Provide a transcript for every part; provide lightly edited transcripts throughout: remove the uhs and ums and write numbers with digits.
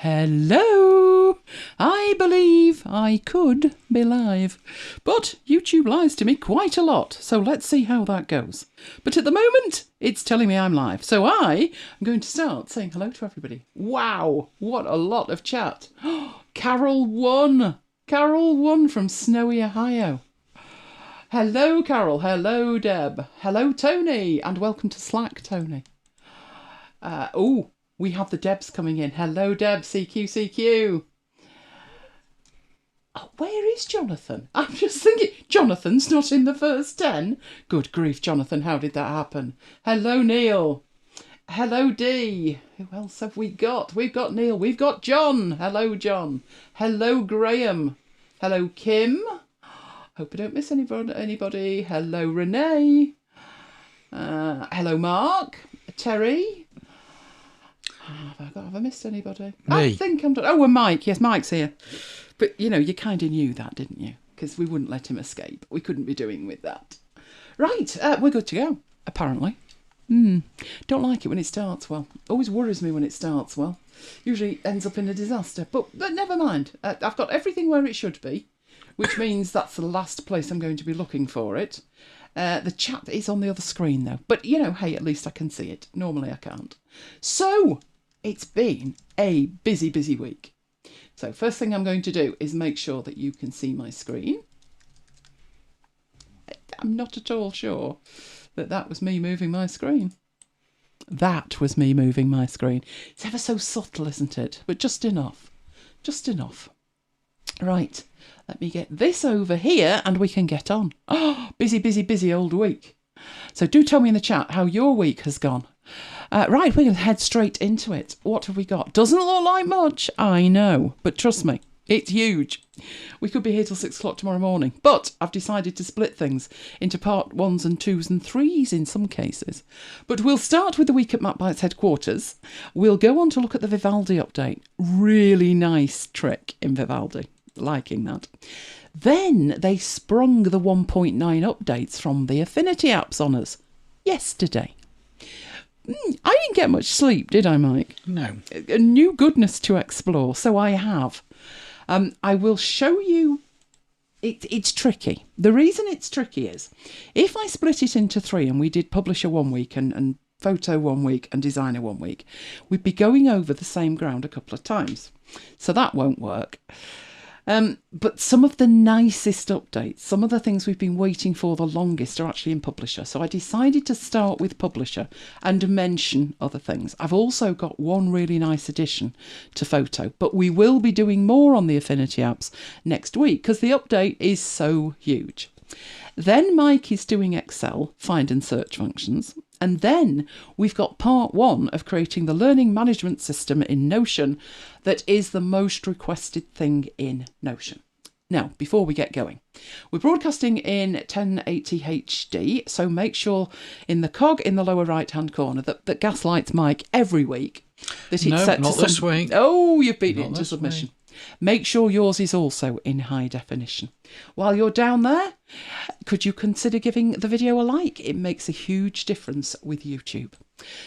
Hello! I believe I could be live, but YouTube lies to me quite a lot, so let's see how that goes. But at the moment, it's telling me I'm live, so I am going to start saying hello to everybody. Wow, what a lot of chat. Carol won! Carol won from snowy Ohio. Hello, Carol. Hello, Deb. Hello, Tony, and welcome to Slack, Tony. We have the Debs coming in. Hello, Deb, CQ. Oh, where is Jonathan? I'm just thinking, Jonathan's not in the first 10. Good grief, Jonathan, how did that happen? Hello, Neil. Hello, Dee. Who else have we got? We've got Neil. We've got John. Hello, John. Hello, Graham. Hello, Kim. Hope I don't miss anybody. Hello, Renee. Hello, Mark. Terry. Have I missed anybody? Me. I think I'm done. Oh, and Mike. Yes, Mike's here. But, you kind of knew that, didn't you? Because we wouldn't let him escape. We couldn't be doing with that. Right, we're good to go, apparently. Don't like it when it starts well. Always worries me when it starts well. Usually ends up in a disaster. But never mind. I've got everything where it should be, which means that's the last place I'm going to be looking for it. The chat is on the other screen, though. But, hey, at least I can see it. Normally I can't. So, it's been a busy, busy week. So, first thing I'm going to do is make sure that you can see my screen. I'm not at all sure that was me moving my screen. That was me moving my screen. It's ever so subtle, isn't it? But just enough. Just enough. Right. Let me get this over here and we can get on. Oh, busy, busy, busy old week. So do tell me in the chat how your week has gone. Right, we're going to head straight into it. What have we got? Doesn't look like much, I know, but trust me, it's huge. We could be here till 6 o'clock tomorrow morning, but I've decided to split things into part 1s and 2s and 3s in some cases. But we'll start with the week at MacBites headquarters. We'll go on to look at the Vivaldi update. Really nice trick in Vivaldi. Liking that. Then they sprung the 1.9 updates from the Affinity apps on us yesterday. I didn't get much sleep, did I, Mike? No. A new goodness to explore, so I have. I will show you. It's tricky. The reason it's tricky is if I split it into 3 and we did publisher 1 week and photo 1 week and designer 1 week, we'd be going over the same ground a couple of times. So that won't work. But some of the nicest updates, some of the things we've been waiting for the longest are actually in Publisher. So I decided to start with Publisher and mention other things. I've also got one really nice addition to Photo, but we will be doing more on the Affinity apps next week because the update is so huge. Then Mike is doing Excel, find and search functions. And then we've got part 1 of creating the learning management system in Notion that is the most requested thing in Notion. Now, before we get going, we're broadcasting in 1080 HD, so make sure in the cog in the lower right-hand corner that gaslights Mike every week. That it's set not to this week. Oh, you've beaten it Not into this submission. week. Make sure yours is also in high definition. While you're down there, could you consider giving the video a like? It makes a huge difference with YouTube.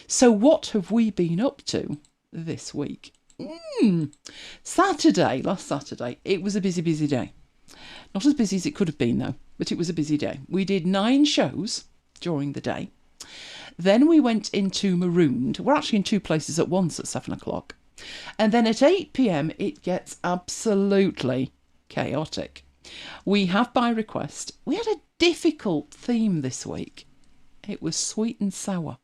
So what have we been up to this week? Last Saturday, it was a busy, busy day. Not as busy as it could have been, though, but it was a busy day. We did 9 shows during the day. Then we went into Marooned. We're actually in 2 places at once at 7 o'clock. And then at 8 p.m, it gets absolutely chaotic. We have by request. We had a difficult theme this week. It was sweet and sour.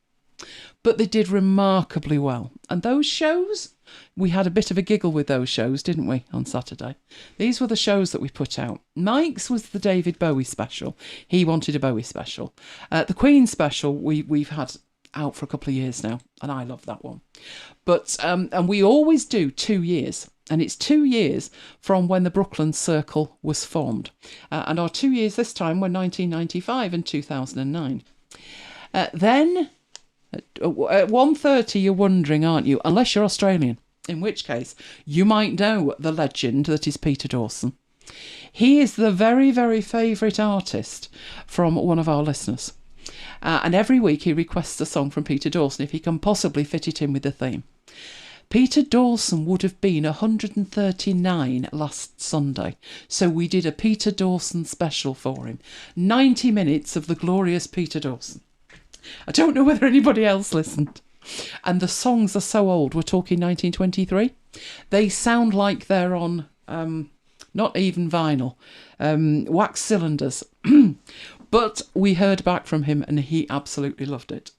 But they did remarkably well. And those shows, we had a bit of a giggle with those shows, didn't we, on Saturday? These were the shows that we put out. Mike's was the David Bowie special. He wanted a Bowie special. The Queen special, we've had out for a couple of years now, and I love that one. But and we always do 2 years, and it's 2 years from when the Brooklyn Circle was formed. And our 2 years this time were 1995 and 2009. Then at 1:30 you're wondering, aren't you? Unless you're Australian, in which case you might know the legend that is Peter Dawson. He is the very, very favourite artist from one of our listeners. And every week he requests a song from Peter Dawson if he can possibly fit it in with the theme. Peter Dawson would have been 139 last Sunday. So we did a Peter Dawson special for him. 90 minutes of the glorious Peter Dawson. I don't know whether anybody else listened. And the songs are so old. We're talking 1923. They sound like they're on not even vinyl, wax cylinders. But we heard back from him and he absolutely loved it.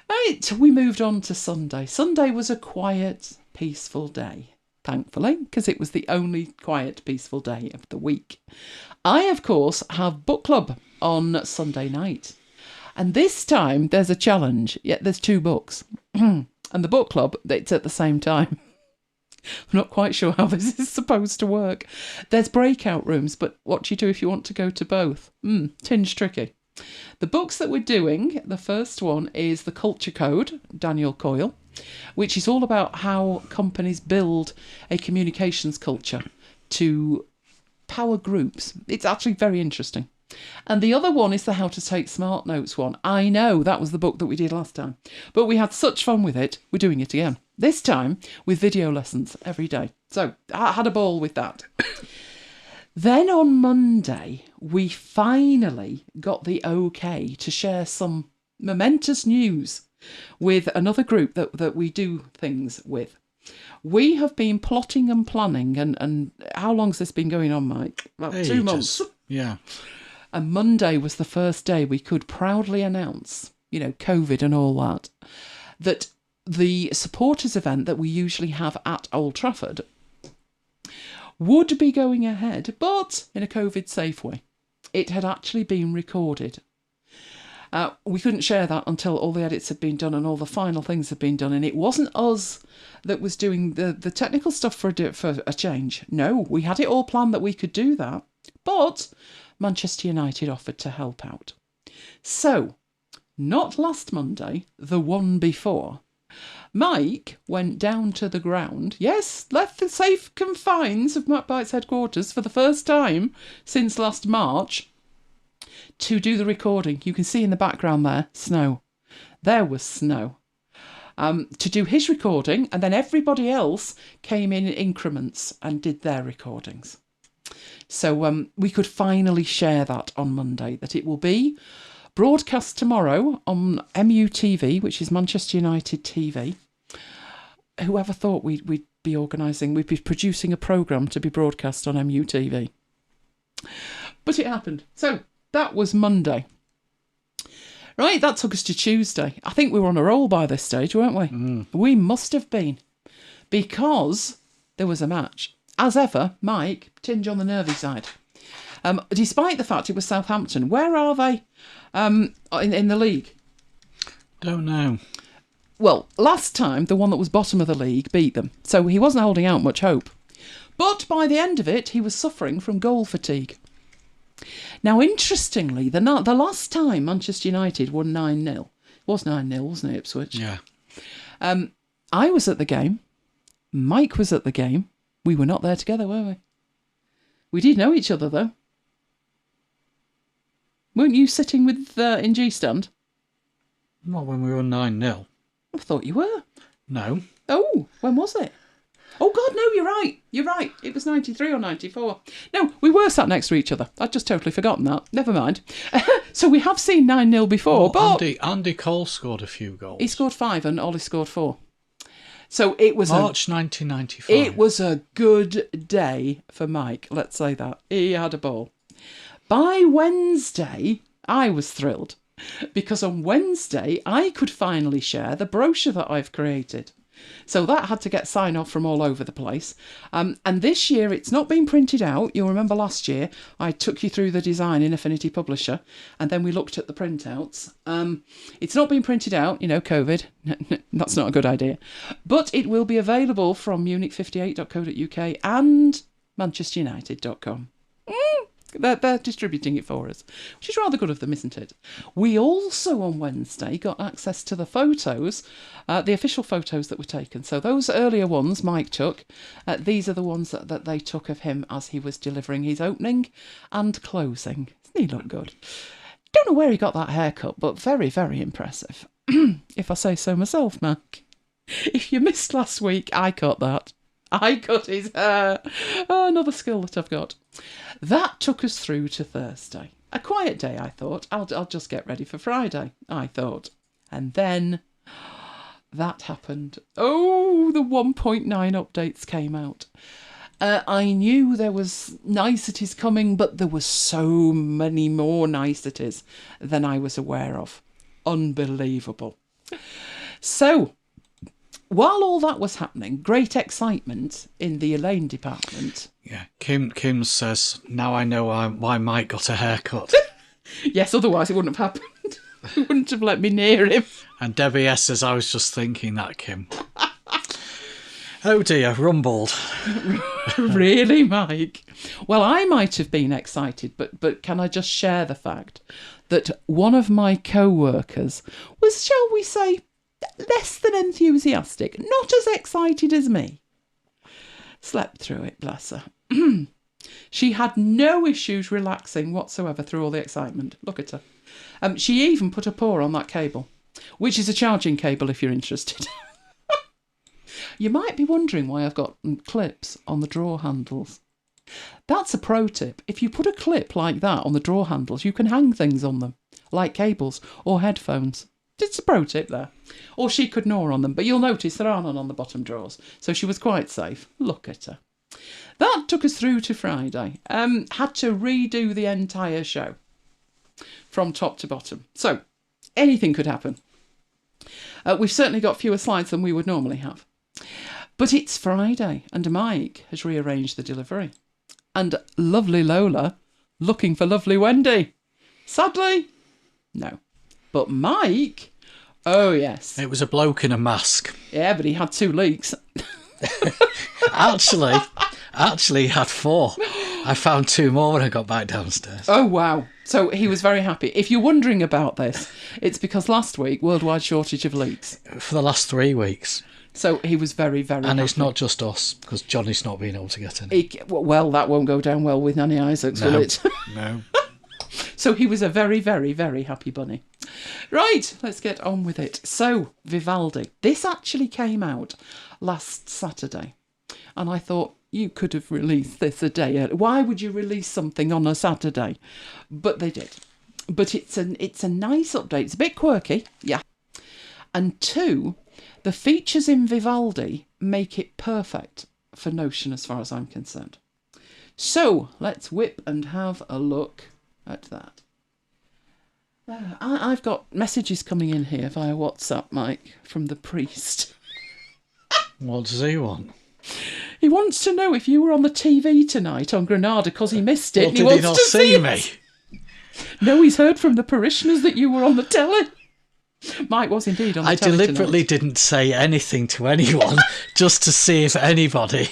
Right, we moved on to Sunday. Sunday was a quiet, peaceful day, thankfully, because it was the only quiet, peaceful day of the week. I, of course, have book club on Sunday night. And this time there's a challenge. Yet there's 2 books. And the book club, it's at the same time. I'm not quite sure how this is supposed to work. There's breakout rooms, but what do you do if you want to go to both? Tinge tricky. The books that we're doing, the first one is The Culture Code, Daniel Coyle, which is all about how companies build a communications culture to power groups. It's actually very interesting. And the other one is the How to Take Smart Notes one. I know, that was the book that we did last time. But we had such fun with it, we're doing it again. This time with video lessons every day. So I had a ball with that. Then on Monday, we finally got the okay to share some momentous news with another group that we do things with. We have been plotting and planning, and how long's this been going on, Mike? Well, 2 months. Yeah. And Monday was the first day we could proudly announce, COVID and all that the supporters event that we usually have at Old Trafford would be going ahead, but in a COVID-safe way. It had actually been recorded. We couldn't share that until all the edits had been done and all the final things had been done. And it wasn't us that was doing the technical stuff for a change. No, we had it all planned that we could do that. But Manchester United offered to help out. So, not last Monday, the one before, Mike went down to the ground, yes, left the safe confines of MacBites headquarters for the first time since last March, to do the recording. You can see in the background there, snow. There was snow. To do his recording, and then everybody else came in increments and did their recordings. So we could finally share that on Monday, that it will be broadcast tomorrow on MUTV, which is Manchester United TV. Whoever thought we'd be we'd be producing a programme to be broadcast on MUTV. But it happened. So that was Monday. Right, that took us to Tuesday. I think we were on a roll by this stage, weren't we? We must have been, because there was a match. As ever, Mike, tinge on the nervy side. Despite the fact it was Southampton, where are they in the league? Don't know. Well, last time, the one that was bottom of the league beat them, so he wasn't holding out much hope. But by the end of it, he was suffering from goal fatigue. Now, interestingly, the last time Manchester United won 9-0, it was 9-0, wasn't it, Ipswich? Yeah. I was at the game. Mike was at the game. We were not there together, were we? We did know each other, though. Weren't you sitting with in G stand? Not when we were 9-0. I thought you were. No. Oh, when was it? Oh, God, no, you're right. You're right. It was 93 or 94. No, we were sat next to each other. I'd just totally forgotten that. Never mind. So we have seen 9-0 before, but... Andy Cole scored a few goals. He scored 5 and Ollie scored 4. So it was March 1995. It was a good day for Mike, let's say that. He had a ball. By Wednesday, I was thrilled, because on Wednesday, I could finally share the brochure that I've created. So that had to get sign off from all over the place. And this year, it's not been printed out. You'll remember last year, I took you through the design in Affinity Publisher, and then we looked at the printouts. It's not been printed out, COVID. That's not a good idea. But it will be available from munich58.co.uk and manchesterunited.com. They're distributing it for us, which is rather good of them, isn't it? We also on Wednesday got access to the photos, the official photos that were taken. So those earlier ones Mike took, these are the ones that they took of him as he was delivering his opening and closing. Doesn't he look good? Don't know where he got that haircut, but very, very impressive, if I say so myself, Mac. If you missed last week, I cut that. I cut his hair. Oh, another skill that I've got. That took us through to Thursday. A quiet day, I thought. I'll just get ready for Friday, I thought. And then that happened. Oh, the 1.9 updates came out. I knew there was niceties coming, but there were so many more niceties than I was aware of. Unbelievable. So, while all that was happening, great excitement in the Elaine department. Yeah, Kim says, now I know why Mike got a haircut. Yes, otherwise it wouldn't have happened. He wouldn't have let me near him. And Debbie S says, I was just thinking that, Kim. Oh dear, rumbled. Really, Mike? Well, I might have been excited, but can I just share the fact that one of my co-workers was, shall we say, less than enthusiastic, not as excited as me. Slept through it, bless her. She had no issues relaxing whatsoever through all the excitement. Look at her. She even put a paw on that cable, which is a charging cable if you're interested. You might be wondering why I've got clips on the drawer handles. That's a pro tip. If you put a clip like that on the drawer handles, you can hang things on them, like cables or headphones. It's a pro tip there. Or she could gnaw on them, but you'll notice there are none on the bottom drawers, so she was quite safe. Look at her. That took us through to Friday. Had to redo the entire show from top to bottom. So, anything could happen. We've certainly got fewer slides than we would normally have. But it's Friday, and Mike has rearranged the delivery. And lovely Lola looking for lovely Wendy. Sadly, no. But Mike, oh yes. It was a bloke in a mask. Yeah, but he had 2 leaks. Actually had 4. I found 2 more when I got back downstairs. Oh, wow. So he was very happy. If you're wondering about this, it's because last week, worldwide shortage of leaks. For the last 3 weeks. So he was very, very happy. And it's not just us, because Johnny's not being able to get any. Well, that won't go down well with Nanny Isaacs, will it? No. So he was a very, very, very happy bunny. Right, let's get on with it. So, Vivaldi. This actually came out last Saturday. And I thought, you could have released this a day early. Why would you release something on a Saturday? But they did. But it's a nice update. It's a bit quirky, yeah. And 2, the features in Vivaldi make it perfect for Notion as far as I'm concerned. So, let's whip and have a look at that. I've got messages coming in here via WhatsApp, Mike, from the priest. What does he want? He wants to know if you were on the TV tonight on Granada because he missed it. Well, and did he he not wants to see it. me? No, he's heard from the parishioners that you were on the telly. Mike was indeed on the telly deliberately tonight. didn't say anything to anyone just to see if anybody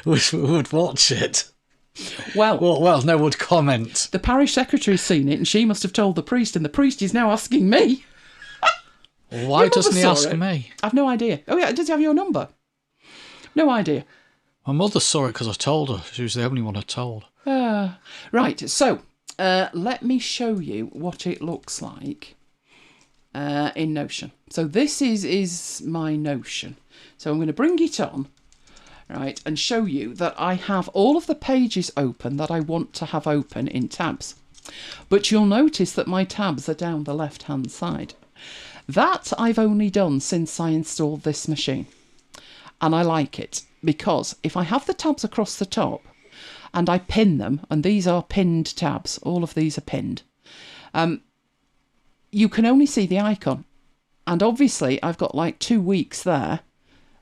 would watch it. Well, no, would comment. The parish secretary's seen it and she must have told the priest, and the priest is now asking me. Why doesn't he ask me? I've no idea. Oh yeah, does he have your number? No idea. My mother saw it because I told her. She was the only one I told. Right, so let me show you what it looks like in Notion. So this is my Notion. So I'm going to bring it on, right, and show you that I have all of the pages open that I want to have open in tabs. But you'll notice that my tabs are down the left-hand side. That I've only done since I installed this machine. And I like it because if I have the tabs across the top and I pin them, and these are pinned tabs, all of these are pinned, you can only see the icon. And obviously I've got like 2 weeks there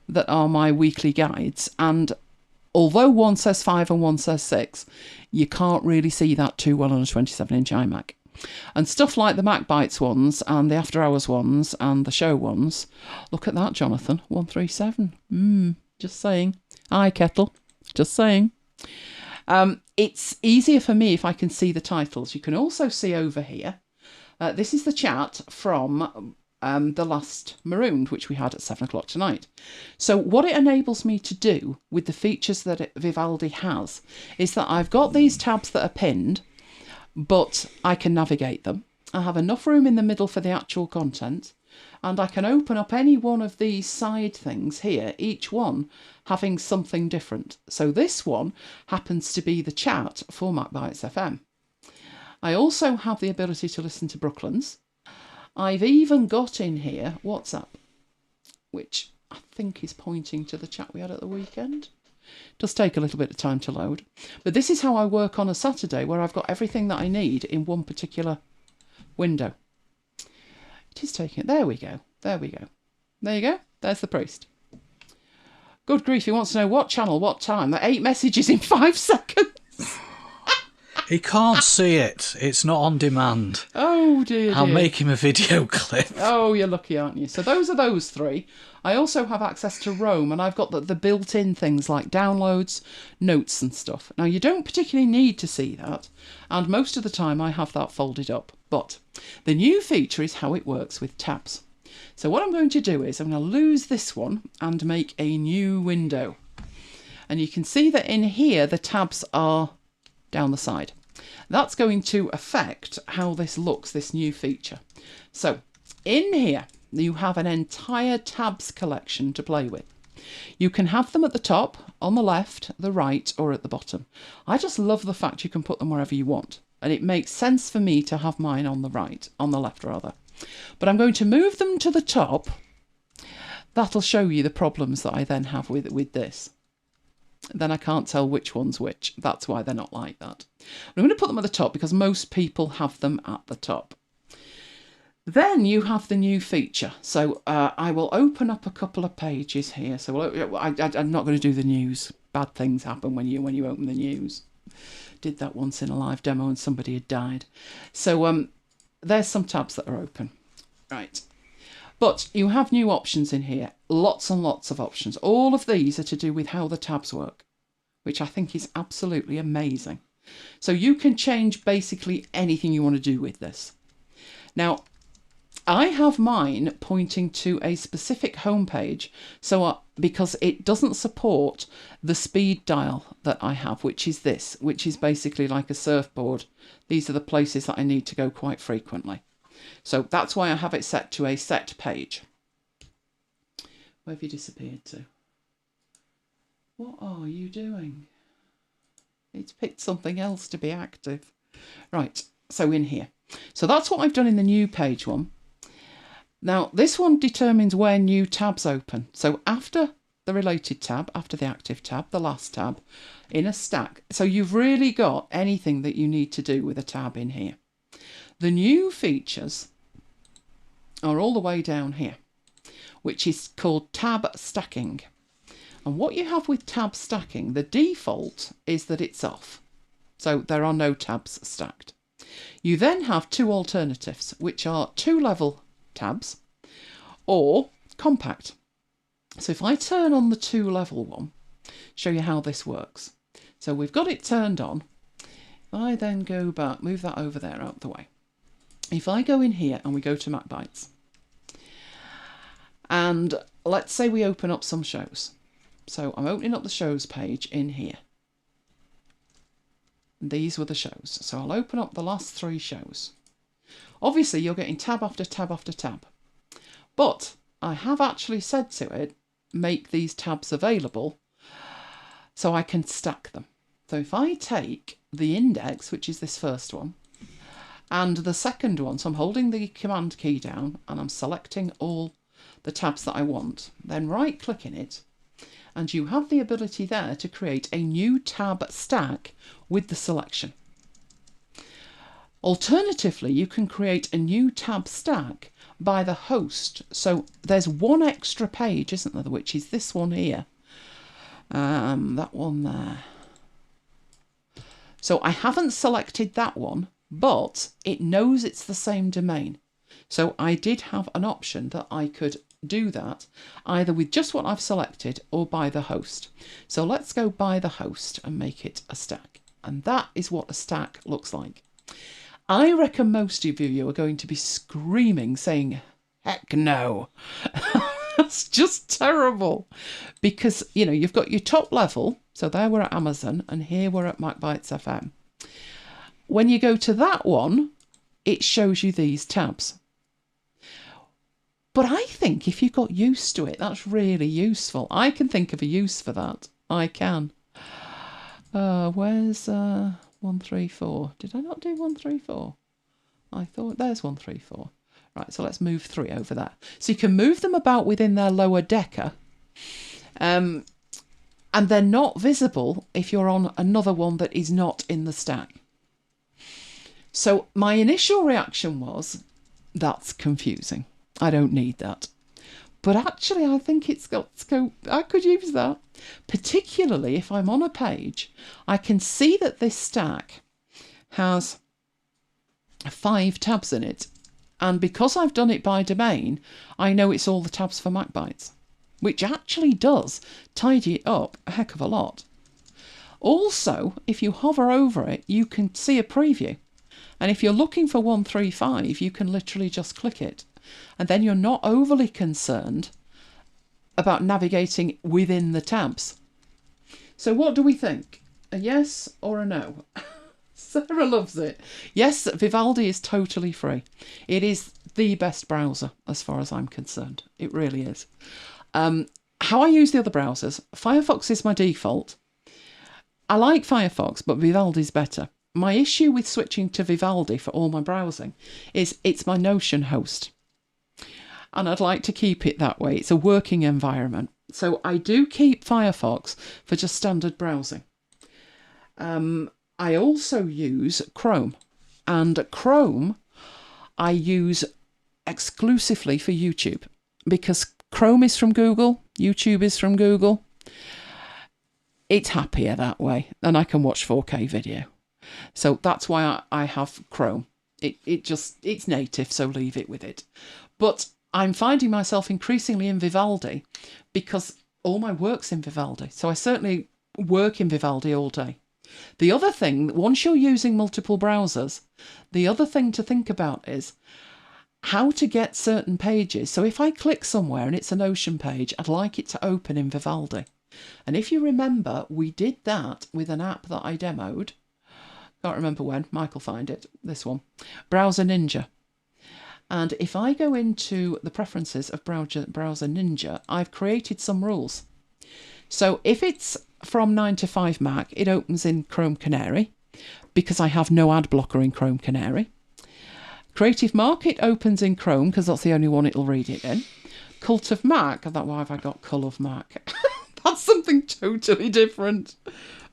that are my weekly guides. And although one says 5 and one says 6, you can't really see that too well on a 27-inch iMac. And stuff like the MacBites ones and the After Hours ones and the show ones. Look at that, Jonathan. 137. Just saying. Aye, Kettle. Just saying. It's easier for me if I can see the titles. You can also see over here. This is the chat from the last Marooned, which we had at 7 o'clock tonight. So what it enables me to do with the features that Vivaldi has is that I've got these tabs that are pinned, but I can navigate them. I have enough room in the middle for the actual content, and I can open up any one of these side things here, each one having something different. So this one happens to be the chat for MacBites FM. I also have the ability to listen to Brooklands. I've even got in here WhatsApp, which I think is pointing to the chat we had at the weekend. It does take a little bit of time to load. But this is how I work on a Saturday, where I've got everything that I need in one particular window. It is taking it. There we go. There we go. There you go. There's the priest. Good grief, he wants to know what channel, what time. There are 8 messages in 5 seconds. He can't see it. It's not on demand. Oh, dear. I'll make him a video clip. Oh, you're lucky, aren't you? So those are those 3. I also have access to Roam, and I've got the built-in things like downloads, notes and stuff. Now, you don't particularly need to see that, and most of the time I have that folded up. But the new feature is how it works with tabs. So what I'm going to do is I'm going to lose this one and make a new window. And you can see that in here the tabs are down the side. That's going to affect how this looks, this new feature. So in here you have an entire tabs collection to play with. You can have them at the top, on the left, the right, or at the bottom. I just love the fact you can put them wherever you want. And it makes sense for me to have mine on the right, on the left rather. But I'm going to move them to the top. That'll show you the problems that I then have with this. Then I can't tell which one's which. That's why they're not like that. I'm going to put them at the top because most people have them at the top. Then you have the new feature. So I will open up a couple of pages here. So I'm not going to do the news. Bad things happen when you open the news. Did that once in a live demo and somebody had died. So there's some tabs that are open. Right. But you have new options in here. Lots and lots of options. All of these are to do with how the tabs work, which I think is absolutely amazing. So you can change basically anything you want to do with this. Now, I have mine pointing to a specific homepage, so because it doesn't support the speed dial that I have, which is this, which is basically like a surfboard. These are the places that I need to go quite frequently. So that's why I have it set to a set page. Where have you disappeared to? What are you doing? It's picked something else to be active. Right, so in here. So that's what I've done in the new page one. Now, this one determines where new tabs open. So after the related tab, after the active tab, the last tab, in a stack. So you've really got anything that you need to do with a tab in here. The new features are all the way down here, which is called tab stacking. And what you have with tab stacking, the default is that it's off. So there are no tabs stacked. You then have 2 alternatives, which are 2-level tabs or compact. So if I turn on the 2-level one, show you how this works. So we've got it turned on. If I then go back, move that over there out the way. If I go in here and we go to MacBites, and let's say we open up some shows. So I'm opening up the shows page in here. These were the shows. So I'll open up the last 3 shows. Obviously, you're getting tab after tab after tab. But I have actually said to it, make these tabs available so I can stack them. So if I take the index, which is this first one, and the second one, so I'm holding the command key down and I'm selecting all the tabs that I want, then right-click in it, and you have the ability there to create a new tab stack with the selection. Alternatively, you can create a new tab stack by the host. So there's one extra page, isn't there, which is this one here. That one there. So I haven't selected that one, but it knows it's the same domain. So I did have an option that I could do that either with just what I've selected or by the host. So let's go by the host and make it a stack. And that is what a stack looks like. I reckon most of you are going to be screaming, saying, heck no. That's just terrible. Because, you know, you've got your top level. So there we're at Amazon and here we're at MacBites FM. When you go to that one, it shows you these tabs. But I think if you got used to it, that's really useful. I can think of a use for that. I can. Where's 134? Did I not do 134? I thought there's 134. Right, so let's move 3 over there. So you can move them about within their lower decker. And they're not visible if you're on another one that is not in the stack. So my initial reaction was, that's confusing. I don't need that. But actually, I think it's got scope. I could use that. Particularly if I'm on a page, I can see that this stack has 5 tabs in it. And because I've done it by domain, I know it's all the tabs for MacBites, which actually does tidy it up a heck of a lot. Also, if you hover over it, you can see a preview. And if you're looking for 135, you can literally just click it. And then you're not overly concerned about navigating within the tabs. So what do we think? A yes or a no? Sarah loves it. Yes, Vivaldi is totally free. It is the best browser as far as I'm concerned. It really is. How I use the other browsers, Firefox is my default. I like Firefox, but Vivaldi's better. My issue with switching to Vivaldi for all my browsing is it's my Notion host. And I'd like to keep it that way. It's a working environment. So I do keep Firefox for just standard browsing. I also use Chrome. And Chrome I use exclusively for YouTube. Because Chrome is from Google, YouTube is from Google. It's happier that way. And I can watch 4K video. So that's why I have Chrome. It's native, so leave it with it. But I'm finding myself increasingly in Vivaldi because all my work's in Vivaldi. So I certainly work in Vivaldi all day. The other thing, once you're using multiple browsers, the other thing to think about is how to get certain pages. So if I click somewhere and it's a Notion page, I'd like it to open in Vivaldi. And if you remember, we did that with an app that I demoed. Can't remember when. Michael find it. This one. Browser Ninja. And if I go into the preferences of Browser Ninja, I've created some rules. So if it's from 9 to 5 Mac, it opens in Chrome Canary because I have no ad blocker in Chrome Canary. Creative Market opens in Chrome because that's the only one it'll read it in. Cult of Mac, why have I got Cull of Mac? That's something totally different.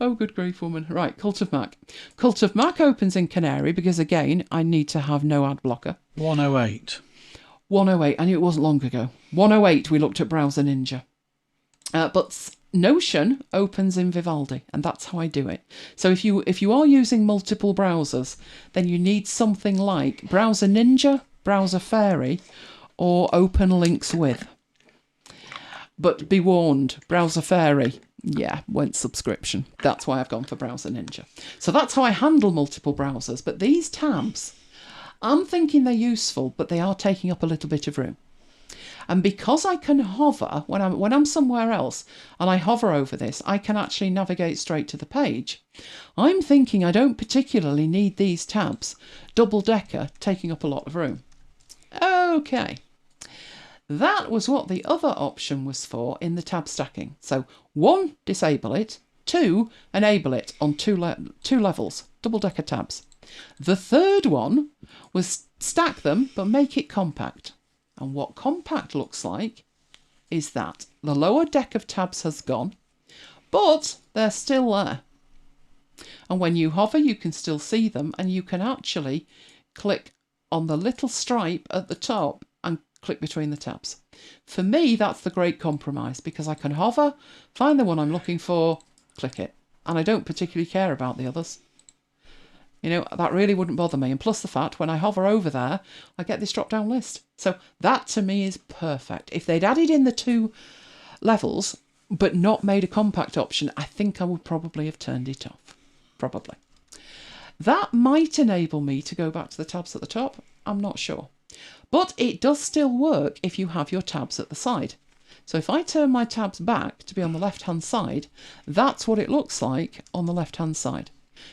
Oh, good grief, woman. Right, Cult of Mac. Cult of Mac opens in Canary because, again, I need to have no ad blocker. 108. 108. I knew it wasn't long ago. 108, we looked at Browser Ninja. But Notion opens in Vivaldi, and that's how I do it. So if you are using multiple browsers, then you need something like Browser Ninja, Browser Fairy, or Open Links With. But be warned, Browser Fairy, went subscription. That's why I've gone for Browser Ninja. So that's how I handle multiple browsers. But these tabs, I'm thinking they're useful, but they are taking up a little bit of room. And because I can hover, when I'm somewhere else and I hover over this, I can actually navigate straight to the page. I'm thinking I don't particularly need these tabs, double-decker, taking up a lot of room. Okay. That was what the other option was for in the tab stacking. So 1, disable it. 2, enable it on two levels, double-decker tabs. The third one was stack them, but make it compact. And what compact looks like is that the lower deck of tabs has gone, but they're still there. And when you hover, you can still see them, and you can actually click on the little stripe at the top and click between the tabs. For me, that's the great compromise because I can hover, find the one I'm looking for, click it. And I don't particularly care about the others. You know, that really wouldn't bother me. And plus the fact, when I hover over there, I get this drop-down list. So that, to me, is perfect. If they'd added in the 2 levels, but not made a compact option, I think I would probably have turned it off. Probably. That might enable me to go back to the tabs at the top. I'm not sure. But it does still work if you have your tabs at the side. So if I turn my tabs back to be on the left-hand side, that's what it looks like on the left-hand side.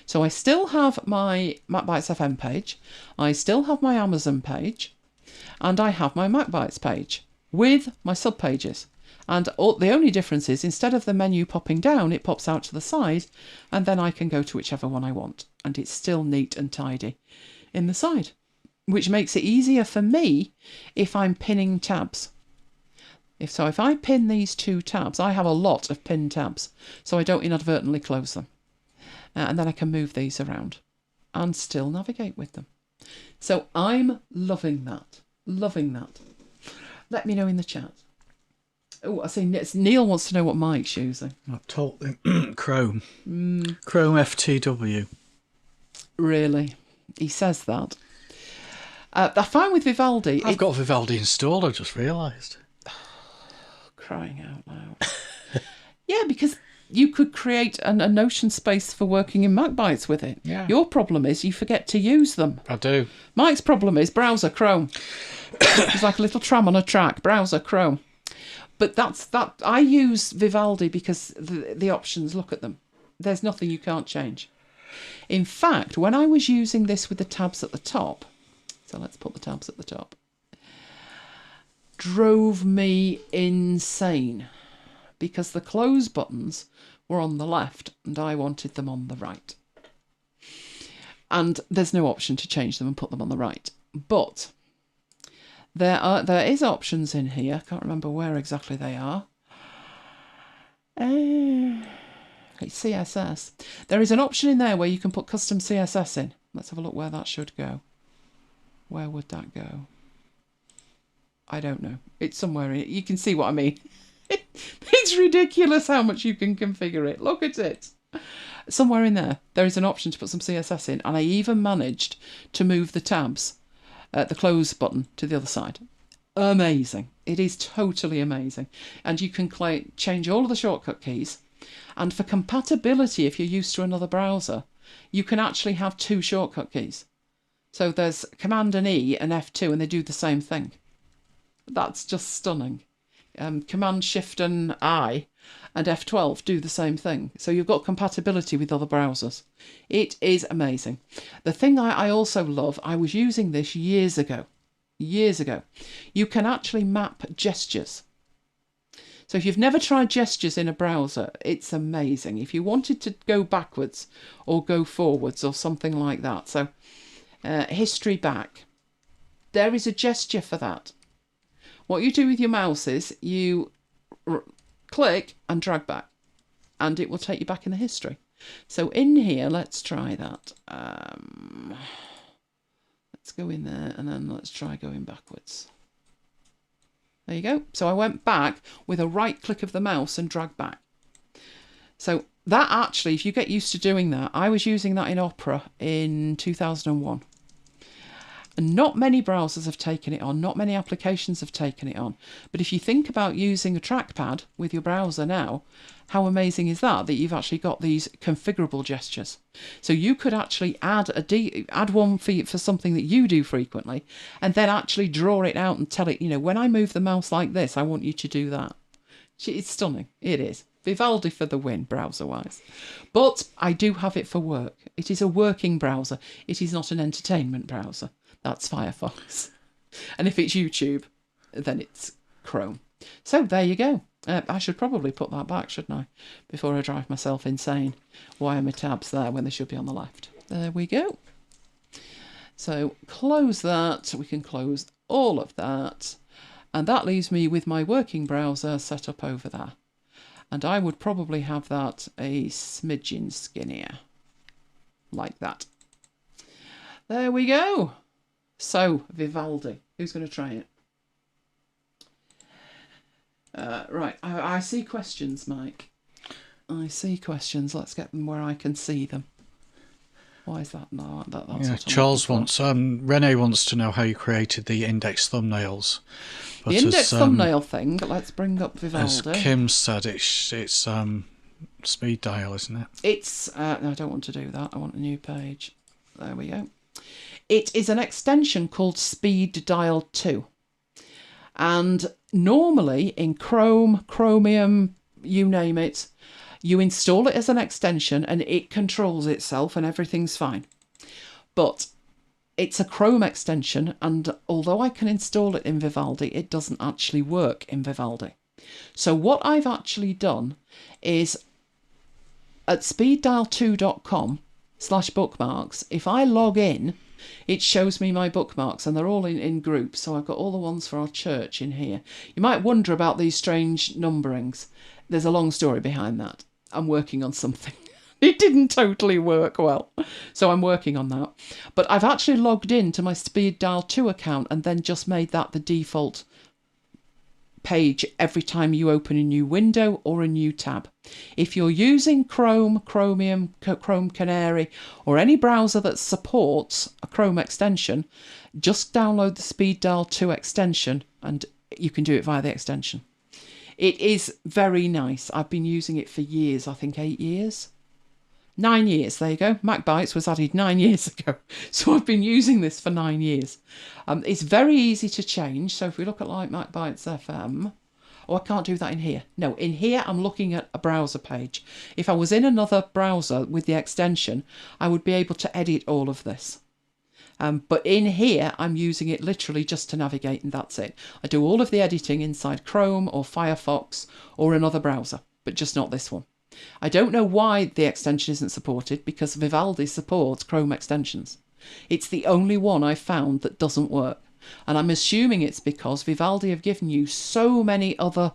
So I still have my MacBites FM page. I still have my Amazon page. and I have my MacBites page with my subpages. And the only difference is, instead of the menu popping down, it pops out to the side, and then I can go to whichever one I want. And it's still neat and tidy in the side, which makes it easier for me if I'm pinning tabs. If I pin these 2 tabs, I have a lot of pinned tabs, so I don't inadvertently close them. And then I can move these around and still navigate with them. So I'm loving that. Loving that. Let me know in the chat. Oh, I see Neil wants to know what Mike's using. I've told him Chrome. Chrome FTW. Really? He says that. I find with Vivaldi... I've got Vivaldi installed, I just realised. Crying out loud. Yeah, because you could create a notion space for working in MacBites with it. Yeah. Your problem is you forget to use them. I do. Mike's problem is browser, Chrome. It's like a little tram on a track, browser, Chrome. But that. I use Vivaldi because the options, look at them. There's nothing you can't change. In fact, when I was using this with the tabs at the top, so let's put the tabs at the top, drove me insane because the close buttons were on the left and I wanted them on the right. And there's no option to change them and put them on the right. But there is options in here. I can't remember where exactly they are. It's CSS. There is an option in there where you can put custom CSS in. Let's have a look where that should go. Where would that go? I don't know. It's somewhere in it. You can see what I mean. It's ridiculous how much you can configure it. Look at it. Somewhere in there is an option to put some CSS in, and I even managed to move the tabs, the close button, to the other side. Amazing. It is totally amazing. And you can change all of the shortcut keys. And for compatibility, if you're used to another browser, you can actually have 2 shortcut keys. So there's Command and E and F2, and they do the same thing. That's just stunning. Command Shift and I and F12 do the same thing. So you've got compatibility with other browsers. It is amazing. The thing I also love, I was using this years ago. You can actually map gestures. So if you've never tried gestures in a browser, it's amazing. If you wanted to go backwards or go forwards or something like that. So history back. There is a gesture for that. What you do with your mouse is you click and drag back, and it will take you back in the history. So in here, let's try that. Let's go in there, and then let's try going backwards. There you go. So I went back with a right click of the mouse and drag back. So that actually, if you get used to doing that, I was using that in Opera in 2001. And not many browsers have taken it on, not many applications have taken it on. But if you think about using a trackpad with your browser now, how amazing is that you've actually got these configurable gestures. So you could actually add one for something that you do frequently, and then actually draw it out and tell it, when I move the mouse like this, I want you to do that. It's stunning. It is. Vivaldi for the win, browser-wise. But I do have it for work. It is a working browser. It is not an entertainment browser. That's Firefox. And if it's YouTube, then it's Chrome. So there you go. I should probably put that back, shouldn't I? Before I drive myself insane. Why are my tabs there when they should be on the left? There we go. So close that. We can close all of that. And that leaves me with my working browser set up over there. And I would probably have that a smidgen skinnier. Like that. There we go. So, Vivaldi. Who's going to try it? Right, I see questions, Mike. I see questions. Let's get them where I can see them. Why is that? No, that's yeah, Charles wants, Renee wants to know how you created the index thumbnails. But the index thumbnail thing, let's bring up Vivaldi. As Kim said, it's speed dial, isn't it? It's, no, I don't want to do that. I want a new page. There we go. It is an extension called Speed Dial 2. And normally in Chrome, Chromium, you name it, you install it as an extension and it controls itself and everything's fine. But It's a Chrome extension, and although I can install it in Vivaldi, it doesn't actually work in Vivaldi. So what I've actually done is at speeddial2.com/bookmarks, if I log in, it shows me my bookmarks, and they're all in groups. So I've got all the ones for our church in here. You might wonder about these strange numberings. There's a long story behind that. I'm working on something. It didn't totally work well, so I'm working on that. But I've actually logged into my Speed Dial 2 account and then just made that the default page every time you open a new window or a new tab. If you're using Chrome, Chromium, Chrome Canary, or any browser that supports a Chrome extension, just download the Speed Dial 2 extension and you can do it via the extension. It is very nice. I've been using it for years, I think 8 years. 9 years, there you go. MacBites was added 9 years ago. So I've been using this for 9 years. It's very easy to change. So if we look at like MacBites FM, oh, I can't do that in here. No, in here I'm looking at a browser page. If I was in another browser with the extension, I would be able to edit all of this. But in here, I'm using it literally just to navigate, and that's it. I do all of the editing inside Chrome or Firefox or another browser, but just not this one. I don't know why the extension isn't supported, because Vivaldi supports Chrome extensions. It's the only one I've found that doesn't work. And I'm assuming it's because Vivaldi have given you so many other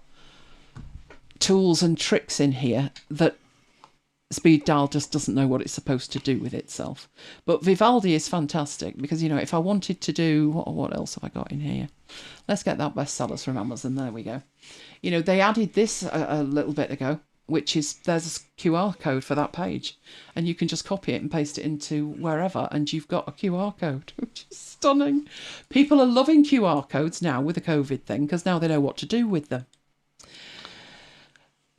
tools and tricks in here that Speed Dial just doesn't know what it's supposed to do with itself. But Vivaldi is fantastic because, you know, if I wanted to do... What else have I got in here? Let's get that bestsellers from Amazon. There we go. You know, they added this a little bit ago, which is, there's a QR code for that page, and you can just copy it and paste it into wherever, and you've got a QR code, which is stunning. People are loving QR codes now with the COVID thing, because now they know what to do with them.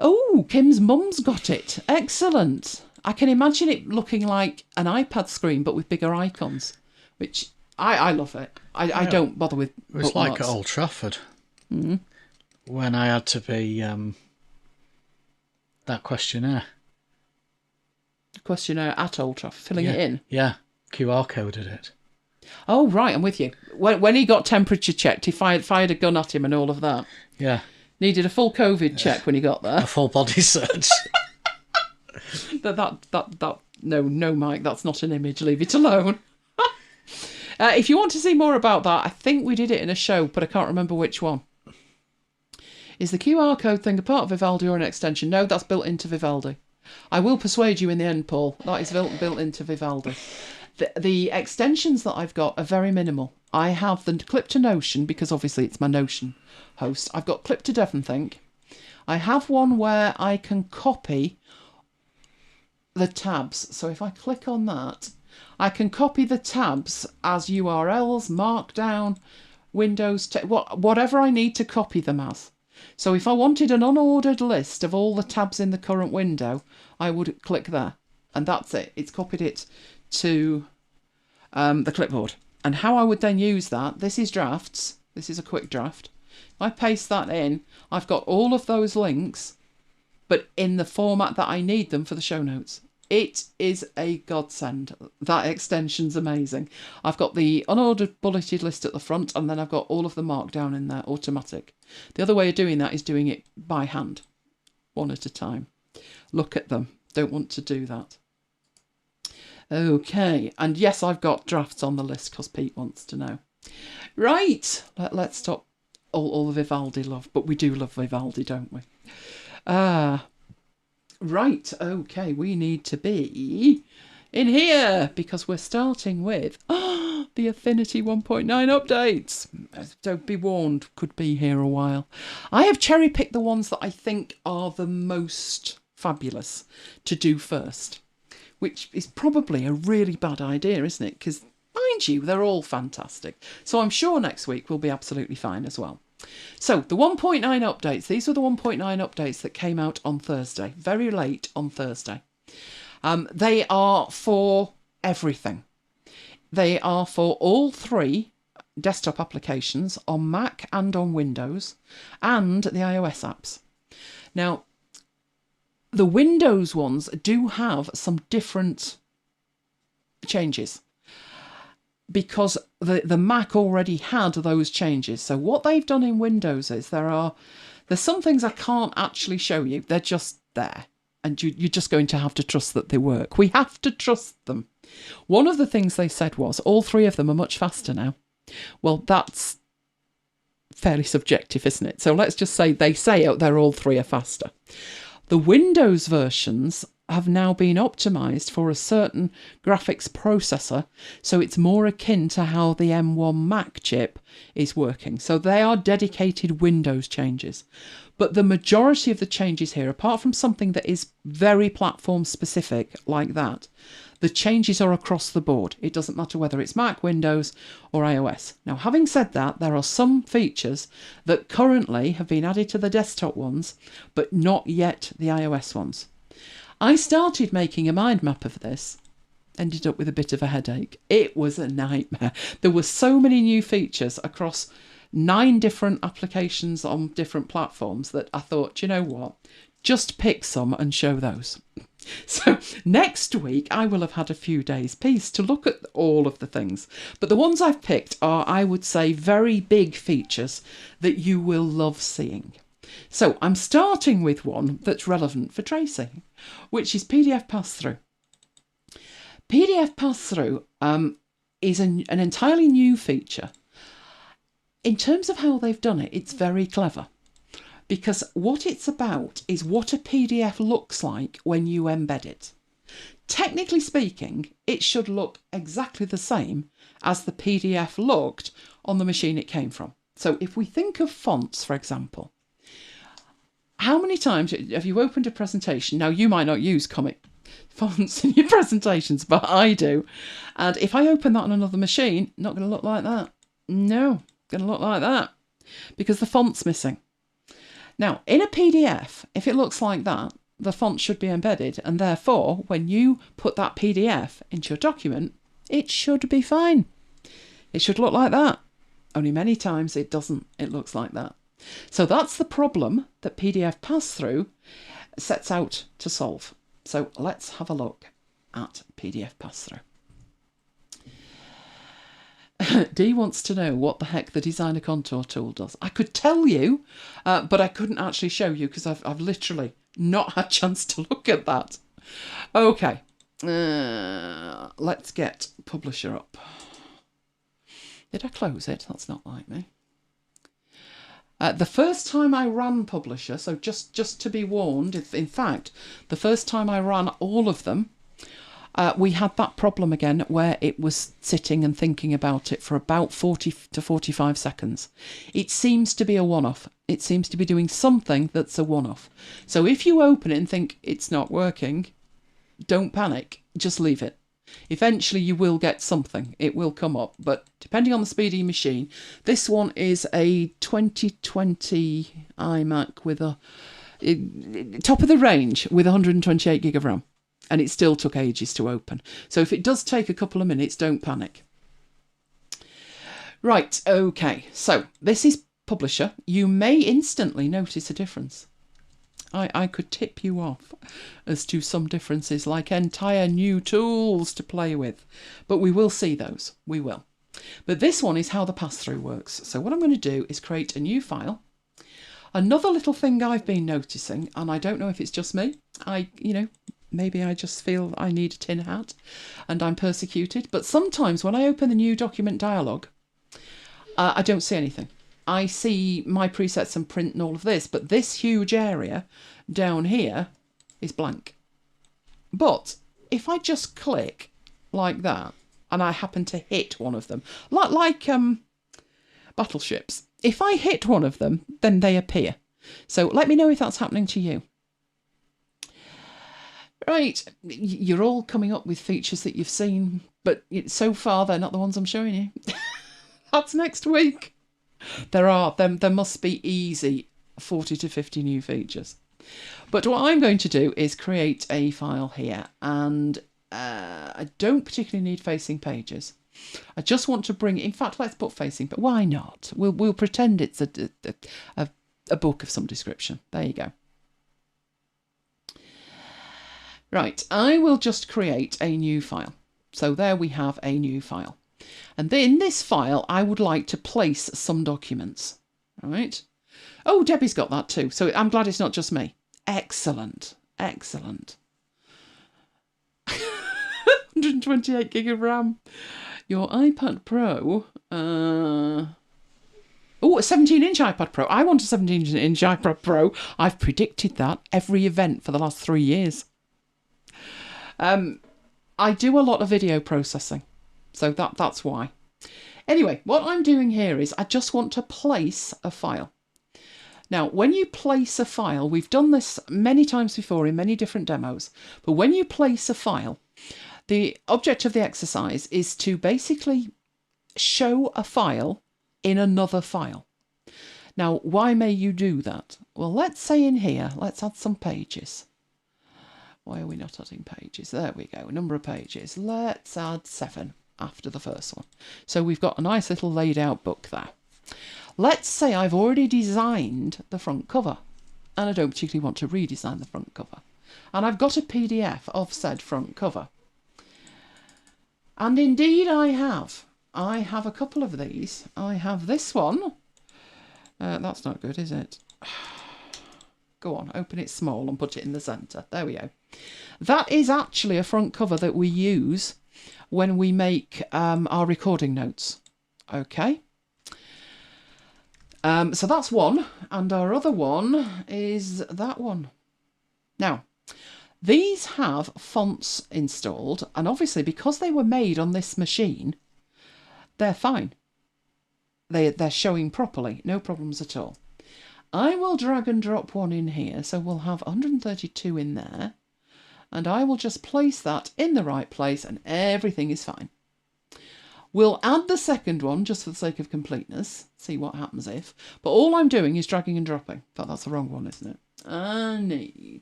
Oh, Kim's mum's got it. Excellent. I can imagine it looking like an iPad screen, but with bigger icons, which I love it. I don't bother with bookmarks. It's like at Old Trafford, when I had to be... that questionnaire. Questionnaire at Old Trafford, filling it in? Yeah, QR coded it. Oh, right, I'm with you. When he got temperature checked, he fired a gun at him and all of that. Yeah. Needed a full COVID check when he got there. A full body search. No, Mike, that's not an image. Leave it alone. If you want to see more about that, I think we did it in a show, but I can't remember which one. Is the QR code thing a part of Vivaldi or an extension? No, that's built into Vivaldi. I will persuade you in the end, Paul. That is built into Vivaldi. The extensions that I've got are very minimal. I have the Clip to Notion, because obviously it's my Notion host. I've got Clip to DevonThink. I have one where I can copy the tabs. So if I click on that, I can copy the tabs as URLs, Markdown, Windows, whatever I need to copy them as. So if I wanted an unordered list of all the tabs in the current window, I would click there. And that's it. It's copied it to the clipboard. And how I would then use that, this is drafts. This is a quick draft. If I paste that in, I've got all of those links, but in the format that I need them for the show notes. It is a godsend. That extension's amazing. I've got the unordered bulleted list at the front, and then I've got all of the markdown in there, automatic. The other way of doing that is doing it by hand, one at a time. Look at them. Don't want to do that. Okay, and yes, I've got drafts on the list because Pete wants to know. Right, let's stop all the Vivaldi love, but we do love Vivaldi, don't we? Right, okay, we need to be in here because we're starting with the Affinity 1.9 updates. So be warned, could be here a while. I have cherry-picked the ones that I think are the most fabulous to do first, which is probably a really bad idea, isn't it? Because, mind you, they're all fantastic. So I'm sure next week will be absolutely fine as well. So the 1.9 updates, these were the 1.9 updates that came out on Thursday, very late on Thursday. They are for everything. They are for all three desktop applications on Mac and on Windows and the iOS apps. Now, the Windows ones do have some different changes. because the Mac already had those changes. So what they've done in Windows is there's some things I can't actually show you. They're just there. And you're just going to have to trust that they work. We have to trust them. One of the things they said was all three of them are much faster now. Well, that's fairly subjective, isn't it? So let's just say they say they're all three are faster. The Windows versions have now been optimized for a certain graphics processor, so it's more akin to how the M1 Mac chip is working. So they are dedicated Windows changes. But the majority of the changes here, apart from something that is very platform specific like that, the changes are across the board. It doesn't matter whether it's Mac, Windows or iOS. Now, having said that, there are some features that currently have been added to the desktop ones, but not yet the iOS ones. I started making a mind map of this, ended up with a bit of a headache. It was a nightmare. There were so many new features across 9 different applications on different platforms that I thought, you know what, just pick some and show those. So next week I will have had a few days peace to look at all of the things. But the ones I've picked are, I would say, very big features that you will love seeing. So I'm starting with one that's relevant for Tracy, which is PDF Passthrough. PDF Passthrough is an entirely new feature. In terms of how they've done it, it's very clever. Because what it's about is what a PDF looks like when you embed it. Technically speaking, it should look exactly the same as the PDF looked on the machine it came from. So if we think of fonts, for example, how many times have you opened a presentation? Now, you might not use comic fonts in your presentations, but I do. And if I open that on another machine, not going to look like that. No, going to look like that because the font's missing. Now, in a PDF, if it looks like that, the font should be embedded, and therefore, when you put that PDF into your document, it should be fine. It should look like that. Only many times it doesn't. It looks like that. So that's the problem that PDF Passthrough sets out to solve. So let's have a look at PDF Passthrough. Dee wants to know what the heck the Designer Contour tool does. I could tell you, but I couldn't actually show you because I've literally not had a chance to look at that. Okay, let's get Publisher up. Did I close it? That's not like me. The first time I ran Publisher, so just to be warned, in fact, the first time I ran all of them, we had that problem again where it was sitting and thinking about it for about 40 to 45 seconds. It seems to be a one-off. It seems to be doing something that's a one-off. So if you open it and think it's not working, don't panic. Just leave it. Eventually you will get something. It will come up. But depending on the speed of your machine, this one is a 2020 iMac with a top of the range with 128 gig of RAM. And it still took ages to open. So if it does take a couple of minutes, don't panic. Right, okay. So this is Publisher. You may instantly notice a difference. I could tip you off as to some differences, like entire new tools to play with. But we will see those. We will. But this one is how the pass-through works. So what I'm going to do is create a new file. Another little thing I've been noticing, and I don't know if it's just me, maybe I just feel I need a tin hat and I'm persecuted. But sometimes when I open the new document dialog, I don't see anything. I see my presets and print and all of this, but this huge area down here is blank. But if I just click like that and I happen to hit one of them, like battleships, if I hit one of them, then they appear. So let me know if that's happening to you. Right, you're all coming up with features that you've seen, but so far they're not the ones I'm showing you. That's next week. There must be easy 40 to 50 new features. But what I'm going to do is create a file here, and I don't particularly need facing pages. I just want to bring, in fact, let's put facing, but why not? We'll pretend it's a book of some description. There you go. Right, I will just create a new file. So there we have a new file. And in this file, I would like to place some documents. All right. Oh, Debbie's got that too. So I'm glad it's not just me. Excellent. Excellent. 128 gig of RAM. Your iPad Pro. Oh, a 17-inch iPad Pro. I want a 17-inch iPad Pro. I've predicted that every event for the last 3 years. I do a lot of video processing. So that's why. Anyway, what I'm doing here is I just want to place a file. Now, when you place a file, we've done this many times before in many different demos, but when you place a file, the object of the exercise is to basically show a file in another file. Now, why may you do that? Well, let's say in here, let's add some pages. Why are we not adding pages? There we go, number of pages. Let's add 7 after the first one. So we've got a nice little laid out book there. Let's say I've already designed the front cover and I don't particularly want to redesign the front cover. And I've got a PDF of said front cover. And indeed I have. I have a couple of these. I have this one. That's not good, is it? Go on, open it small and put it in the centre. There we go. That is actually a front cover that we use when we make our recording notes. Okay. So that's one. And our other one is that one. Now, these have fonts installed. And obviously, because they were made on this machine, they're fine. They're showing properly. No problems at all. I will drag and drop one in here. So we'll have 132 in there. And I will just place that in the right place and everything is fine. We'll add the second one just for the sake of completeness. See what happens if. But all I'm doing is dragging and dropping. But that's the wrong one, isn't it?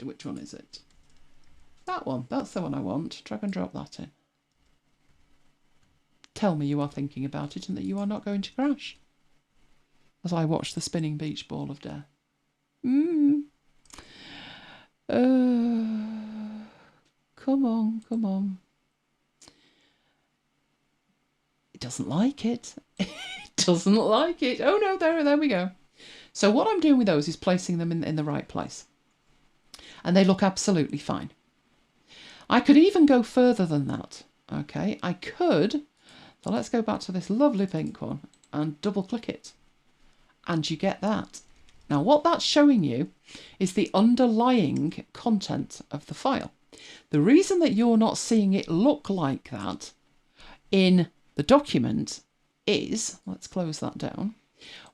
Which one is it? That one. That's the one I want. Drag and drop that in. Tell me you are thinking about it and that you are not going to crash. As I watch the spinning beach ball of death. Come on, come on. It doesn't like it. It doesn't like it. Oh no, there we go. So what I'm doing with those is placing them in the right place. And they look absolutely fine. I could even go further than that. Okay, I could. So let's go back to this lovely pink one and double click it. And you get that. Now what that's showing you is the underlying content of the file. The reason that you're not seeing it look like that in the document is, let's close that down,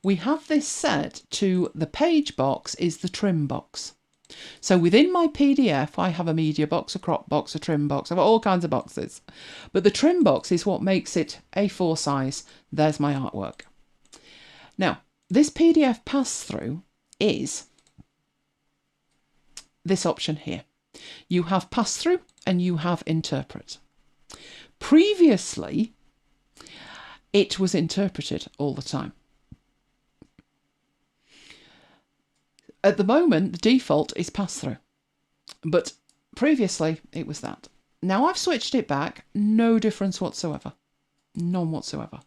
we have this set to the page box is the trim box. So within my PDF, I have a media box, a crop box, a trim box. I've got all kinds of boxes. But the trim box is what makes it A4 size. There's my artwork. Now, this PDF pass-through is this option here. You have pass-through and you have interpret. Previously, it was interpreted all the time. At the moment, the default is pass-through, but previously it was that. Now I've switched it back, no difference whatsoever. None whatsoever.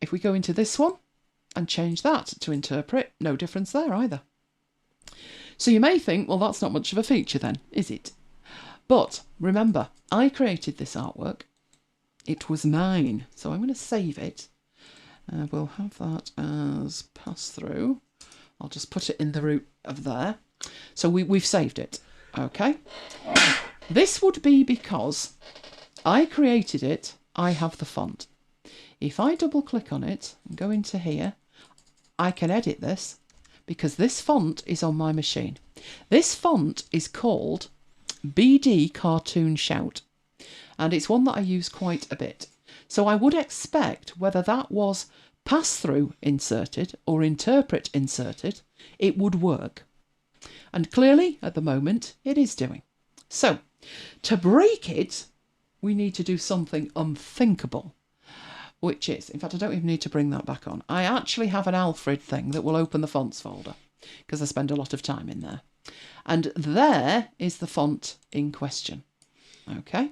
If we go into this one and change that to interpret, no difference there either. So you may think, well, that's not much of a feature then, is it? But remember, I created this artwork. It was mine. So I'm going to save it. We'll have that as pass-through. I'll just put it in the root of there. So we've saved it. Okay. This would be because I created it. I have the font. If I double click on it and go into here, I can edit this because this font is on my machine. This font is called BD Cartoon Shout. And it's one that I use quite a bit. So I would expect whether that was pass-through inserted or interpret inserted, it would work. And clearly, at the moment, it is doing. So, to break it, we need to do something unthinkable, which is, in fact, I don't even need to bring that back on. I actually have an Alfred thing that will open the fonts folder because I spend a lot of time in there. And there is the font in question. Okay.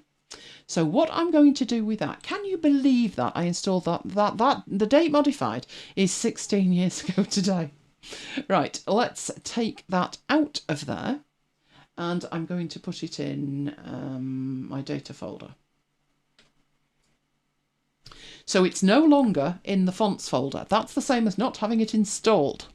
So what I'm going to do with that, can you believe that I installed that the date modified is 16 years ago today. Right, let's take that out of there, and I'm going to put it in my data folder. So it's no longer in the fonts folder. That's the same as not having it installed.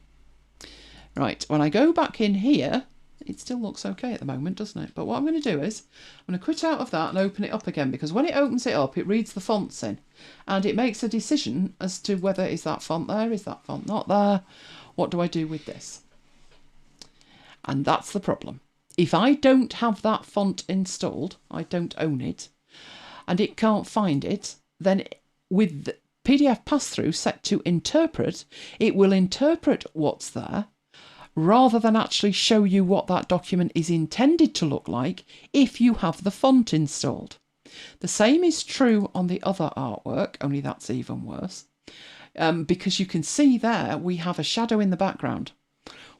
Right, when I go back in here, it still looks okay at the moment, doesn't it? But what I'm going to do is, I'm going to quit out of that and open it up again, because when it opens it up, it reads the fonts in, and it makes a decision as to whether is that font there, is that font not there, what do I do with this? And that's the problem. If I don't have that font installed, I don't own it, and it can't find it, then with the PDF pass-through set to interpret, it will interpret what's there rather than actually show you what that document is intended to look like if you have the font installed. The same is true on the other artwork, only that's even worse, because you can see there we have a shadow in the background,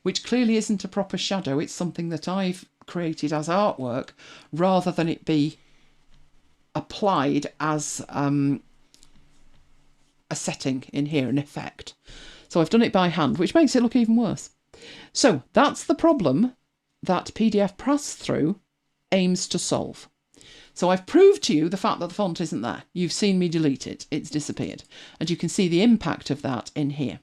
which clearly isn't a proper shadow. It's something that I've created as artwork rather than it be applied as a setting in here, an effect. So I've done it by hand, which makes it look even worse. So that's the problem that PDF pass-through aims to solve. So I've proved to you the fact that the font isn't there. You've seen me delete it. It's disappeared. And you can see the impact of that in here.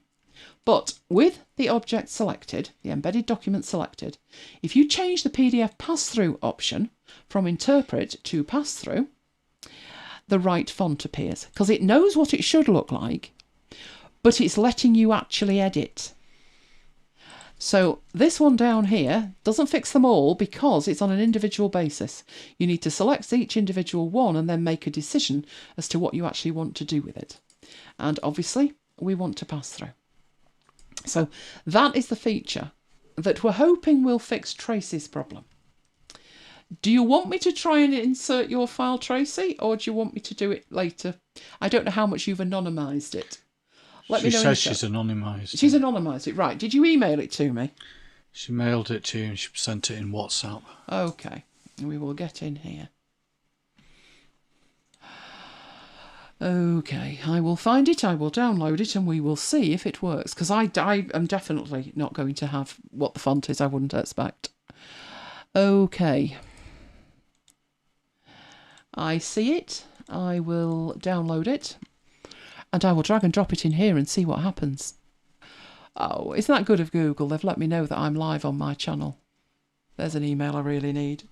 But with the object selected, the embedded document selected, if you change the PDF pass-through option from interpret to pass-through, the right font appears, because it knows what it should look like, but it's letting you actually edit. So this one down here doesn't fix them all because it's on an individual basis. You need to select each individual one and then make a decision as to what you actually want to do with it. And obviously we want to pass through. So that is the feature that we're hoping will fix Tracy's problem. Do you want me to try and insert your file, Tracy, or do you want me to do it later? I don't know how much you've anonymised it. Let me know. She says she's anonymised. She's anonymised it, right. Did you email it to me? She mailed it to you and she sent it in WhatsApp. Okay, we will get in here. Okay, I will find it, I will download it, and we will see if it works, because I am definitely not going to have what the font is, I wouldn't expect. Okay. I see it, I will download it, and I will drag and drop it in here and see what happens. Oh, isn't that good of Google? They've let me know that I'm live on my channel. There's an email I really need.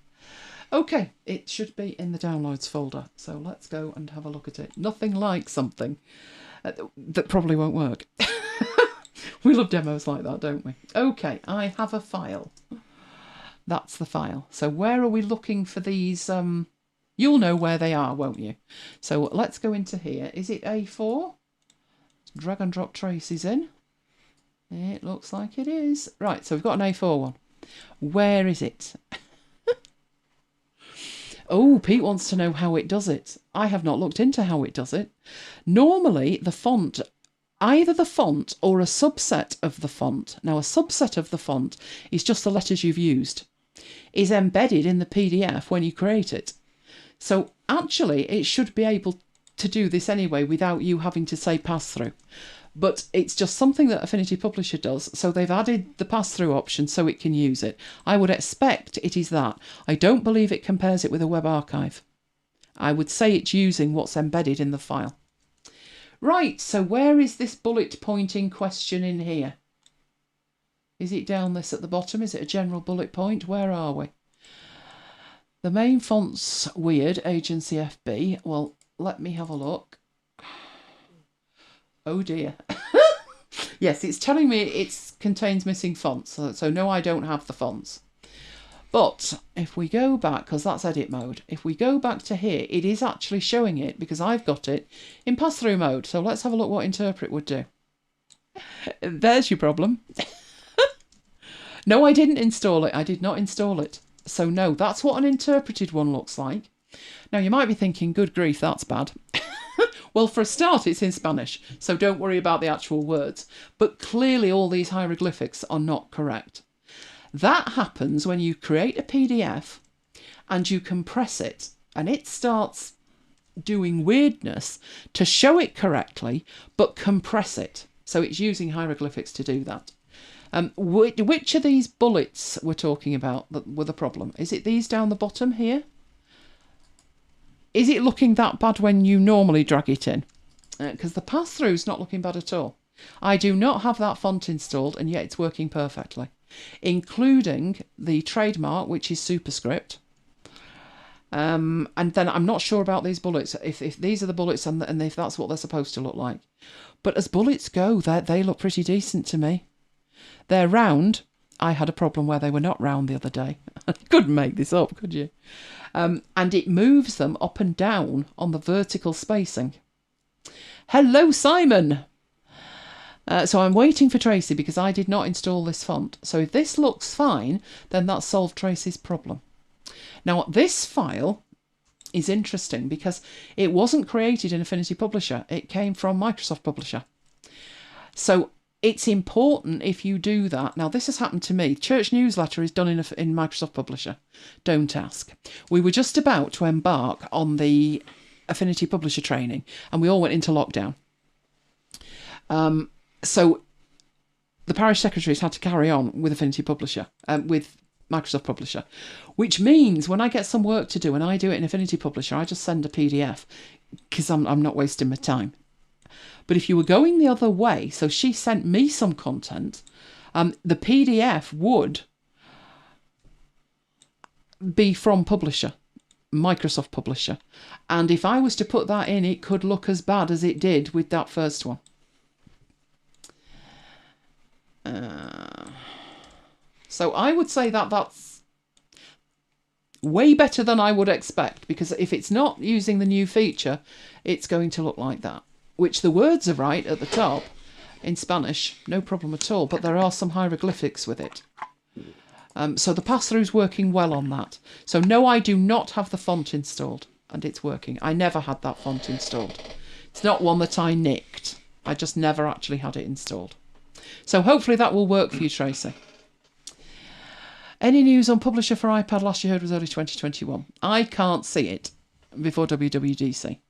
Okay, it should be in the downloads folder, so let's go and have a look at it. Nothing like something that probably won't work. We love demos like that, don't we? Okay, I have a file. That's the file. So where are we looking for these? You'll know where they are, won't you? So let's go into here. Is it A4? Drag and drop Tracy's in. It looks like it is. Right, so we've got an A4 one. Where is it? Oh, Pete wants to know how it does it. I have not looked into how it does it. Normally, the font, either the font or a subset of the font, now a subset of the font is just the letters you've used, is embedded in the PDF when you create it. So actually, it should be able to do this anyway without you having to say pass-through. But it's just something that Affinity Publisher does, so they've added the pass-through option so it can use it. I would expect it is that. I don't believe it compares it with a web archive. I would say it's using what's embedded in the file. Right, so where is this bullet pointing question in here? Is it down this at the bottom? Is it a general bullet point? Where are we? The main font's weird, Agency FB. Well, let me have a look. Oh dear. Yes, it's telling me it contains missing fonts. So no, I don't have the fonts. But if we go back, because that's edit mode, if we go back to here, it is actually showing it because I've got it in pass-through mode. So let's have a look what interpret would do. There's your problem. No, I didn't install it. I did not install it. So no, that's what an interpreted one looks like. Now you might be thinking, good grief, that's bad. Well, for a start, it's in Spanish, so don't worry about the actual words. But clearly all these hieroglyphics are not correct. That happens when you create a PDF and you compress it and it starts doing weirdness to show it correctly, but compress it. So it's using hieroglyphics to do that. Which of these bullets we're talking about that were the problem? Is it these down the bottom here? Is it looking that bad when you normally drag it in? Because the pass-through is not looking bad at all. I do not have that font installed, and yet it's working perfectly, including the trademark, which is superscript. And then I'm not sure about these bullets, if these are the bullets and if that's what they're supposed to look like. But as bullets go, they look pretty decent to me. They're round. I had a problem where they were not round the other day. You couldn't make this up, could you? And it moves them up and down on the vertical spacing. Hello, Simon! So I'm waiting for Tracy because I did not install this font. So if this looks fine, then that solved Tracy's problem. Now, this file is interesting because it wasn't created in Affinity Publisher. It came from Microsoft Publisher. So it's important if you do that. Now, this has happened to me. Church Newsletter is done in Microsoft Publisher. Don't ask. We were just about to embark on the Affinity Publisher training, and we all went into lockdown. So the parish secretaries had to carry on with Affinity Publisher, with Microsoft Publisher, which means when I get some work to do and I do it in Affinity Publisher, I just send a PDF because I'm not wasting my time. But if you were going the other way, so she sent me some content, the PDF would be from Publisher, Microsoft Publisher. And if I was to put that in, it could look as bad as it did with that first one. So I would say that that's way better than I would expect, because if it's not using the new feature, it's going to look like that. Which the words are right at the top in Spanish, no problem at all, but there are some hieroglyphics with it. So the pass-through is working well on that. So no, I do not have the font installed, and it's working. I never had that font installed. It's not one that I nicked. I just never actually had it installed. So hopefully that will work for you, Tracy. Any news on Publisher for iPad? Last you heard was early 2021. I can't see it before WWDC.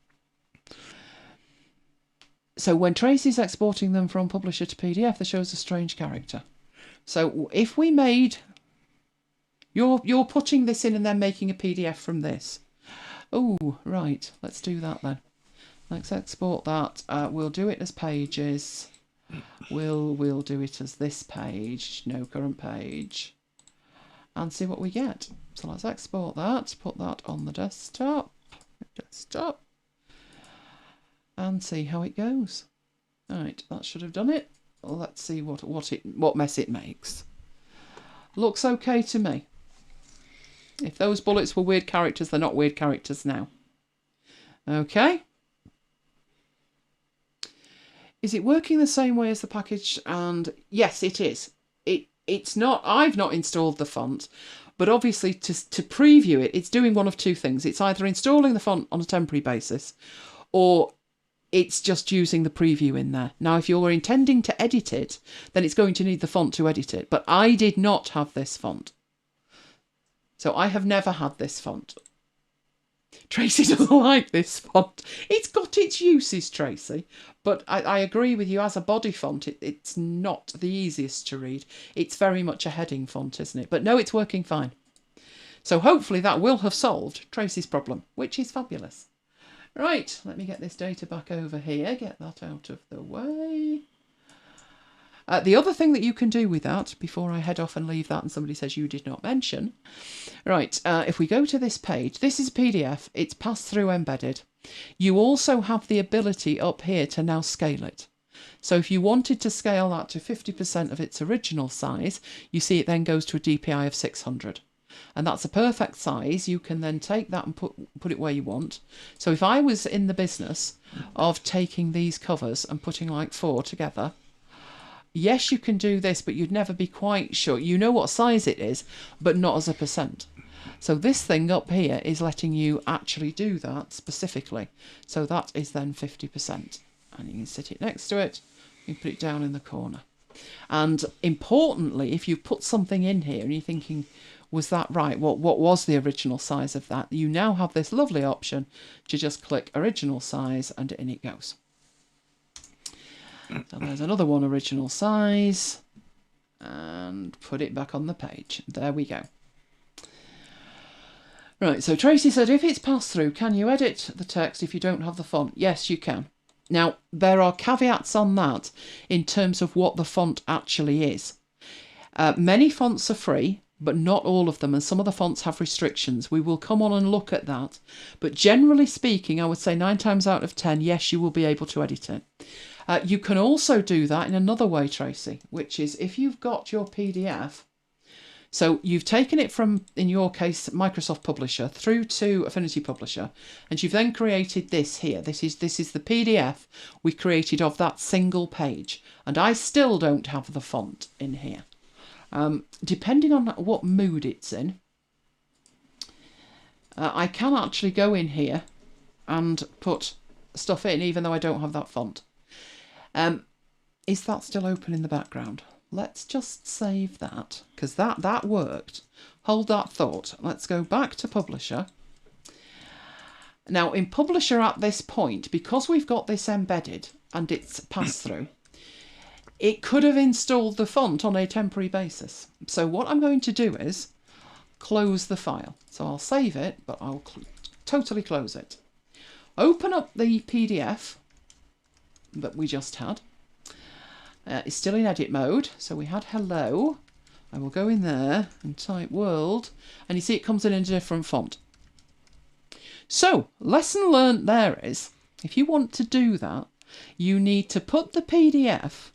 So when Tracy's exporting them from Publisher to PDF, they show us a strange character. So if we made... You're putting this in and then making a PDF from this. Oh, right. Let's do that then. Let's export that. We'll do it as pages. We'll do it as this page. No current page. And see what we get. So let's export that. Put that on the desktop. And see how it goes. Right, that should have done it. Let's see what mess it makes. Looks okay to me. If those bullets were weird characters, they're not weird characters now. Okay. Is it working the same way as the package? And yes, it is. It's not. I've not installed the font, but obviously to preview it, it's doing one of two things. It's either installing the font on a temporary basis, or it's just using the preview in there. Now, if you're intending to edit it, then it's going to need the font to edit it. But I did not have this font. So I have never had this font. Tracy doesn't like this font. It's got its uses, Tracy. But I agree with you, as a body font, it's not the easiest to read. It's very much a heading font, isn't it? But no, it's working fine. So hopefully that will have solved Tracy's problem, which is fabulous. Right, let me get this data back over here, get that out of the way. The other thing that you can do with that, before I head off and leave that and somebody says you did not mention, right, if we go to this page, this is a PDF, it's pass-through embedded. You also have the ability up here to now scale it. So if you wanted to scale that to 50% of its original size, you see it then goes to a DPI of 600. And that's a perfect size. You can then take that and put it where you want. So if I was in the business of taking these covers and putting like 4 together, yes, you can do this, but you'd never be quite sure. You know what size it is, but not as a percent. So this thing up here is letting you actually do that specifically. So that is then 50%. And you can sit it next to it. You can put it down in the corner. And importantly, if you put something in here and you're thinking, Was that right? What was the original size of that? You now have this lovely option to just click original size and in it goes. So there's another one, original size, and put it back on the page. There we go. Right, so Tracy said, if it's pass-through, can you edit the text if you don't have the font? Yes, you can. Now, there are caveats on that in terms of what the font actually is. Many fonts are free, but not all of them, and some of the fonts have restrictions. We will come on and look at that. But generally speaking, I would say 9 times out of 10, yes, you will be able to edit it. You can also do that in another way, Tracy, which is if you've got your PDF, so you've taken it from, in your case, Microsoft Publisher through to Affinity Publisher, and you've then created this here. This is the PDF we created of that single page, and I still don't have the font in here. Depending on what mood it's in, I can actually go in here and put stuff in even though I don't have that font. Is that still open in the background? Let's just save that, because that worked. Hold that thought. Let's go back to Publisher. Now in Publisher at this point, because we've got this embedded and it's pass-through, it could have installed the font on a temporary basis. So what I'm going to do is close the file. So I'll save it, but I'll totally close it. Open up the PDF that we just had. It's still in edit mode. So we had hello. I will go in there and type world. And you see it comes in a different font. So lesson learnt there is, if you want to do that, you need to put the PDF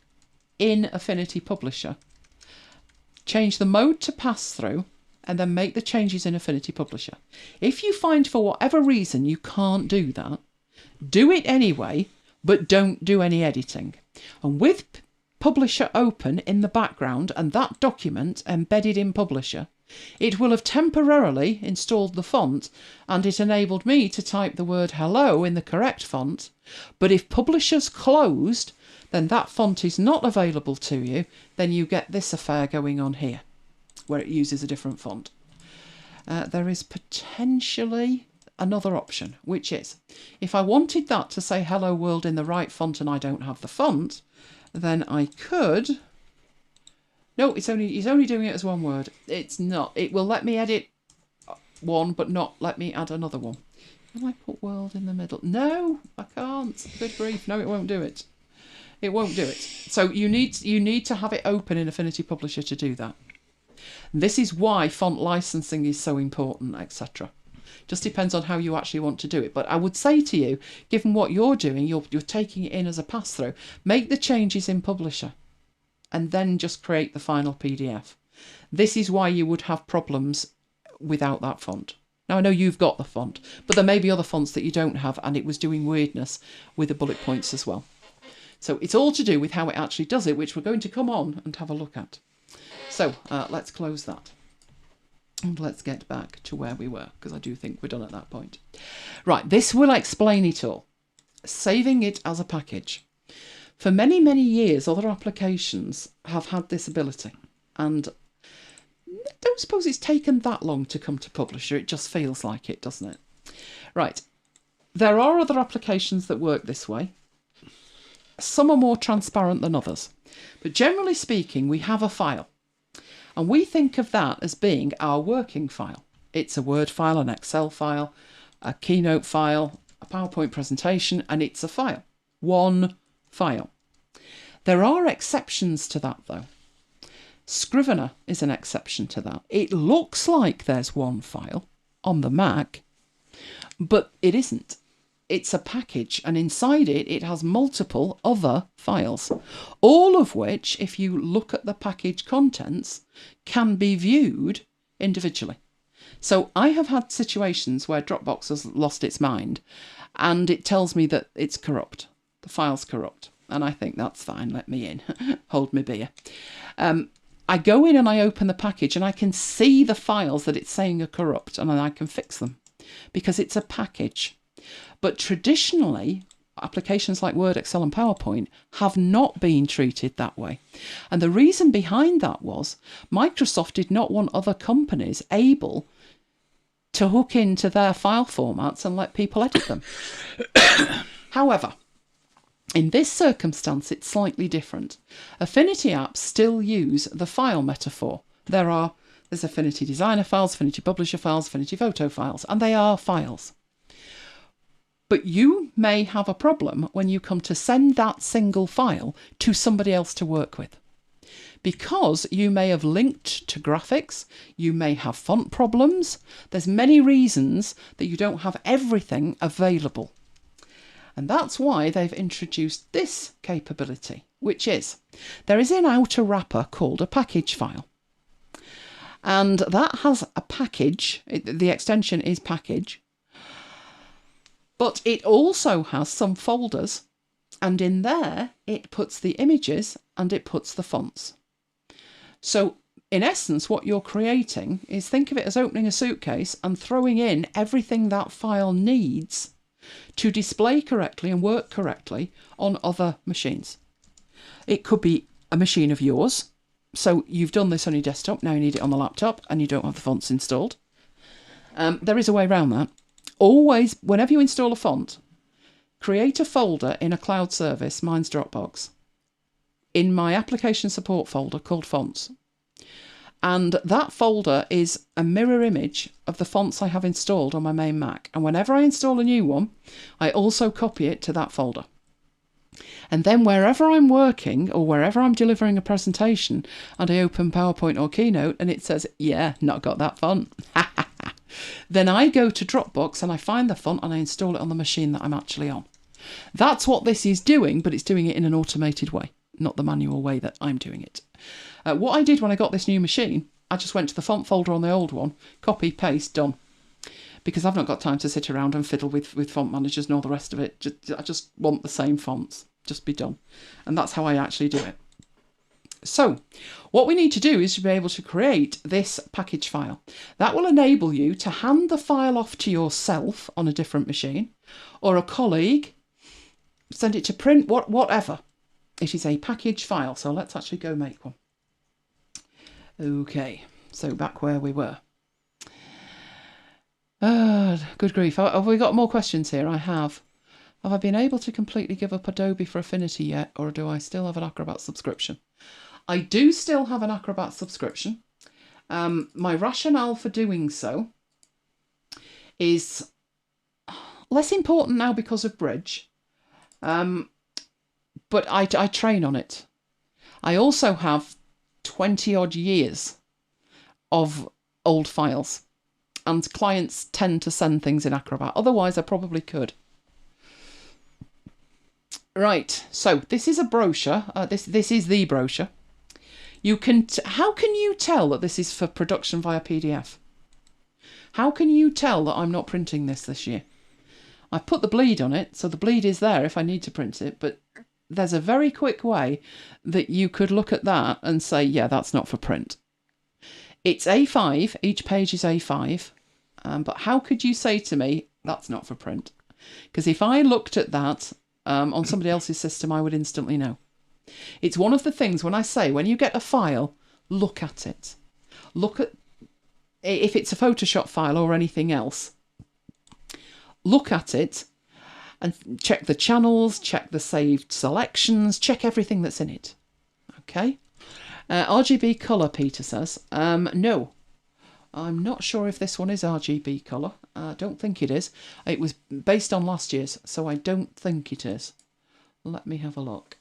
in Affinity Publisher, change the mode to pass-through, and then make the changes in Affinity Publisher. If you find for whatever reason you can't do that, do it anyway, but don't do any editing. And with Publisher open in the background and that document embedded in Publisher, it will have temporarily installed the font, and it enabled me to type the word hello in the correct font. But if Publisher's closed, then that font is not available to you, then you get this affair going on here, where it uses a different font. There is potentially another option, which is, if I wanted that to say hello world in the right font and I don't have the font, then I could... No, he's only doing it as one word. It's not. It will let me edit one, but not let me add another one. Can I put world in the middle? No, I can't. Good grief. No, it won't do it. It won't do it. So you need to have it open in Affinity Publisher to do that. This is why font licensing is so important, etc. Just depends on how you actually want to do it. But I would say to you, given what you're doing, you're taking it in as a pass-through, make the changes in Publisher and then just create the final PDF. This is why you would have problems without that font. Now, I know you've got the font, but there may be other fonts that you don't have, and it was doing weirdness with the bullet points as well. So it's all to do with how it actually does it, which we're going to come on and have a look at. So let's close that. And let's get back to where we were, because I do think we're done at that point. Right, this will explain it all. Saving it as a package. For many, many years, other applications have had this ability. And I don't suppose it's taken that long to come to Publisher. It just feels like it, doesn't it? Right, there are other applications that work this way. Some are more transparent than others. But generally speaking, we have a file. And we think of that as being our working file. It's a Word file, an Excel file, a Keynote file, a PowerPoint presentation, and it's a file. One file. There are exceptions to that, though. Scrivener is an exception to that. It looks like there's one file on the Mac, but it isn't. It's a package, and inside it, it has multiple other files, all of which, if you look at the package contents, can be viewed individually. So I have had situations where Dropbox has lost its mind, and it tells me that it's corrupt. The file's corrupt, and I think that's fine. Let me in. Hold me beer. I go in and I open the package, and I can see the files that it's saying are corrupt, and then I can fix them because it's a package. But traditionally, applications like Word, Excel and PowerPoint have not been treated that way. And the reason behind that was Microsoft did not want other companies able to hook into their file formats and let people edit them. However, in this circumstance, it's slightly different. Affinity apps still use the file metaphor. There's Affinity Designer files, Affinity Publisher files, Affinity Photo files, and they are files. But you may have a problem when you come to send that single file to somebody else to work with. Because you may have linked to graphics, you may have font problems. There's many reasons that you don't have everything available. And that's why they've introduced this capability, which is there is an outer wrapper called a package file. And that has a package, the extension is package, but it also has some folders, and in there it puts the images and it puts the fonts. So in essence, what you're creating is, think of it as opening a suitcase and throwing in everything that file needs to display correctly and work correctly on other machines. It could be a machine of yours. So you've done this on your desktop, now you need it on the laptop and you don't have the fonts installed. There is a way around that. Always, whenever you install a font, create a folder in a cloud service, mine's Dropbox, in my application support folder called fonts. And that folder is a mirror image of the fonts I have installed on my main Mac. And whenever I install a new one, I also copy it to that folder. And then wherever I'm working or wherever I'm delivering a presentation and I open PowerPoint or Keynote and it says, yeah, not got that font, then I go to Dropbox and I find the font and I install it on the machine that I'm actually on. That's what this is doing, but it's doing it in an automated way, not the manual way that I'm doing it. What I did when I got this new machine, I just went to the font folder on the old one, copy, paste, done. Because I've not got time to sit around and fiddle with font managers and all the rest of it. I just want the same fonts. Just be done. And that's how I actually do it. So what we need to do is to be able to create this package file. That will enable you to hand the file off to yourself on a different machine or a colleague, send it to print, whatever. It is a package file. So let's actually go make one. Okay, so back where we were. Good grief. Have we got more questions here? I have. Have I been able to completely give up Adobe for Affinity yet, or do I still have an Acrobat subscription? I do still have an Acrobat subscription. My rationale for doing so is less important now because of Bridge, but I train on it. I also have 20 odd years of old files, and clients tend to send things in Acrobat. Otherwise, I probably could. Right, so this is a brochure. This is the brochure. You can. How can you tell that this is for production via PDF? How can you tell that I'm not printing this year? I put the bleed on it, so the bleed is there if I need to print it, but there's a very quick way that you could look at that and say, yeah, that's not for print. It's A5, each page is A5, but how could you say to me, that's not for print? Because if I looked at that on somebody else's system, I would instantly know. It's one of the things when I say, when you get a file, look at it. Look at, if it's a Photoshop file or anything else, look at it and check the channels, check the saved selections, check everything that's in it. Okay? RGB colour, Peter says. No. I'm not sure if this one is RGB colour. I don't think it is. It was based on last year's, so I don't think it is. Let me have a look.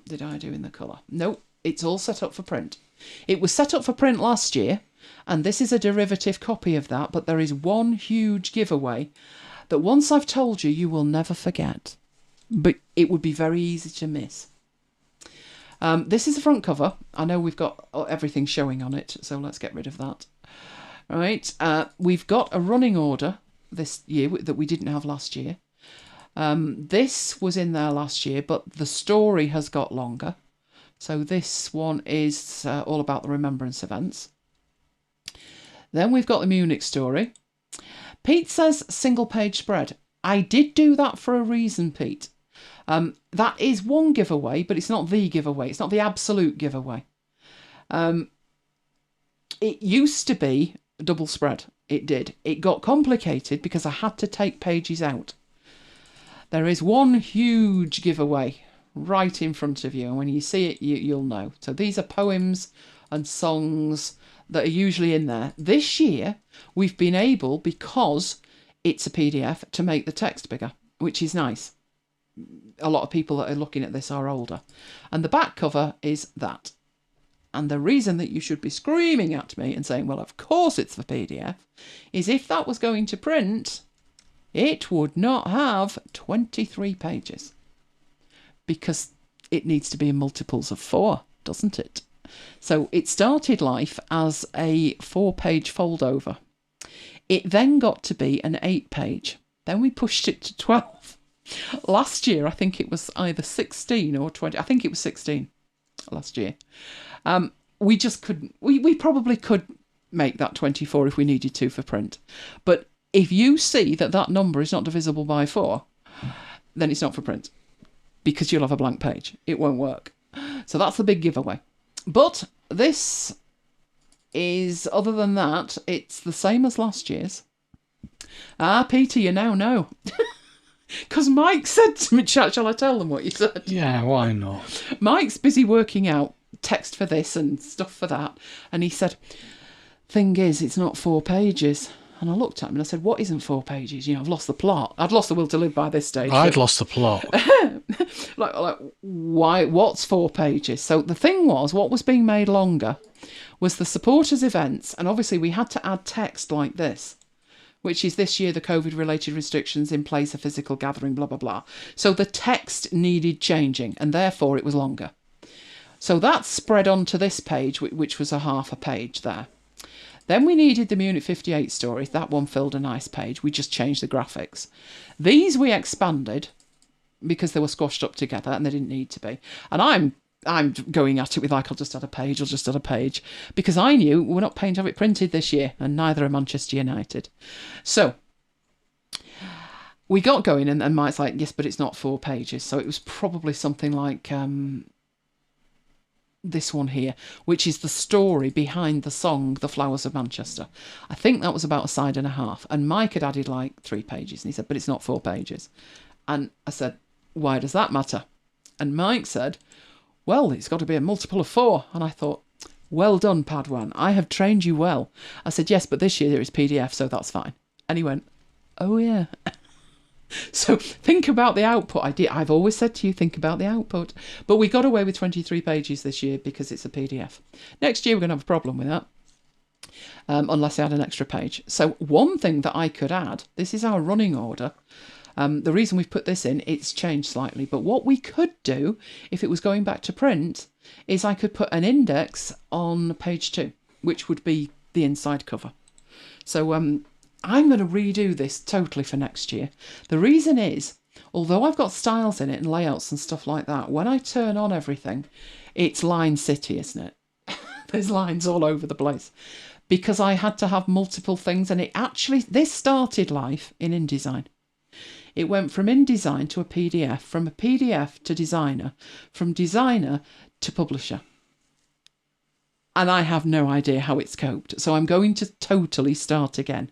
Did I do in the colour? No, it's all set up for print. It was set up for print last year, and this is a derivative copy of that, but there is one huge giveaway that once I've told you, you will never forget. But it would be very easy to miss. This is the front cover. I know we've got everything showing on it, so let's get rid of that. Right, we've got a running order this year that we didn't have last year. This was in there last year, but the story has got longer. So this one is all about the remembrance events. Then we've got the Munich story. Pete says single page spread. I did do that for a reason, Pete. That is one giveaway, but it's not the giveaway. It's not the absolute giveaway. It used to be a double spread. It did. It got complicated because I had to take pages out. There is one huge giveaway right in front of you, and when you see it, you'll know. So these are poems and songs that are usually in there. This year, we've been able, because it's a PDF, to make the text bigger, which is nice. A lot of people that are looking at this are older. And the back cover is that. And the reason that you should be screaming at me and saying, well, of course it's for PDF, is if that was going to print, it would not have 23 pages. Because it needs to be in multiples of 4, doesn't it? So it started life as a 4-page foldover. It then got to be an 8-page. Then we pushed it to 12. Last year, I think it was either 16 or 20. I think it was 16 last year. We just couldn't. We probably could make that 24 if we needed to for print. But if you see that that number is not divisible by 4, then it's not for print. Because you'll have a blank page. It won't work. So that's the big giveaway. But this is, other than that, it's the same as last year's. Peter, you now know. Because Mike said to me, shall I tell them what you said? Yeah, why not? Mike's busy working out text for this and stuff for that. And he said, thing is, it's not 4 pages. And I looked at him and I said, what isn't 4 pages? You know, I've lost the plot. I'd lost the will to live by this stage. I'd lost the plot. like, why? What's 4 pages? So the thing was, what was being made longer was the supporters events. And obviously we had to add text like this, which is this year the COVID-related restrictions in place of physical gathering, blah, blah, blah. So the text needed changing and therefore it was longer. So that spread onto this page, which was a half a page there. Then we needed the Munich 58 story. That one filled a nice page. We just changed the graphics. These we expanded because they were squashed up together and they didn't need to be. And I'm going at it with like, I'll just add a page, because I knew we're not paying to have it printed this year, and neither are Manchester United. So we got going, and Mike's like, yes, but it's not 4 pages. So it was probably something like this one here, which is the story behind the song The Flowers of Manchester. I think that was about 1.5 sides, and Mike had added like 3 pages, and he said, but it's not 4 pages. And I said, why does that matter? And Mike said, well, it's got to be a multiple of 4. And I thought, well done, Padawan, I have trained you well. I said, yes, but this year there is PDF, so that's fine. And he went, oh yeah. So think about the output. I've always said to you, think about the output. But we got away with 23 pages this year because it's a PDF. Next year we're going to have a problem with that, unless I add an extra page. So one thing that I could add, this is our running order. The reason we've put this in, it's changed slightly. But what we could do, if it was going back to print, is I could put an index on page 2, which would be the inside cover. So I'm going to redo this totally for next year. The reason is, although I've got styles in it and layouts and stuff like that, when I turn on everything, it's line city, isn't it? There's lines all over the place. Because I had to have multiple things, and this started life in InDesign. It went from InDesign to a PDF, from a PDF to designer, from designer to publisher. And I have no idea how it's coped. So I'm going to totally start again.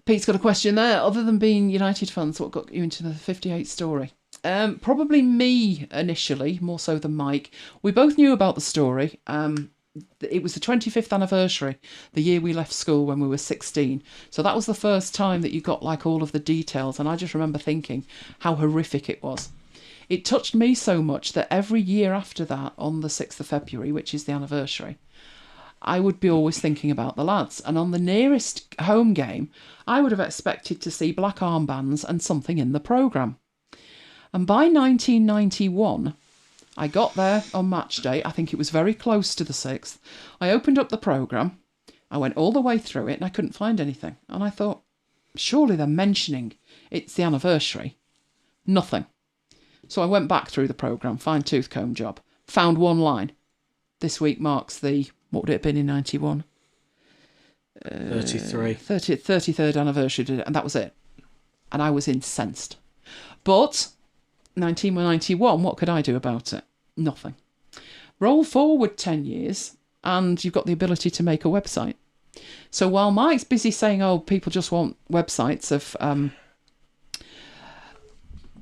Pete's got a question there. Other than being United fans, what got you into the 58 story? Probably me initially, more so than Mike. We both knew about the story. It was the 25th anniversary, the year we left school when we were 16. So that was the first time that you got like all of the details. And I just remember thinking how horrific it was. It touched me so much that every year after that, on the 6th of February, which is the anniversary, I would be always thinking about the lads. And on the nearest home game, I would have expected to see black armbands and something in the programme. And by 1991, I got there on match day. I think it was very close to the 6th. I opened up the programme. I went all the way through it and I couldn't find anything. And I thought, surely they're mentioning it's the anniversary. Nothing. So I went back through the programme, fine-tooth comb job. Found one line. This week marks the... What would it have been in 91? 33. 33rd anniversary, and that was it. And I was incensed. But 1991, what could I do about it? Nothing. Roll forward 10 years and you've got the ability to make a website. So while Mike's busy saying, oh, people just want websites of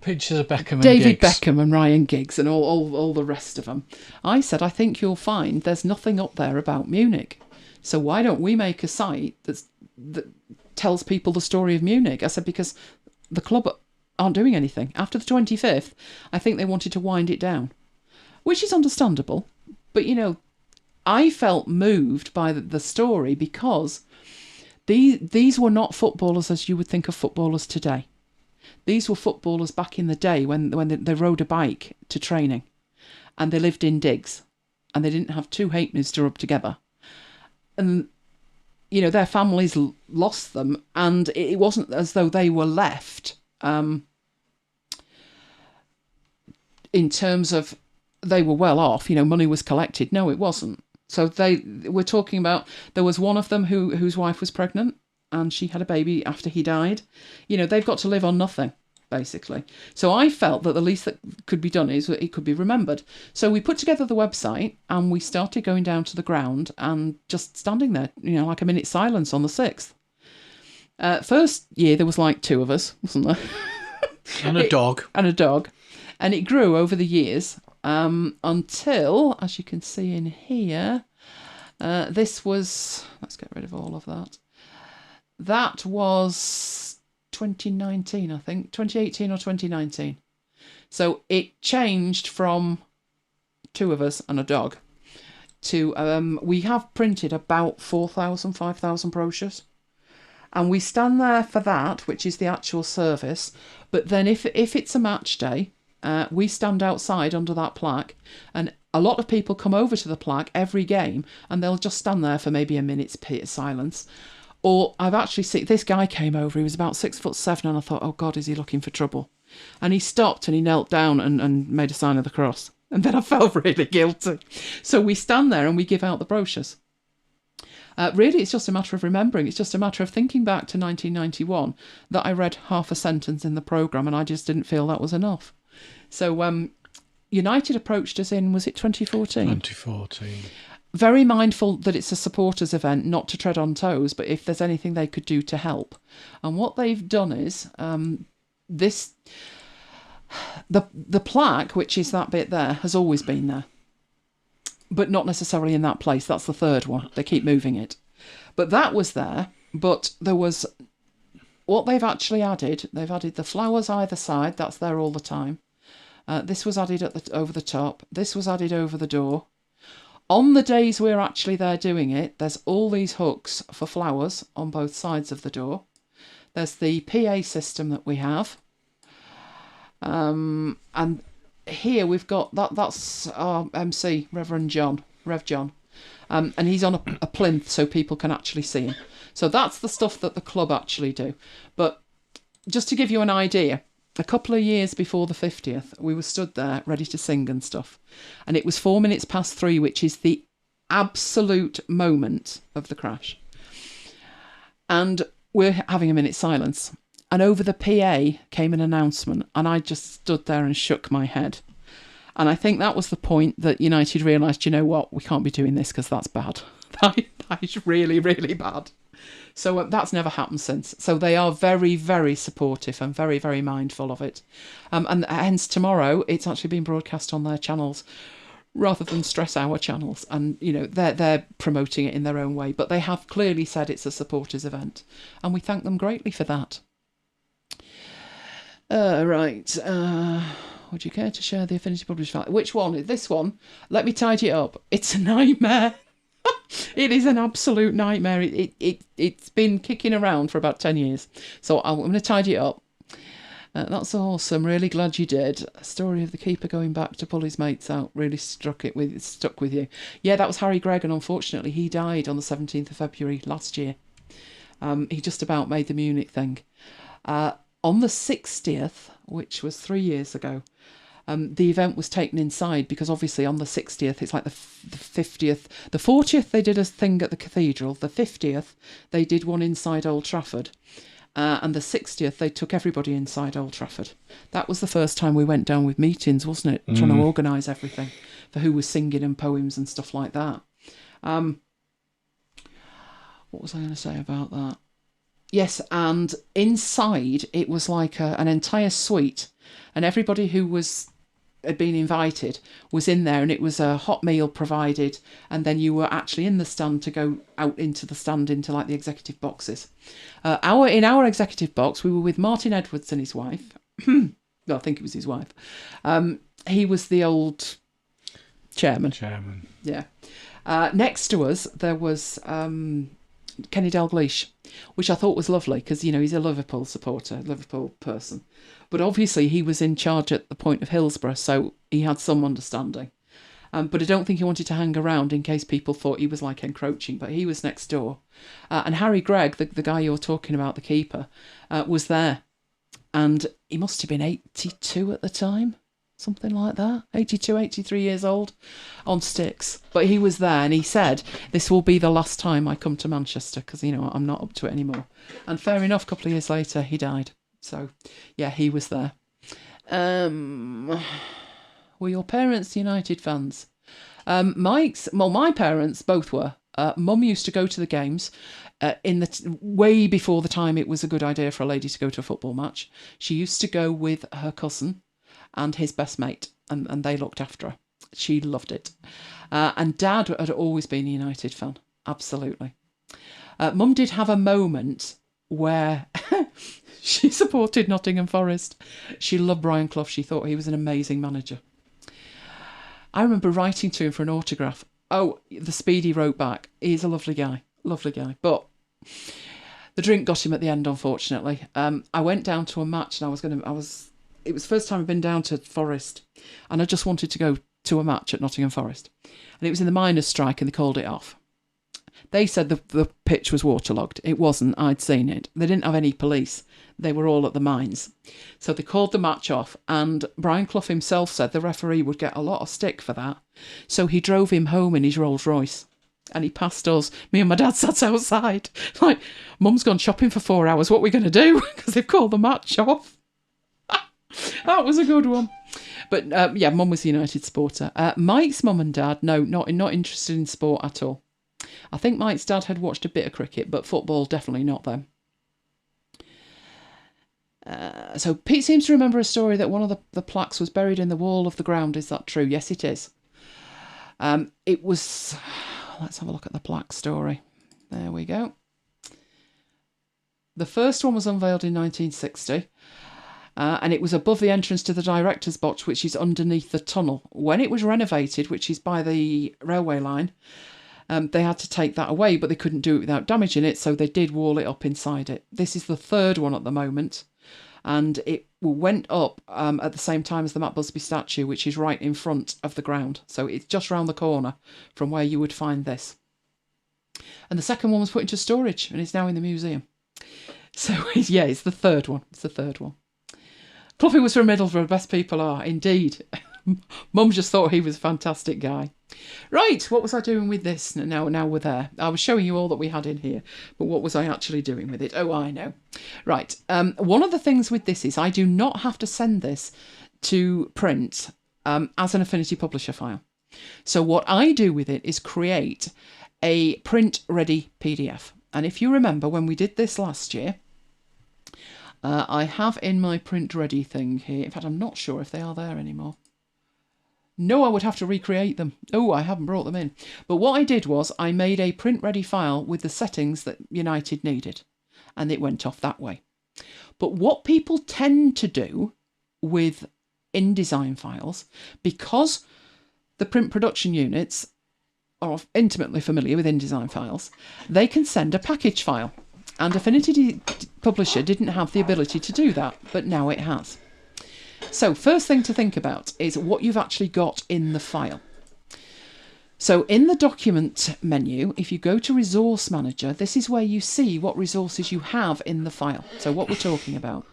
pictures of Beckham David and Giggs. Beckham and Ryan Giggs and all the rest of them, I said, I think you'll find there's nothing up there about Munich. So why don't we make a site that tells people the story of Munich? I said, because the club aren't doing anything. After the 25th, I think they wanted to wind it down, which is understandable. But, you know, I felt moved by the story because these were not footballers as you would think of footballers today. These were footballers back in the day when they rode a bike to training and they lived in digs and they didn't have two halfpennies to rub together. And, you know, their families lost them and it wasn't as though they were left in terms of they were well off, you know, money was collected. No, it wasn't. So we're talking about, there was one of them whose wife was pregnant and she had a baby after he died. You know, they've got to live on nothing, basically. So I felt that the least that could be done is that it could be remembered. So we put together the website and we started going down to the ground and just standing there, you know, like a minute's silence on the 6th. First year, there was like 2 of us, wasn't there? And a dog. And a dog. And it grew over the years until, as you can see in here, this was, let's get rid of all of that. That was 2019, I think, 2018 or 2019. So it changed from 2 of us and a dog to, we have printed about 4,000, 5,000 brochures. And we stand there for that, which is the actual service. But then if it's a match day, we stand outside under that plaque, and a lot of people come over to the plaque every game, and they'll just stand there for maybe a minute's silence. Or I've actually seen, this guy came over, he was about 6'7", and I thought, oh God, is he looking for trouble? And he stopped and he knelt down and made a sign of the cross. And then I felt really guilty. So we stand there and we give out the brochures. Really, it's just a matter of remembering. It's just a matter of thinking back to 1991 that I read half a sentence in the programme and I just didn't feel that was enough. So United approached us in, was it 2014? 2014. Very mindful that it's a supporters event, not to tread on toes, but if there's anything they could do to help. And what they've done is the plaque, which is that bit there, has always been there. But not necessarily in that place. That's the 3rd one. They keep moving it. But that was there. But there was, what they've actually added, they've added the flowers either side. That's there all the time. This was added over the top. This was added over the door. On the days we're actually there doing it, there's all these hooks for flowers on both sides of the door. There's the PA system that we have. And here we've got, that's our MC, Rev John. And he's on a plinth so people can actually see him. So that's the stuff that the club actually do. But just to give you an idea, a couple of years before the 50th, we were stood there ready to sing and stuff. And it was 4 minutes past 3, which is the absolute moment of the crash. And we're having a minute's silence. And over the PA came an announcement, and I just stood there and shook my head. And I think that was the point that United realised, you know what, we can't be doing this because that's bad. That is really, really bad. So that's never happened since. So they are very, very supportive and very, very mindful of it. And hence tomorrow, it's actually being broadcast on their channels rather than stress our channels. And, you know, they're promoting it in their own way. But they have clearly said it's a supporters event. And we thank them greatly for that. Right. Would you care to share the Affinity published file? Which one? This one? Let me tidy it up. It's a nightmare. It is an absolute nightmare. It's been kicking around for about 10 years. So I'm going to tidy it up. That's awesome. Really glad you did. Story of the keeper going back to pull his mates out really stuck with you. Yeah, that was Harry Gregg, and unfortunately he died on the 17th of February last year. He just about made the Munich thing. On the 60th, which was 3 years ago, the event was taken inside because obviously on the 60th, it's like the 50th. The 40th, they did a thing at the cathedral. The 50th, they did one inside Old Trafford. And the 60th, they took everybody inside Old Trafford. That was the first time we went down with meetings, wasn't it? Trying to organise everything for who was singing and poems and stuff like that. What was I going to say about that? Yes, and inside it was like an entire suite, and everybody who had been invited was in there, and it was a hot meal provided, and then you were actually in the stand to go out into the stand into like the executive boxes. In our executive box, we were with Martin Edwards and his wife. Well, I think it was his wife. He was the old chairman. Yeah. Next to us, there was Kenny Dalglish, which I thought was lovely because, you know, he's a Liverpool supporter, Liverpool person. But obviously he was in charge at the point of Hillsborough, so he had some understanding. But I don't think he wanted to hang around in case people thought he was like encroaching, but he was next door. And Harry Gregg, the guy you're talking about, the keeper, was there. And he must have been 82 at the time, something like that. 82, 83 years old, on sticks. But he was there, and he said, this will be the last time I come to Manchester, because, you know, I'm not up to it anymore. And fair enough, a couple of years later, he died. So, yeah, he was there. Were your parents United fans? My parents both were. Mum used to go to the games way before the time it was a good idea for a lady to go to a football match. She used to go with her cousin and his best mate, and they looked after her. She loved it. And Dad had always been a United fan, absolutely. Mum did have a moment where she supported Nottingham Forest. She loved Brian Clough. She thought he was an amazing manager. I remember writing to him for an autograph. Oh, the speed he wrote back. He's a lovely guy. But the drink got him at the end, unfortunately. I went down to a match, and it was the first time I'd been down to Forest, and I just wanted to go to a match at Nottingham Forest. And it was in the miners' strike, and they called it off. They said the pitch was waterlogged. It wasn't. I'd seen it. They didn't have any police. They were all at the mines. So they called the match off, and Brian Clough himself said the referee would get a lot of stick for that. So he drove him home in his Rolls Royce, and he passed us. Me and my dad sat outside. Like, Mum's gone shopping for 4 hours. What are we going to do? Because they've called the match off. That was a good one. But yeah, Mum was a United supporter. Mike's mum and dad, no, not interested in sport at all. I think Mike's dad had watched a bit of cricket, but football, definitely not them. So Pete seems to remember a story that one of the plaques was buried in the wall of the ground. Is that true? Yes, it is. It was... Let's have a look at the plaque story. There we go. The first one was unveiled in 1960. And it was above the entrance to the director's box, which is underneath the tunnel. When it was renovated, which is by the railway line, they had to take that away, but they couldn't do it without damaging it, so they did wall it up inside it. This is the third one at the moment, and it went up at the same time as the Matt Busby statue, which is right in front of the ground. So it's just round the corner from where you would find this. And the second one was put into storage, and it's now in the museum. So, yeah, it's the third one. Cloughie was from Middlesbrough, best people are, indeed. Mum just thought he was a fantastic guy. Right, what was I doing with this? Now we're there. I was showing you all that we had in here, but what was I actually doing with it? Oh, I know. Right, one of the things with this is I do not have to send this to print as an Affinity Publisher file. So what I do with it is create a print-ready PDF. And if you remember when we did this last year, I have in my print-ready thing here. In fact, I'm not sure if they are there anymore. No, I would have to recreate them. Oh, I haven't brought them in. But what I did was I made a print-ready file with the settings that United needed, and it went off that way. But what people tend to do with InDesign files, because the print production units are intimately familiar with InDesign files, they can send a package file. And Affinity Publisher didn't have the ability to do that, but now it has. So first thing to think about is what you've actually got in the file. So in the document menu, if you go to Resource Manager, this is where you see what resources you have in the file. So what we're talking about.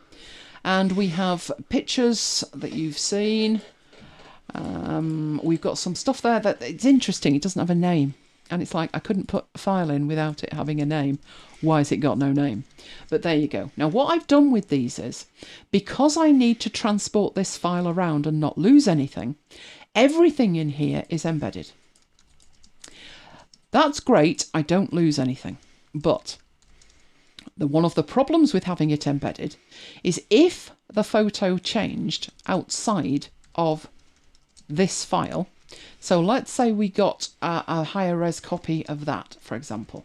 And we have pictures that you've seen. We've got some stuff there that it's interesting. It doesn't have a name. And it's like I couldn't put a file in without it having a name. Why has it got no name? But there you go. Now what I've done with these is, because I need to transport this file around and not lose anything, everything in here is embedded. That's great, I don't lose anything. But one of the problems with having it embedded is if the photo changed outside of this file, so let's say we got a higher res copy of that, for example.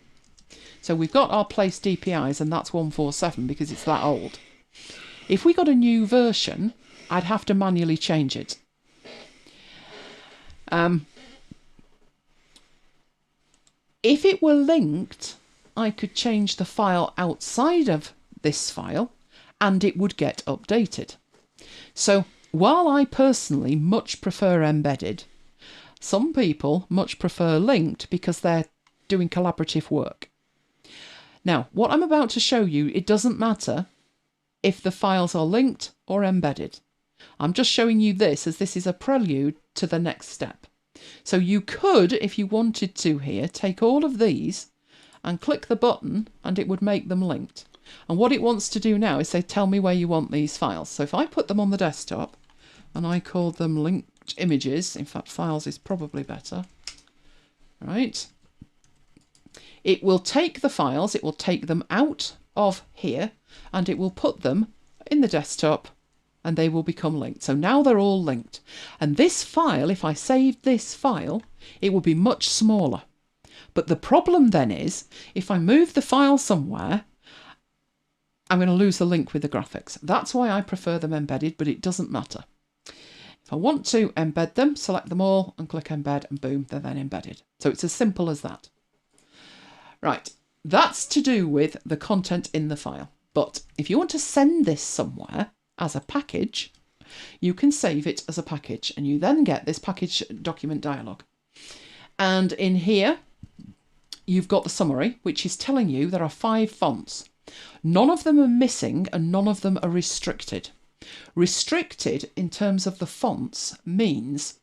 So we've got our place DPIs and that's 147 because it's that old. If we got a new version, I'd have to manually change it. If it were linked, I could change the file outside of this file and it would get updated. So while I personally much prefer embedded, some people much prefer linked because they're doing collaborative work. Now, what I'm about to show you, it doesn't matter if the files are linked or embedded. I'm just showing you this as this is a prelude to the next step. So you could, if you wanted to here, take all of these and click the button and it would make them linked. And what it wants to do now is say, tell me where you want these files. So if I put them on the desktop and I call them linked images, in fact files is probably better, right? It will take the files, it will take them out of here and it will put them in the desktop and they will become linked. So now they're all linked. And this file, if I saved this file, it will be much smaller. But the problem then is, if I move the file somewhere, I'm going to lose the link with the graphics. That's why I prefer them embedded, but it doesn't matter. If I want to embed them, select them all and click embed and boom, they're then embedded. So it's as simple as that. Right, that's to do with the content in the file. But if you want to send this somewhere as a package, you can save it as a package and you then get this package document dialog. And in here, you've got the summary, which is telling you there are 5 fonts. None of them are missing and none of them are restricted. Restricted in terms of the fonts means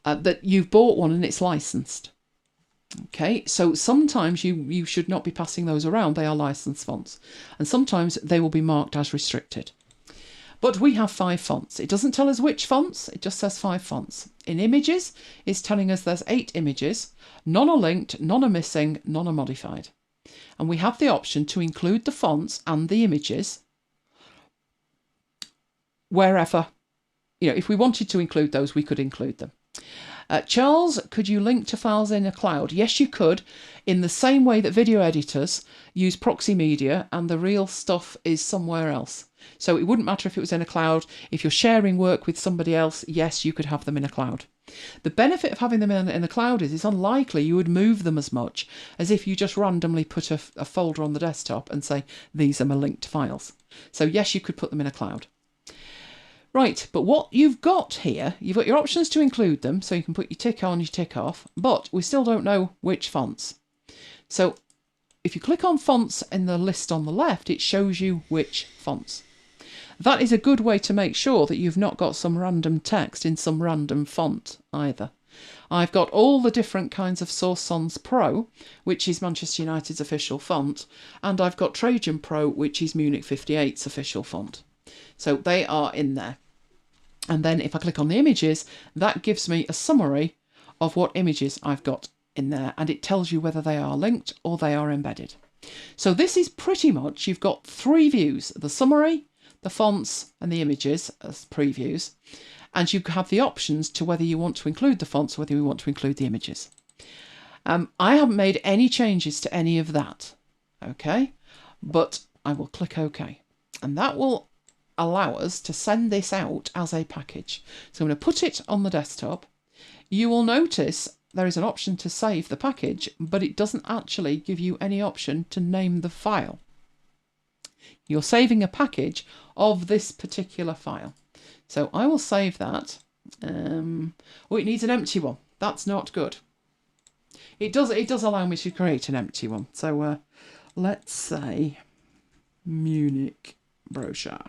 that you've bought one and it's licensed. Okay, so sometimes you should not be passing those around. They are licensed fonts. And sometimes they will be marked as restricted. But we have 5 fonts. It doesn't tell us which fonts, it just says 5 fonts. In images, it's telling us there's 8 images. None are linked, none are missing, none are modified. And we have the option to include the fonts and the images wherever, if we wanted to include those, we could include them. Charles, could you link to files in a cloud? Yes, you could, in the same way that video editors use proxy media and the real stuff is somewhere else. So it wouldn't matter if it was in a cloud. If you're sharing work with somebody else, yes, you could have them in a cloud. The benefit of having them in a cloud is it's unlikely you would move them as much as if you just randomly put a folder on the desktop and say, these are my linked files. So yes, you could put them in a cloud. Right, but what you've got here, you've got your options to include them, so you can put your tick on, your tick off, but we still don't know which fonts. So if you click on fonts in the list on the left, it shows you which fonts. That is a good way to make sure that you've not got some random text in some random font either. I've got all the different kinds of Source Sans Pro, which is Manchester United's official font, and I've got Trajan Pro, which is Munich 58's official font. So they are in there. And then if I click on the images, that gives me a summary of what images I've got in there, and it tells you whether they are linked or they are embedded. So this is pretty much, you've got 3 views, the summary, the fonts and the images as previews, and you have the options to whether you want to include the fonts or whether you want to include the images. I haven't made any changes to any of that, okay, but I will click OK, and that will allow us to send this out as a package. So I'm going to put it on the desktop. You will notice there is an option to save the package, but it doesn't actually give you any option to name the file. You're saving a package of this particular file. So I will save that. Oh, it needs an empty one. That's not good. It does allow me to create an empty one. So let's say Munich brochure.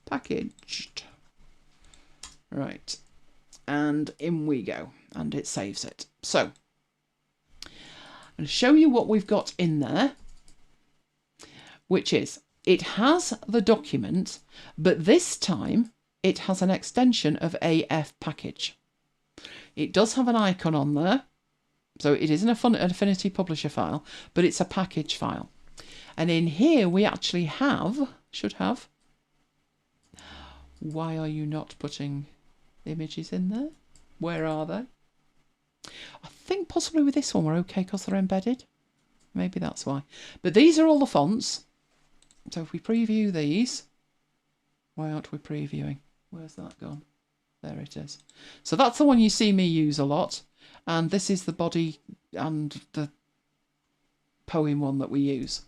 Packaged. Right. And in we go. and it saves it. So I'm going to show you what we've got in there, which is it has the document, but this time it has an extension of AF package. It does have an icon on there, so it isn't an Affinity Publisher file, but it's a package file. And in here we actually should have, why are you not putting images in there? Where are they? I think possibly with this one we're okay because they're embedded. Maybe that's why. But these are all the fonts. So if we preview these, why aren't we previewing? Where's that gone? There it is. So that's the one you see me use a lot. And this is the body and the poem one that we use.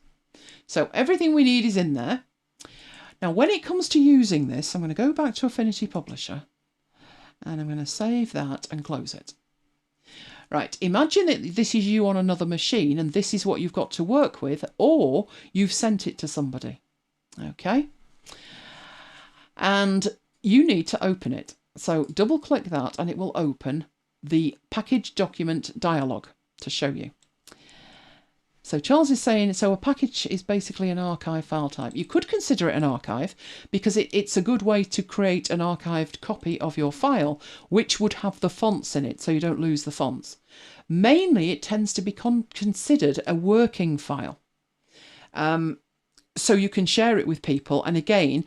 So everything we need is in there. Now when it comes to using this, I'm going to go back to Affinity Publisher and I'm going to save that and close it. Right, imagine that this is you on another machine and this is what you've got to work with, or you've sent it to somebody. Okay? And you need to open it. So double click that and it will open the package document dialog to show you. So Charles is saying, so a package is basically an archive file type. You could consider it an archive because it's a good way to create an archived copy of your file, which would have the fonts in it so you don't lose the fonts. Mainly, it tends to be considered a working file. So you can share it with people. And again,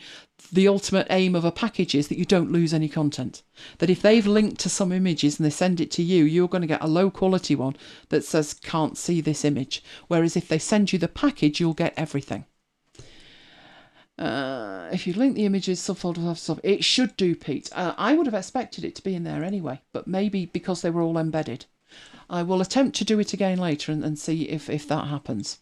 the ultimate aim of a package is that you don't lose any content. That if they've linked to some images and they send it to you, you're going to get a low quality one that says can't see this image. Whereas if they send you the package, you'll get everything. If you link the images, subfolders, stuff, it should do, Pete. I would have expected it to be in there anyway, but maybe because they were all embedded. I will attempt to do it again later and see if that happens.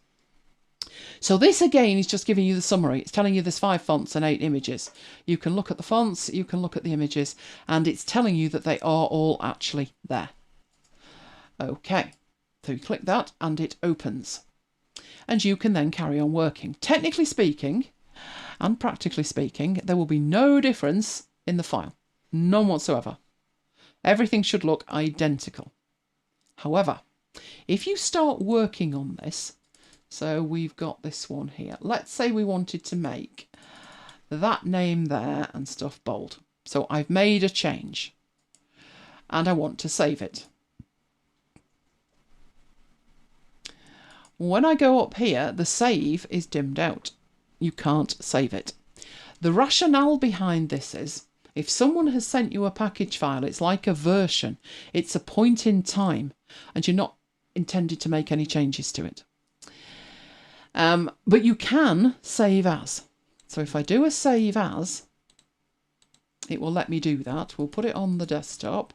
So this again is just giving you the summary. It's telling you there's 5 fonts and 8 images. You can look at the fonts, you can look at the images, and it's telling you that they are all actually there. Okay, so you click that and it opens. And you can then carry on working. Technically speaking, and practically speaking, there will be no difference in the file. None whatsoever. Everything should look identical. However, if you start working on this, so we've got this one here. Let's say we wanted to make that name there and stuff bold. So I've made a change and I want to save it. When I go up here, the save is dimmed out. You can't save it. The rationale behind this is if someone has sent you a package file, it's like a version. It's a point in time and you're not intended to make any changes to it. But you can save as. So if I do a save as, it will let me do that. We'll put it on the desktop.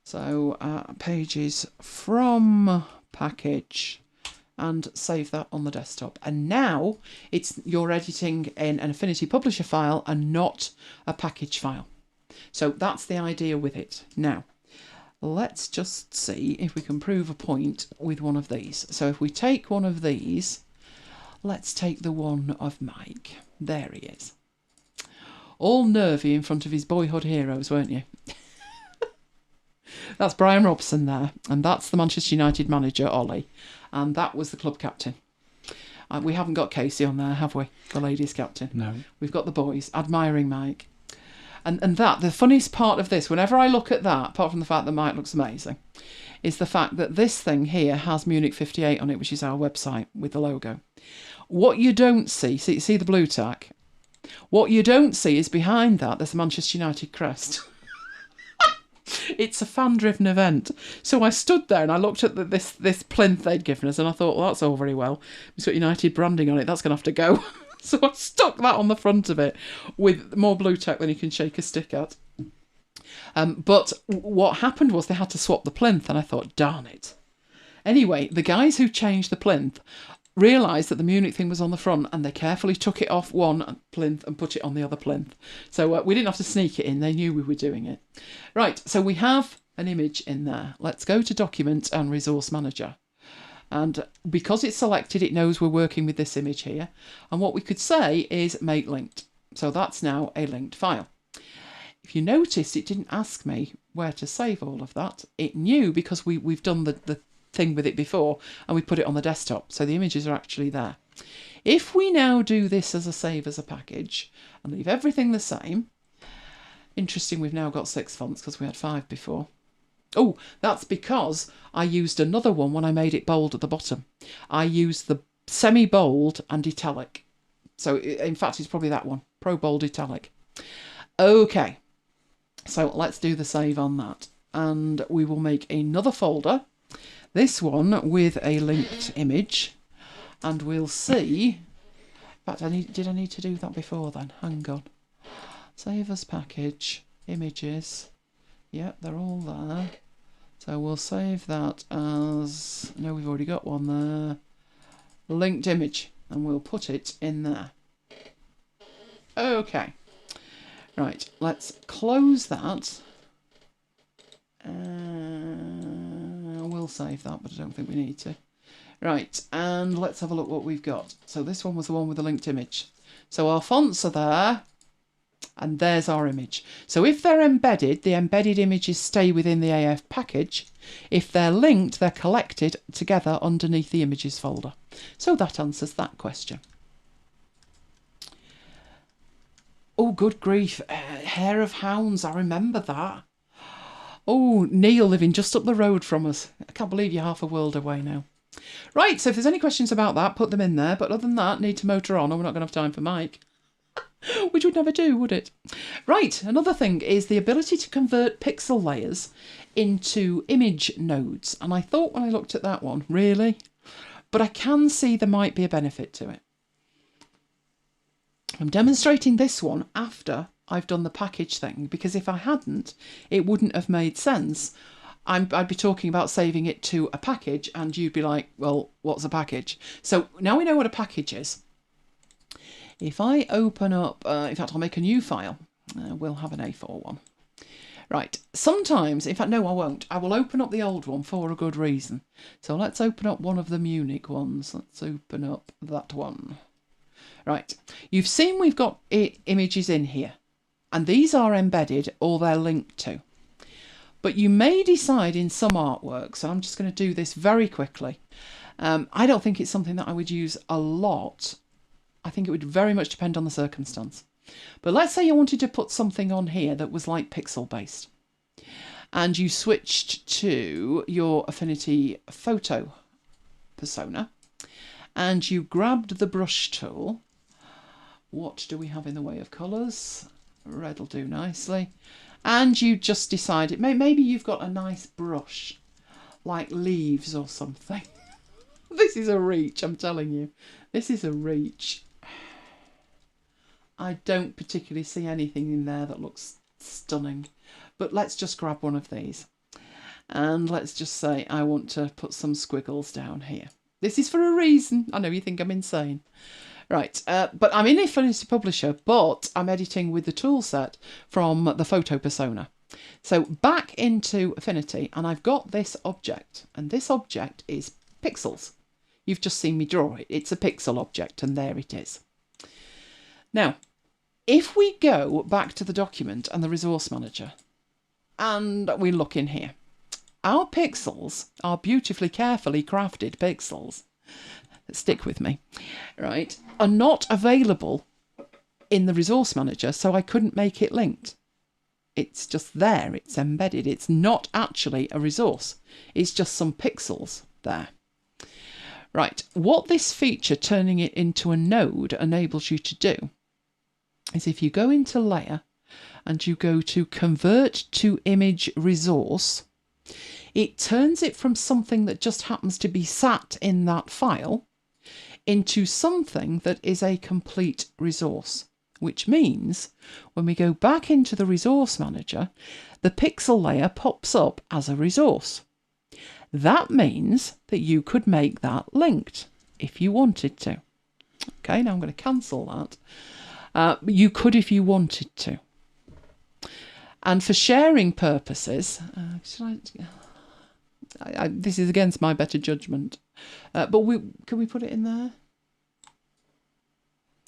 So pages from package and save that on the desktop. And now you're editing in an Affinity Publisher file and not a package file. So that's the idea with it. Now, let's just see if we can prove a point with one of these. So if we take one of these, let's take the one of Mike. There he is. All nervy in front of his boyhood heroes, weren't you? That's Brian Robson there. And that's the Manchester United manager, Ollie. And that was the club captain. We haven't got Casey on there, have we? The ladies captain. No. We've got the boys admiring Mike. And the funniest part of this, whenever I look at that, apart from the fact that Mike looks amazing, is the fact that this thing here has Munich 58 on it, which is our website with the logo. What you don't see the blue tack? What you don't see is behind that, there's a Manchester United crest. It's a fan-driven event. So I stood there and I looked at this plinth they'd given us and I thought, well, that's all very well. It's got United branding on it, that's going to have to go. So I stuck that on the front of it with more blue tack than you can shake a stick at. But what happened was they had to swap the plinth and I thought, darn it. Anyway, the guys who changed the plinth realised that the Munich thing was on the front and they carefully took it off one plinth and put it on the other plinth. So we didn't have to sneak it in, they knew we were doing it. Right, so we have an image in there. Let's go to Document and Resource Manager. And because it's selected, it knows we're working with this image here. And what we could say is make linked. So that's now a linked file. If you notice, it didn't ask me where to save all of that. It knew because we've done the thing with it before and we put it on the desktop. So the images are actually there. If we now do this as a save as a package and leave everything the same, interesting, we've now got 6 fonts because we had 5 before. Oh, that's because I used another one when I made it bold at the bottom. I used the semi-bold and italic. So in fact, it's probably that one, Pro Bold Italic. Okay, so let's do the save on that. And we will make another folder, this one with a linked image. And we'll see. In fact, did I need to do that before then? Hang on. Save as package, images. Yep, they're all there. So we'll save that as, no, we've already got one there. Linked image, and we'll put it in there. Okay. Right, let's close that. We'll save that, but I don't think we need to. Right, and let's have a look what we've got. So this one was the one with the linked image. So our fonts are there, and there's our image. So if they're embedded, the embedded images stay within the AF package. If they're linked, they're collected together underneath the images folder. So that answers that question. Oh, good grief. Hair of Hounds, I remember that. Oh, Neil living just up the road from us. I can't believe you're half a world away now. Right, so if there's any questions about that, put them in there. But other than that, need to motor on or we're not going to have time for Mike. Which would never do, would it? Right, another thing is the ability to convert pixel layers into image nodes. And I thought when I looked at that one, really? But I can see there might be a benefit to it. I'm demonstrating this one after I've done the package thing, because if I hadn't, it wouldn't have made sense. I'd be talking about saving it to a package and you'd be like, well, what's a package? So now we know what a package is. If I open up, in fact, I'll make a new file. We'll have an A4 one. Right, sometimes, in fact, no, I won't. I will open up the old one for a good reason. So let's open up one of the Munich ones. Let's open up that one. Right, you've seen we've got images in here. And these are embedded or they're linked to. But you may decide in some artworks, and I'm just going to do this very quickly. I don't think it's something that I would use a lot. I think it would very much depend on the circumstance. But let's say you wanted to put something on here that was like pixel based. And you switched to your Affinity photo persona. And you grabbed the brush tool. What do we have in the way of colours? Red will do nicely. And you just decided, maybe you've got a nice brush, like leaves or something. This is a reach, I'm telling you. This is a reach. I don't particularly see anything in there that looks stunning. But let's just grab one of these. And let's just say I want to put some squiggles down here. This is for a reason. I know you think I'm insane. Right, but I'm in Affinity Publisher, but I'm editing with the tool set from the photo persona. So back into Affinity, and I've got this object, and this object is pixels. You've just seen me draw it. It's a pixel object, and there it is. Now, if we go back to the document and the resource manager, and we look in here, our pixels are beautifully, carefully crafted pixels. Stick with me, right, are not available in the resource manager, so I couldn't make it linked. It's just there, it's embedded. It's not actually a resource. It's just some pixels there. Right, what this feature, turning it into a node, enables you to do is if you go into Layer and you go to Convert to Image Resource, it turns it from something that just happens to be sat in that file into something that is a complete resource, which means when we go back into the resource manager, the pixel layer pops up as a resource. That means that you could make that linked if you wanted to. Okay, now I'm going to cancel that. You could if you wanted to. And for sharing purposes, this is against my better judgment. But can we put it in there?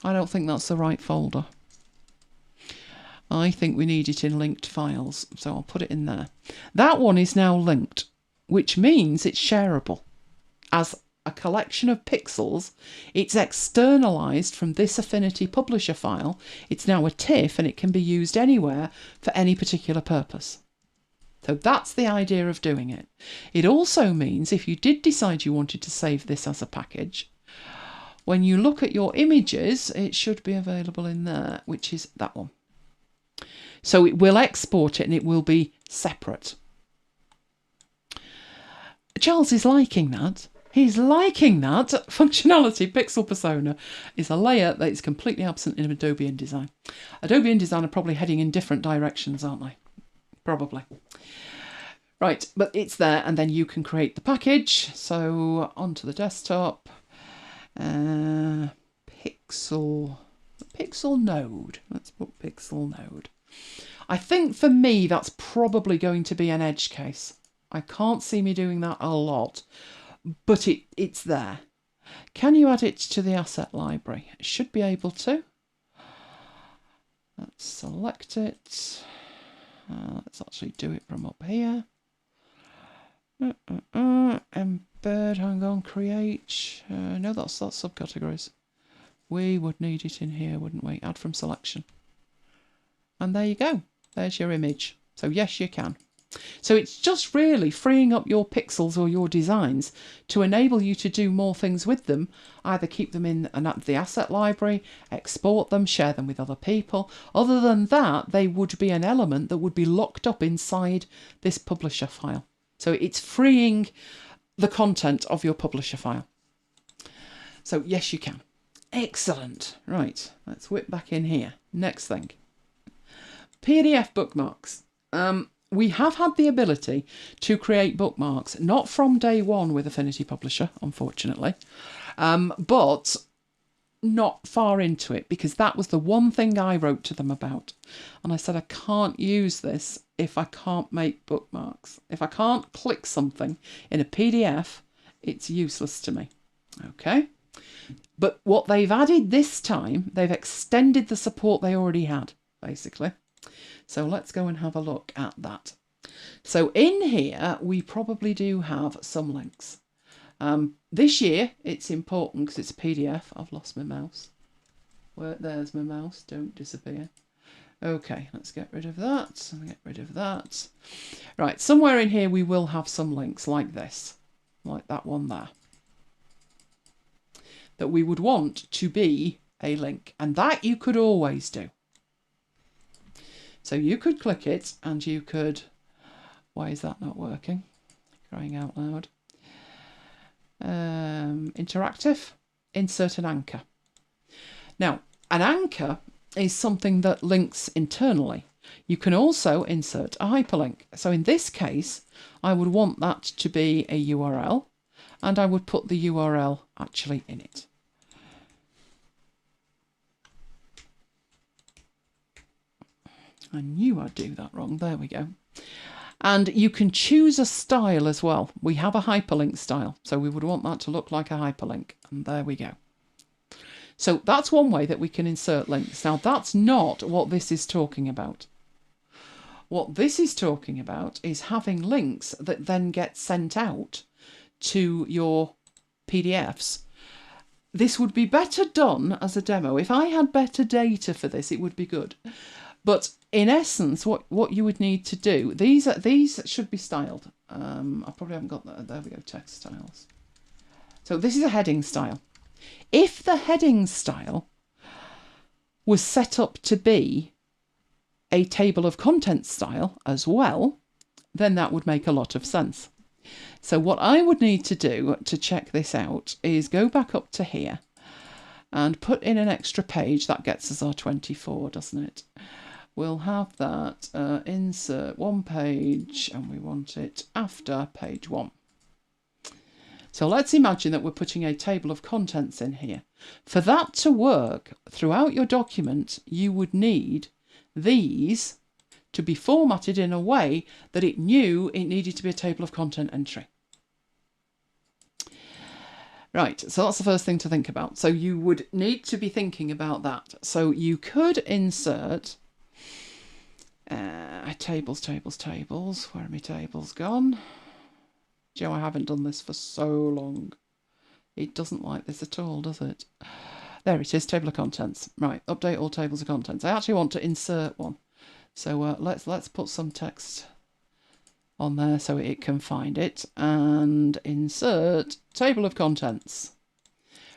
I don't think that's the right folder. I think we need it in linked files, so I'll put it in there. That one is now linked, which means it's shareable. As a collection of pixels, it's externalized from this Affinity publisher file. It's now a TIFF and it can be used anywhere for any particular purpose. So that's the idea of doing it. It also means if you did decide you wanted to save this as a package, when you look at your images, it should be available in there, which is that one. So it will export it and it will be separate. Charles is liking that. He's liking that. Functionality Pixel Persona is a layer that is completely absent in Adobe InDesign. Adobe InDesign are probably heading in different directions, aren't they? Probably. Right, but it's there and then you can create the package. So onto the desktop. Pixel node. Let's put Pixel node. I think for me that's probably going to be an edge case. I can't see me doing that a lot, but it's there. Can you add it to the asset library? It should be able to. Let's select it. Let's actually do it from up here. Embed, hang on, create. No, that's subcategories. We would need it in here, wouldn't we? Add from selection. And there you go. There's your image. So yes, you can. So it's just really freeing up your pixels or your designs to enable you to do more things with them. Either keep them in the asset library, export them, share them with other people. Other than that, they would be an element that would be locked up inside this publisher file. So it's freeing the content of your publisher file. So yes, you can. Excellent. Right, let's whip back in here. Next thing. PDF bookmarks. We have had the ability to create bookmarks, not from day one with Affinity Publisher, unfortunately, but not far into it, because that was the one thing I wrote to them about. And I said, I can't use this if I can't make bookmarks. If I can't click something in a PDF, it's useless to me. Okay. But what they've added this time, they've extended the support they already had, basically. So let's go and have a look at that. So in here, we probably do have some links. This year, it's important because it's a PDF. I've lost my mouse. There's my mouse. Don't disappear. Okay, let's get rid of that. Get rid of that. Right, somewhere in here, we will have some links like this, like that one there, that we would want to be a link. And that you could always do. So you could click it and you could, why is that not working? Crying out loud. Interactive, insert an anchor. Now, an anchor is something that links internally. You can also insert a hyperlink. So in this case, I would want that to be a URL and I would put the URL actually in it. I knew I'd do that wrong. There we go. And you can choose a style as well. We have a hyperlink style, so we would want that to look like a hyperlink. And there we go. So that's one way that we can insert links. Now, that's not what this is talking about. What this is talking about is having links that then get sent out to your PDFs. This would be better done as a demo. If I had better data for this, it would be good. But in essence, what you would need to do, these should be styled. I probably haven't got that. There we go, text styles. So this is a heading style. If the heading style was set up to be a table of contents style as well, then that would make a lot of sense. So what I would need to do to check this out is go back up to here and put in an extra page. That gets us our 24, doesn't it? We'll have that, insert one page, and we want it after page 1. So let's imagine that we're putting a table of contents in here. For that to work throughout your document, you would need these to be formatted in a way that it knew it needed to be a table of content entry. Right, so that's the first thing to think about. So you would need to be thinking about that. So you could insert Tables. Where are my tables gone? Joe, I haven't done this for so long. It doesn't like this at all, does it? There it is, table of contents. Right, update all tables of contents. I actually want to insert one. So let's put some text on there so it can find it. And insert table of contents.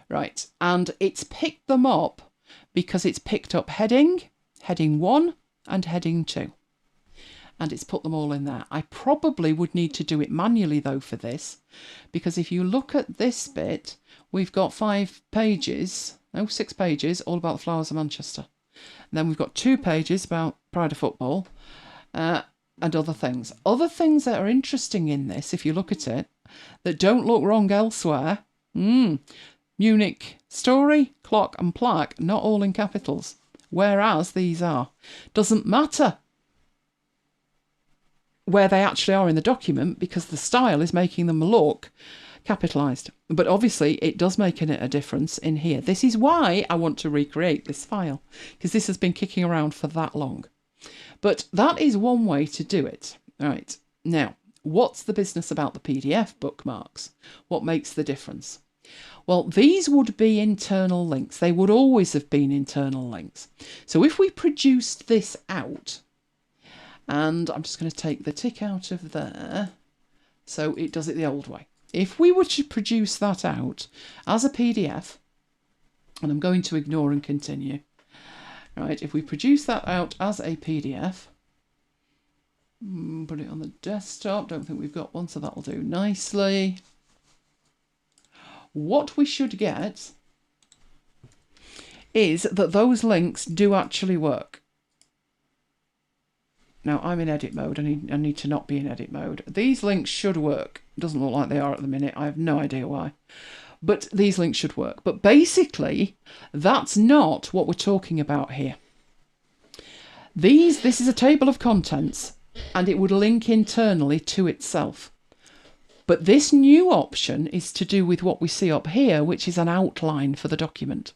Right, and it's picked them up because it's picked up heading 1 and heading 2. And it's put them all in there. I probably would need to do it manually though for this, because if you look at this bit, we've got 6 pages, all about the Flowers of Manchester. And then we've got 2 pages about Pride of Football and other things. Other things that are interesting in this, if you look at it, that don't look wrong elsewhere. Munich story, clock and plaque, not all in capitals, whereas these are. Doesn't matter where they actually are in the document because the style is making them look capitalised. But obviously it does make a difference in here. This is why I want to recreate this file, because this has been kicking around for that long. But that is one way to do it. Right, now, what's the business about the PDF bookmarks? What makes the difference? Well, these would be internal links. They would always have been internal links. So if we produced this out, and I'm just going to take the tick out of there, so it does it the old way. If we were to produce that out as a PDF, and I'm going to ignore and continue, right, if we produce that out as a PDF, put it on the desktop, don't think we've got one, so that'll do nicely. What we should get is that those links do actually work. Now, I'm in edit mode. I need to not be in edit mode. These links should work. It doesn't look like they are at the minute. I have no idea why. But these links should work. But basically, that's not what we're talking about here. This is a table of contents, and it would link internally to itself. But this new option is to do with what we see up here, which is an outline for the document.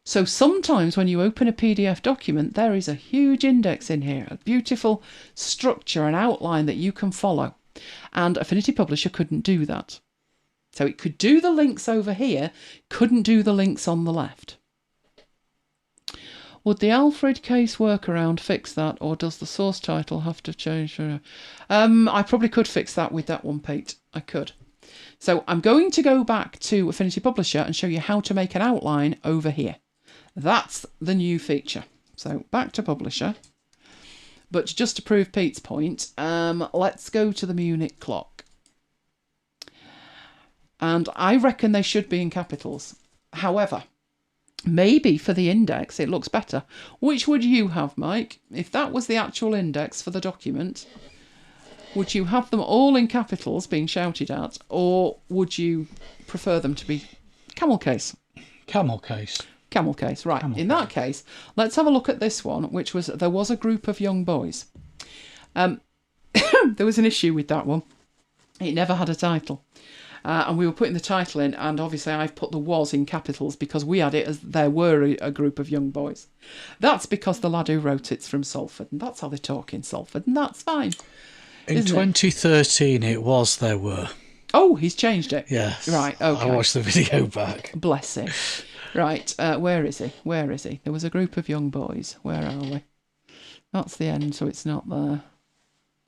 So sometimes when you open a PDF document, there is a huge index in here, a beautiful structure, an outline that you can follow. And Affinity Publisher couldn't do that. So it could do the links over here, couldn't do the links on the left. Would the Alfred case workaround fix that, or does the source title have to change? I probably could fix that with that one, Pete. I could. So I'm going to go back to Affinity Publisher and show you how to make an outline over here. That's the new feature. So back to Publisher. But just to prove Pete's point, let's go to the Munich clock. And I reckon they should be in capitals. However, maybe for the index it looks better. Which would you have, Mike? If that was the actual index for the document, would you have them all in capitals being shouted at, or would you prefer them to be camel case? Camel case. Camel case, right. In that case, let's have a look at this one, which was, there was a group of young boys. There was an issue with that one. It never had a title. And we were putting the title in, and obviously I've put the was in capitals because we had it as there were a group of young boys. That's because the lad who wrote it's from Salford, and that's how they talk in Salford, and that's fine. In 2013 it was there were. Oh, he's changed it. Yes. Right, okay. I watched the video back. Bless him. Right, where is he? Where is he? There was a group of young boys. Where are we? That's the end, so it's not there.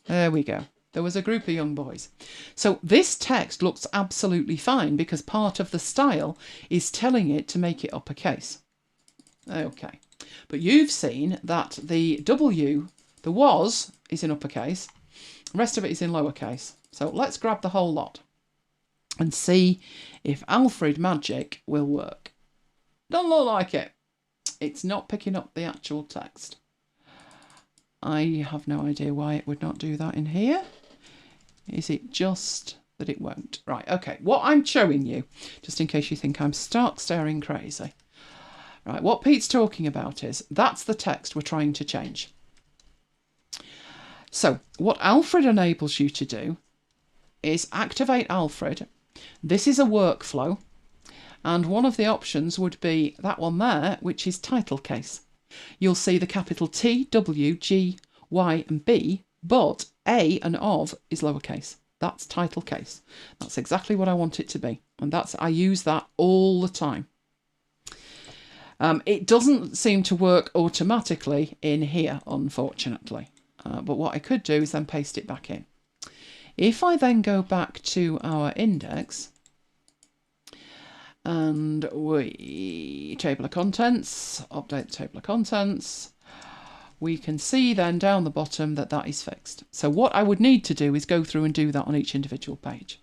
There we go. There was a group of young boys. So this text looks absolutely fine because part of the style is telling it to make it uppercase. Okay. But you've seen that the W, the was, is in uppercase. The rest of it is in lowercase. So let's grab the whole lot and see if Alfred Magic will work. Doesn't look like it. It's not picking up the actual text. I have no idea why it would not do that in here. Is it just that it won't? Right, okay. What I'm showing you, just in case you think I'm stark staring crazy. Right, what Pete's talking about is, that's the text we're trying to change. So, what Alfred enables you to do is activate Alfred. This is a workflow. And one of the options would be that one there, which is title case. You'll see the capital T, W, G, Y and B, but A and of is lowercase. That's title case. That's exactly what I want it to be. And I use that all the time. It doesn't seem to work automatically in here, unfortunately. But what I could do is then paste it back in. If I then go back to our index and table of contents, update the table of contents, we can see then down the bottom that that is fixed. So what I would need to do is go through and do that on each individual page.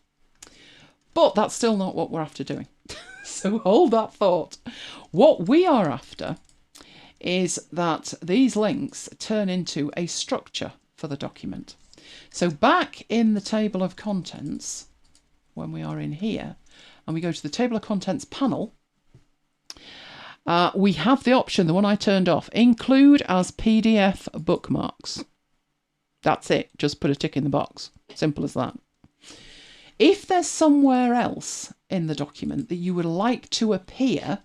But that's still not what we're after doing. So hold that thought. What we are after is that these links turn into a structure for the document. So back in the table of contents, when we are in here, and we go to the table of contents panel, we have the option, the one I turned off, include as PDF bookmarks. That's it. Just put a tick in the box. Simple as that. If there's somewhere else in the document that you would like to appear,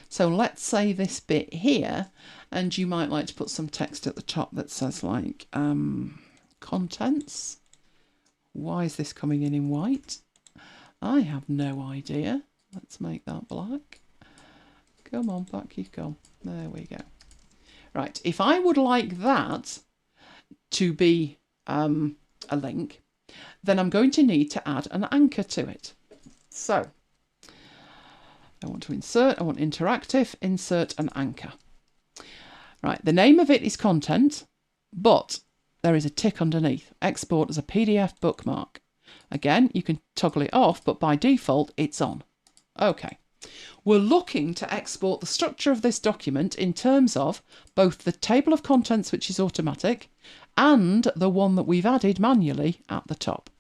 so let's say this bit here, and you might like to put some text at the top that says like contents. Why is this coming in white? I have no idea. Let's make that black. Come on, back you come. There we go. Right, if I would like that to be a link, then I'm going to need to add an anchor to it. So I want to insert, I want interactive, insert an anchor. Right, the name of it is content, but there is a tick underneath, export as a PDF bookmark. Again, you can toggle it off, but by default, it's on. Okay. We're looking to export the structure of this document in terms of both the table of contents, which is automatic, and the one that we've added manually at the top.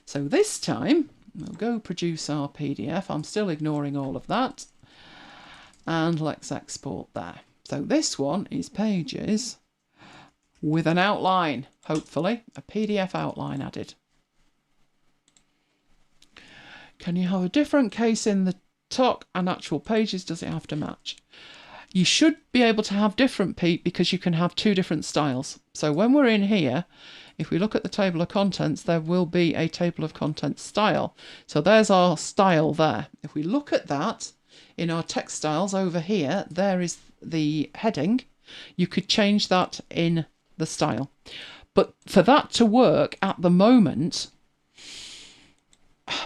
So this time, we'll go produce our PDF. I'm still ignoring all of that. And let's export there. So this one is pages with an outline, hopefully, a PDF outline added. Can you have a different case in the top and actual pages? Does it have to match? You should be able to have different, Pete, because you can have two different styles. So when we're in here, if we look at the table of contents, there will be a table of contents style. So there's our style there. If we look at that in our text styles over here, there is the heading. You could change that in the style. But for that to work at the moment,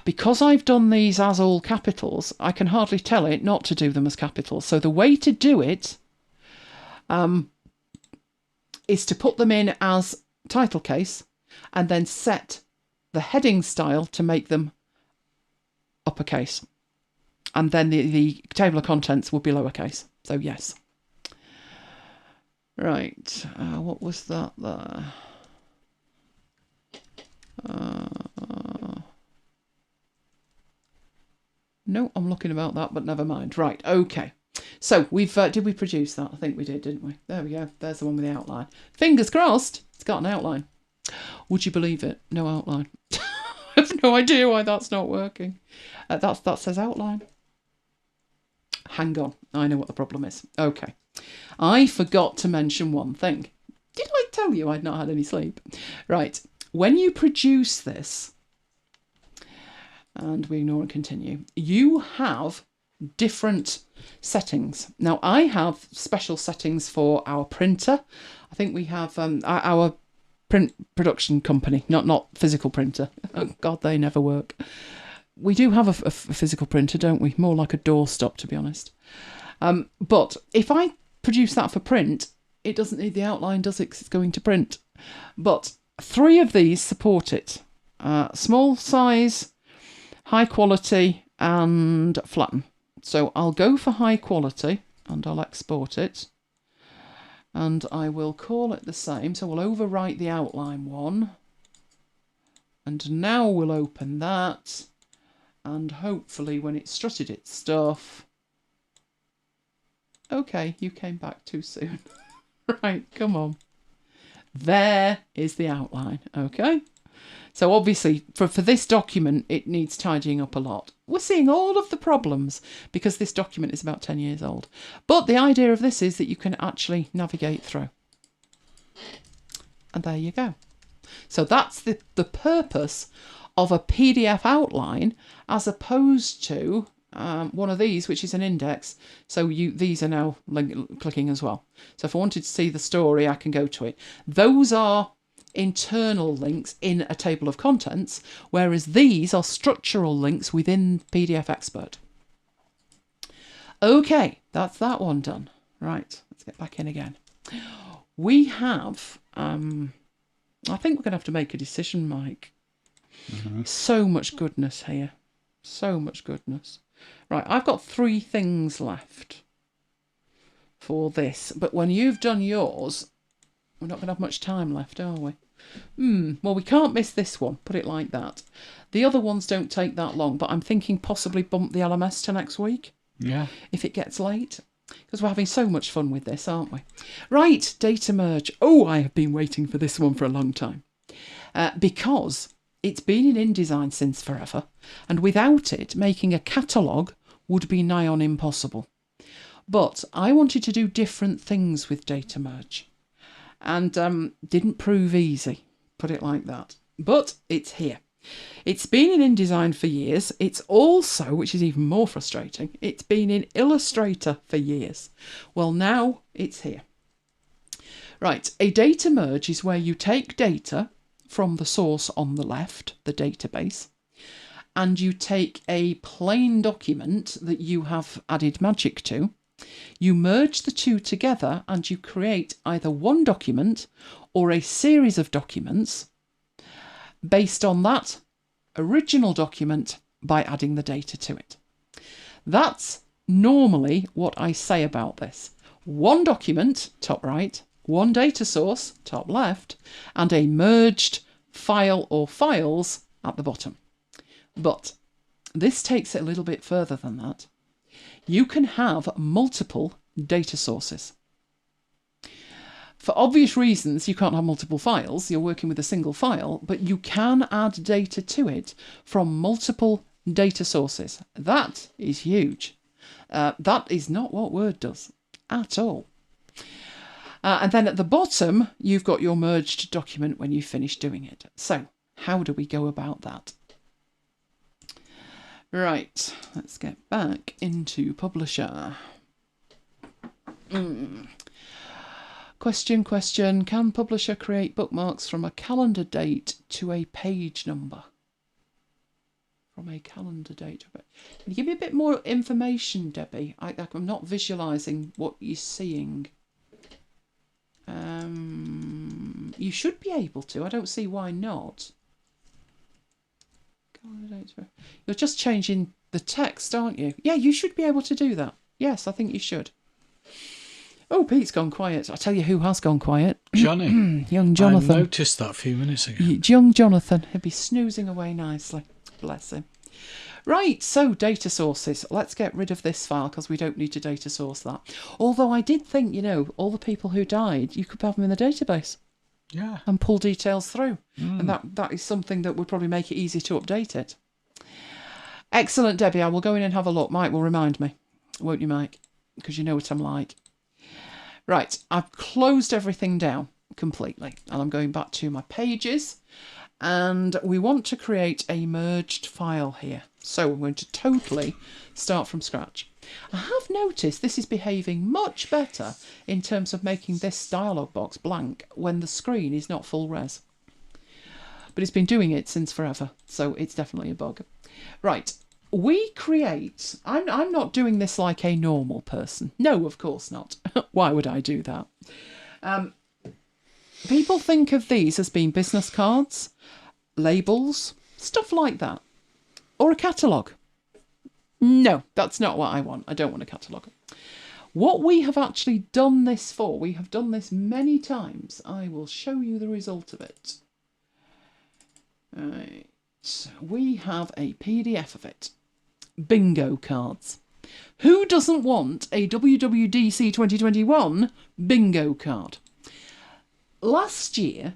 because I've done these as all capitals, I can hardly tell it not to do them as capitals. So the way to do it is to put them in as title case and then set the heading style to make them uppercase. And then the table of contents will be lowercase. So yes. Right. What was that there? No, I'm looking about that, but never mind. Right, okay. So we've did we produce that? I think we did, didn't we? There we go. There's the one with the outline. Fingers crossed. It's got an outline. Would you believe it? No outline. I have no idea why that's not working. That says outline. Hang on. I know what the problem is. Okay. I forgot to mention one thing. Did I tell you I'd not had any sleep? Right. When you produce this, and we ignore and continue, you have different settings. Now, I have special settings for our printer. I think we have our print production company, not physical printer. Oh, God, they never work. We do have a physical printer, don't we? More like a doorstop, to be honest. But if I produce that for print, it doesn't need the outline, does it? 'Cause it's going to print. But 3 of these support it. Small size, high quality, and flatten. So I'll go for high quality and I'll export it. And I will call it the same. So we'll overwrite the outline one. And now we'll open that. And hopefully when it's strutted its stuff... Okay, you came back too soon. Right, come on. There is the outline, okay? So obviously, for this document, it needs tidying up a lot. We're seeing all of the problems because this document is about 10 years old. But the idea of this is that you can actually navigate through. And there you go. So that's the purpose of a PDF outline as opposed to one of these, which is an index. So these are now clicking as well. So if I wanted to see the story, I can go to it. Those are internal links in a table of contents, whereas these are structural links within PDF Expert. Okay, that's that one done. Right, let's get back in again. We have, I think we're going to have to make a decision, Mike. So much goodness here. So much goodness. Right, I've got 3 things left for this, but when you've done yours, we're not going to have much time left, are we? Well, we can't miss this one, put it like that. The other ones don't take that long, but I'm thinking possibly bump the LMS to next week. Yeah. If it gets late. Because we're having so much fun with this, aren't we? Right, data merge. Oh, I have been waiting for this one for a long time. Because it's been in InDesign since forever, and without it, making a catalogue would be nigh on impossible. But I wanted to do different things with data merge, and didn't prove easy, put it like that. But it's here. It's been in InDesign for years. It's also, which is even more frustrating, it's been in Illustrator for years. Well, now it's here. Right, a data merge is where you take data from the source on the left, the database, and you take a plain document that you have added magic to, you merge the two together and you create either one document or a series of documents based on that original document by adding the data to it. That's normally what I say about this. One document, top right, one data source, top left, and a merged file or files at the bottom. But this takes it a little bit further than that. You can have multiple data sources. For obvious reasons, you can't have multiple files. You're working with a single file, but you can add data to it from multiple data sources. That is huge. That is not what Word does at all. And then at the bottom, you've got your merged document when you finish doing it. So how do we go about that? Right, let's get back into Publisher. Question. Can Publisher create bookmarks from a calendar date to a page number? From a calendar date. Can you give me a bit more information, Debbie? I'm not visualising what you're seeing. You should be able to. I don't see why not. You're just changing the text, aren't you? Yeah, you should be able to do that. Yes, I think you should. Oh, Pete's gone quiet. I'll tell you who has gone quiet. Johnny. Young Jonathan. I noticed that a few minutes ago. Young Jonathan. He'll be snoozing away nicely. Bless him. Right, so data sources. Let's get rid of this file because we don't need to data source that. Although I did think, all the people who died, you could have them in the database. Yeah. And pull details through. And that is something that would probably make it easy to update it. Excellent, Debbie. I will go in and have a look. Mike will remind me. Won't you, Mike? Because you know what I'm like. Right, I've closed everything down completely. And I'm going back to my pages. And we want to create a merged file here. So we're going to totally start from scratch. I have noticed this is behaving much better in terms of making this dialog box blank when the screen is not full res. But it's been doing it since forever, so it's definitely a bug. Right, we create... I'm not doing this like a normal person. No, of course not. Why would I do that? People think of these as being business cards, labels, stuff like that. Or a catalogue. No, that's not what I want. I don't want a catalogue. What we have actually done this for, we have done this many times. I will show you the result of it. Right. We have a PDF of it. Bingo cards. Who doesn't want a WWDC 2021 bingo card? Last year,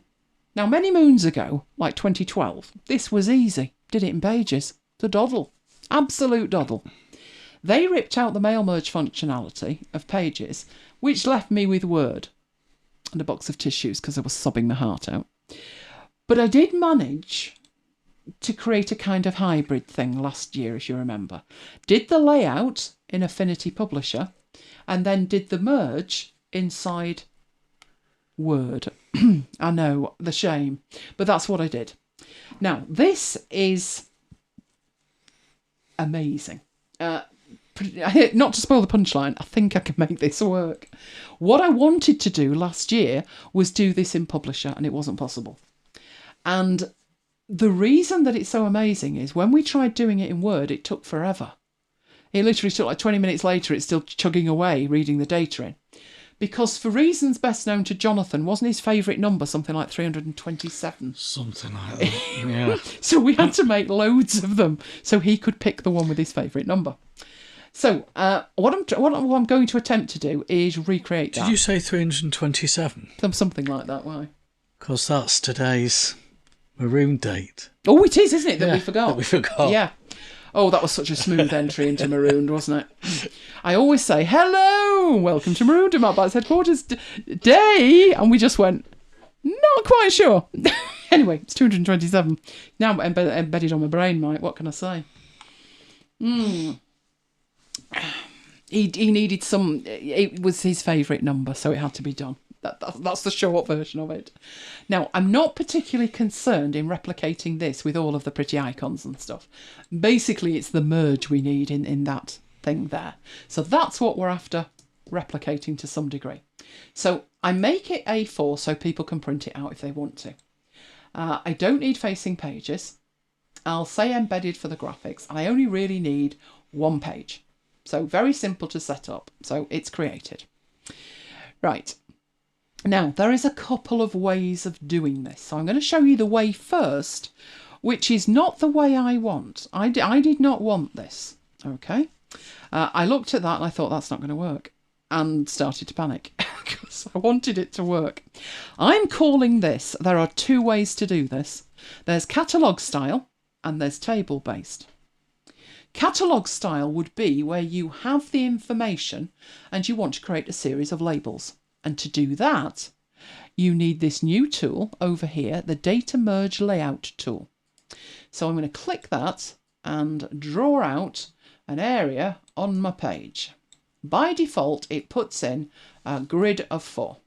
now many moons ago, like 2012, this was easy. Did it in Pages. The doddle. Absolute doddle. They ripped out the mail merge functionality of Pages, which left me with Word. and a box of tissues because I was sobbing my heart out. But I did manage to create a kind of hybrid thing last year, if you remember. Did the layout in Affinity Publisher and then did the merge inside Word. I know, the shame, but that's what I did. Now, this is amazing. Not to spoil the punchline, I think I can make this work. What I wanted to do last year was do this in Publisher, and it wasn't possible. And the reason that it's so amazing is when we tried doing it in Word, it took forever. It literally took like 20 minutes later, it's still chugging away, reading the data in. Because for reasons best known to Jonathan, wasn't his favourite number something like 327? Something like that, yeah. So we had to make loads of them so he could pick the one with his favourite number. So what I'm going to attempt to do is recreate that. Did you say 327? Something like that, why? Because that's today's Marooned date. Oh, it is, isn't it, that we forgot? That we forgot. Yeah. Oh, that was such a smooth entry into Marooned, wasn't it? I always say, hello, welcome to Marooned, MacBites headquarters day. And we just went, not quite sure. Anyway, it's 227. Now embedded on my brain, Mike. What can I say? He needed some, it was his favourite number, so it had to be done. That's the short version of it. Now, I'm not particularly concerned in replicating this with all of the pretty icons and stuff. Basically, it's the merge we need in that thing there. So that's what we're after replicating to some degree. So I make it A4 so people can print it out if they want to. I don't need facing pages. I'll say embedded for the graphics. I only really need one page. So very simple to set up. So it's created. Right. Now, there is a couple of ways of doing this. So I'm going to show you the way first, which is not the way I want. I did not want this, okay? I looked at that and I thought that's not going to work and started to panic because I wanted it to work. I'm calling this, there are two ways to do this. There's catalogue style and there's table based. Catalogue style would be where you have the information and you want to create a series of labels. And to do that, you need this new tool over here, the Data Merge Layout tool. So I'm going to click that and draw out an area on my page. By default, it puts in a grid of 4.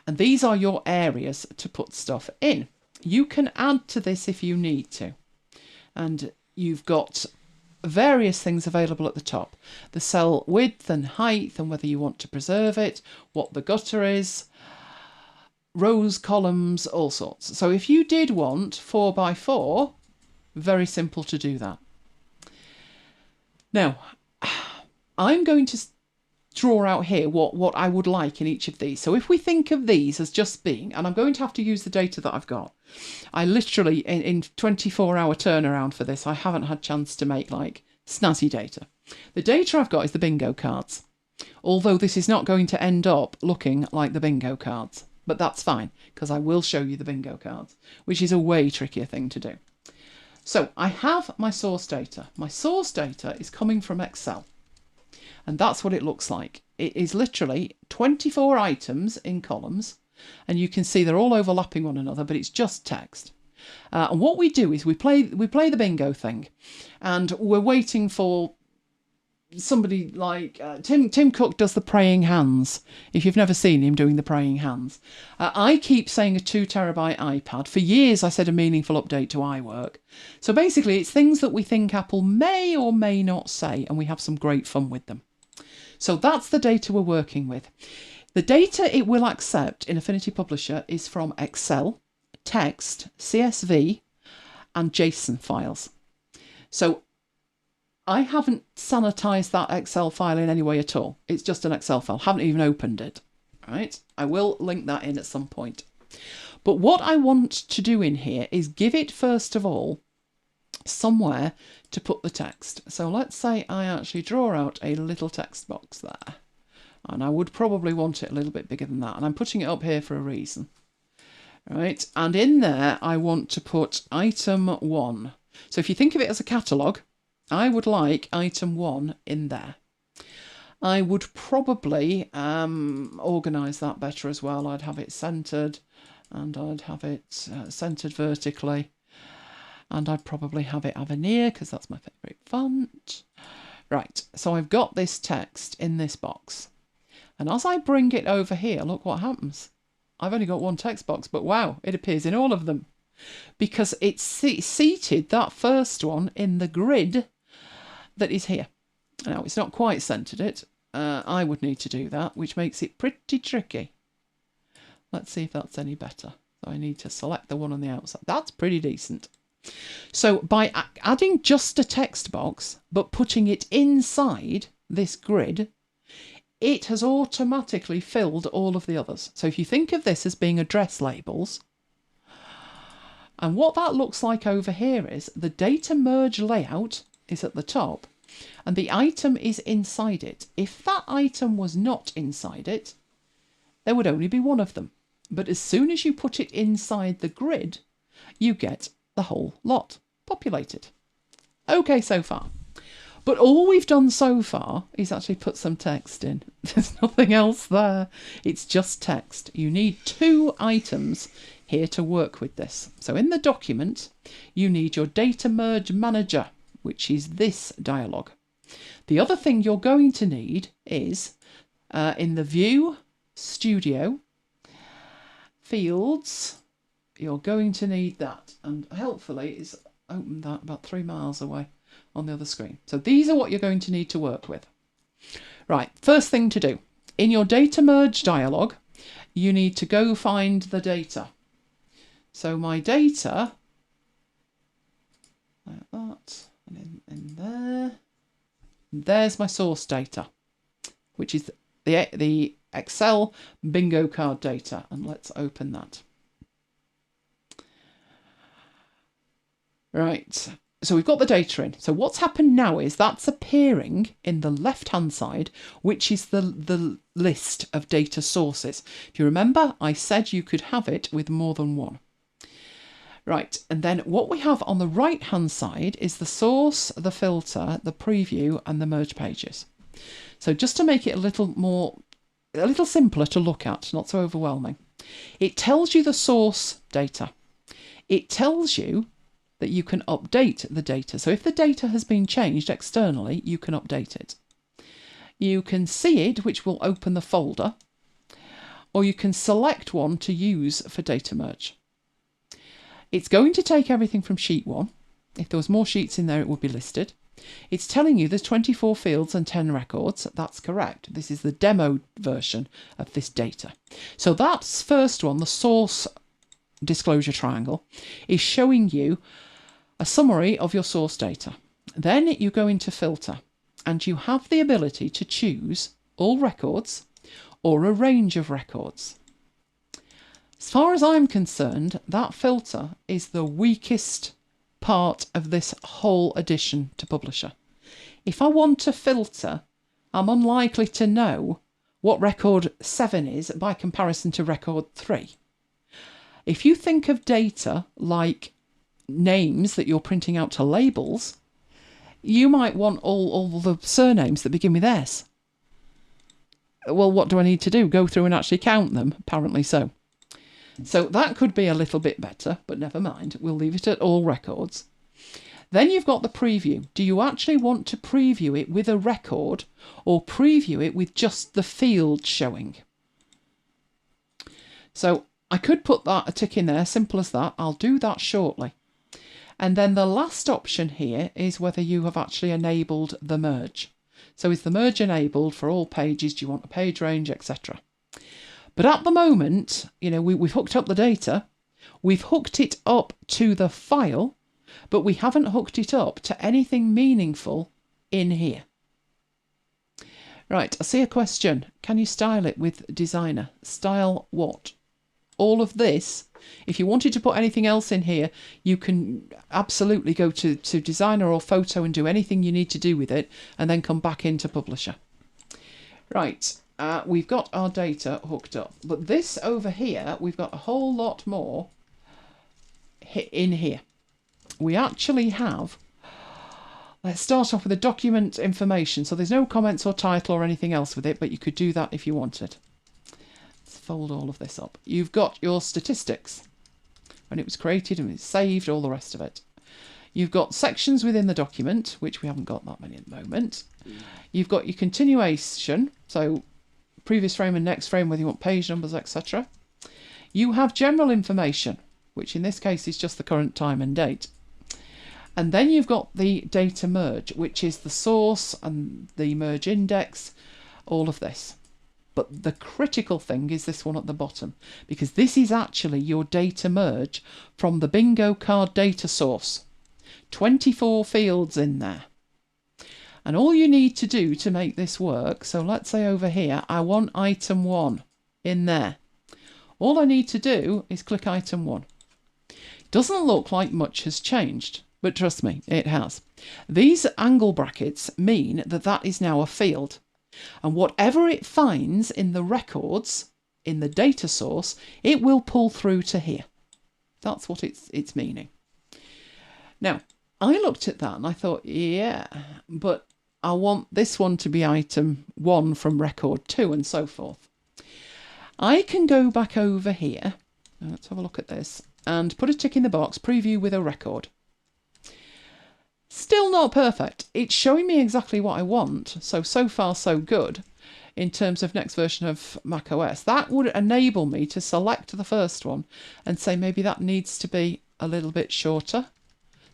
And these are your areas to put stuff in. You can add to this if you need to. And you've got various things available at the top. The cell width and height and whether you want to preserve it, what the gutter is, rows, columns, all sorts. So if you did want 4 by 4, very simple to do that. Now, I'm going to draw out here what I would like in each of these. So if we think of these as just being, and I'm going to have to use the data that I've got. I literally, in 24-hour turnaround for this, I haven't had chance to make like snazzy data. The data I've got is the bingo cards. Although this is not going to end up looking like the bingo cards. But that's fine, because I will show you the bingo cards, which is a way trickier thing to do. So I have my source data. My source data is coming from Excel. And that's what it looks like. It is literally 24 items in columns. And you can see they're all overlapping one another, but it's just text. And what we do is we play the bingo thing. And we're waiting for somebody like Tim Cook does the praying hands. If you've never seen him doing the praying hands. I keep saying a 2 terabyte iPad. For years I said a meaningful update to iWork. So basically it's things that we think Apple may or may not say, and we have some great fun with them. So that's the data we're working with. The data it will accept in Affinity Publisher is from Excel, text, CSV, and JSON files. So I haven't sanitized that Excel file in any way at all. It's just an Excel file. Haven't even opened it. Right? I will link that in at some point. But what I want to do in here is give it, first of all, somewhere to put the text. So let's say I actually draw out a little text box there. And I would probably want it a little bit bigger than that. And I'm putting it up here for a reason. Right? And in there, I want to put item 1. So if you think of it as a catalogue, I would like item 1 in there. I would probably organise that better as well. I'd have it centred, and I'd have it centred vertically, and I'd probably have it Avenir because that's my favourite font. Right, so I've got this text in this box, and as I bring it over here, look what happens. I've only got one text box, but wow, it appears in all of them because it's seated, that first one, in the grid that is here. Now, it's not quite centred it. I would need to do that, which makes it pretty tricky. Let's see if that's any better. So I need to select the one on the outside. That's pretty decent. So by adding just a text box, but putting it inside this grid, it has automatically filled all of the others. So if you think of this as being address labels, and what that looks like over here is the data merge layout is at the top, and the item is inside it. If that item was not inside it, there would only be one of them. But as soon as you put it inside the grid, you get the whole lot populated. Okay so far. But all we've done so far is actually put some text in. There's nothing else there. It's just text. You need 2 items here to work with this. So in the document, you need your data merge manager, which is this dialog. The other thing you're going to need is in the view, studio, fields, you're going to need that. And helpfully it's opened that about 3 miles away on the other screen. So these are what you're going to need to work with. Right, first thing to do. In your data merge dialog, you need to go find the data. So my data, like that, and in there. There's my source data, which is the Excel bingo card data. And let's open that. Right, so we've got the data in. So what's happened now is that's appearing in the left-hand side, which is the list of data sources. If you remember, I said you could have it with more than one. Right, and then what we have on the right-hand side is the source, the filter, the preview, and the merge pages. So just to make it a little simpler to look at, not so overwhelming, it tells you the source data. It tells you that you can update the data. So if the data has been changed externally, you can update it. You can see it, which will open the folder, or you can select one to use for data merge. It's going to take everything from sheet 1. If there was more sheets in there, it would be listed. It's telling you there's 24 fields and 10 records. That's correct. This is the demo version of this data. So that's first one, the source disclosure triangle, is showing you a summary of your source data. Then you go into filter, and you have the ability to choose all records or a range of records. As far as I'm concerned, that filter is the weakest part of this whole addition to Publisher. If I want to filter, I'm unlikely to know what record 7 is by comparison to record 3. If you think of data like names that you're printing out to labels, you might want all the surnames that begin with S. Well, what do I need to do? Go through and actually count them? Apparently so. So that could be a little bit better, but never mind. We'll leave it at all records. Then you've got the preview. Do you actually want to preview it with a record or preview it with just the field showing? So I could put that a tick in there, simple as that. I'll do that shortly. And then the last option here is whether you have actually enabled the merge. So is the merge enabled for all pages? Do you want a page range, etc.? But at the moment, you know, we've hooked up the data, we've hooked it up to the file, but we haven't hooked it up to anything meaningful in here. Right, I see a question. Can you style it with Designer? Style what? All of this. If you wanted to put anything else in here, you can absolutely go to Designer or Photo and do anything you need to do with it, and then come back into Publisher. Right. We've got our data hooked up, but this over here, we've got a whole lot more in here. We actually have Let's start off with the document information. So there's no comments or title or anything else with it, but you could do that if you wanted. Let's fold all of this up. You've got your statistics, when it was created and it's saved, all the rest of it. You've got sections within the document, which we haven't got that many at the moment. You've got your continuation, so previous frame and next frame, whether you want page numbers, etc. You have general information, which in this case is just the current time and date. And then you've got the data merge, which is the source and the merge index, all of this. But the critical thing is this one at the bottom, because this is actually your data merge from the bingo card data source. 24 fields in there. And all you need to do to make this work, so let's say over here, I want item 1 in there. All I need to do is click item 1. Doesn't look like much has changed, but trust me, it has. These angle brackets mean that that is now a field. And whatever it finds in the records, in the data source, it will pull through to here. That's what it's meaning. Now, I looked at that and I thought, yeah, but I want this one to be item 1 from record 2 and so forth. I can go back over here, let's have a look at this, and put a tick in the box, preview with a record. Still not perfect. It's showing me exactly what I want, so far so good in terms of next version of macOS. That would enable me to select the first one and say maybe that needs to be a little bit shorter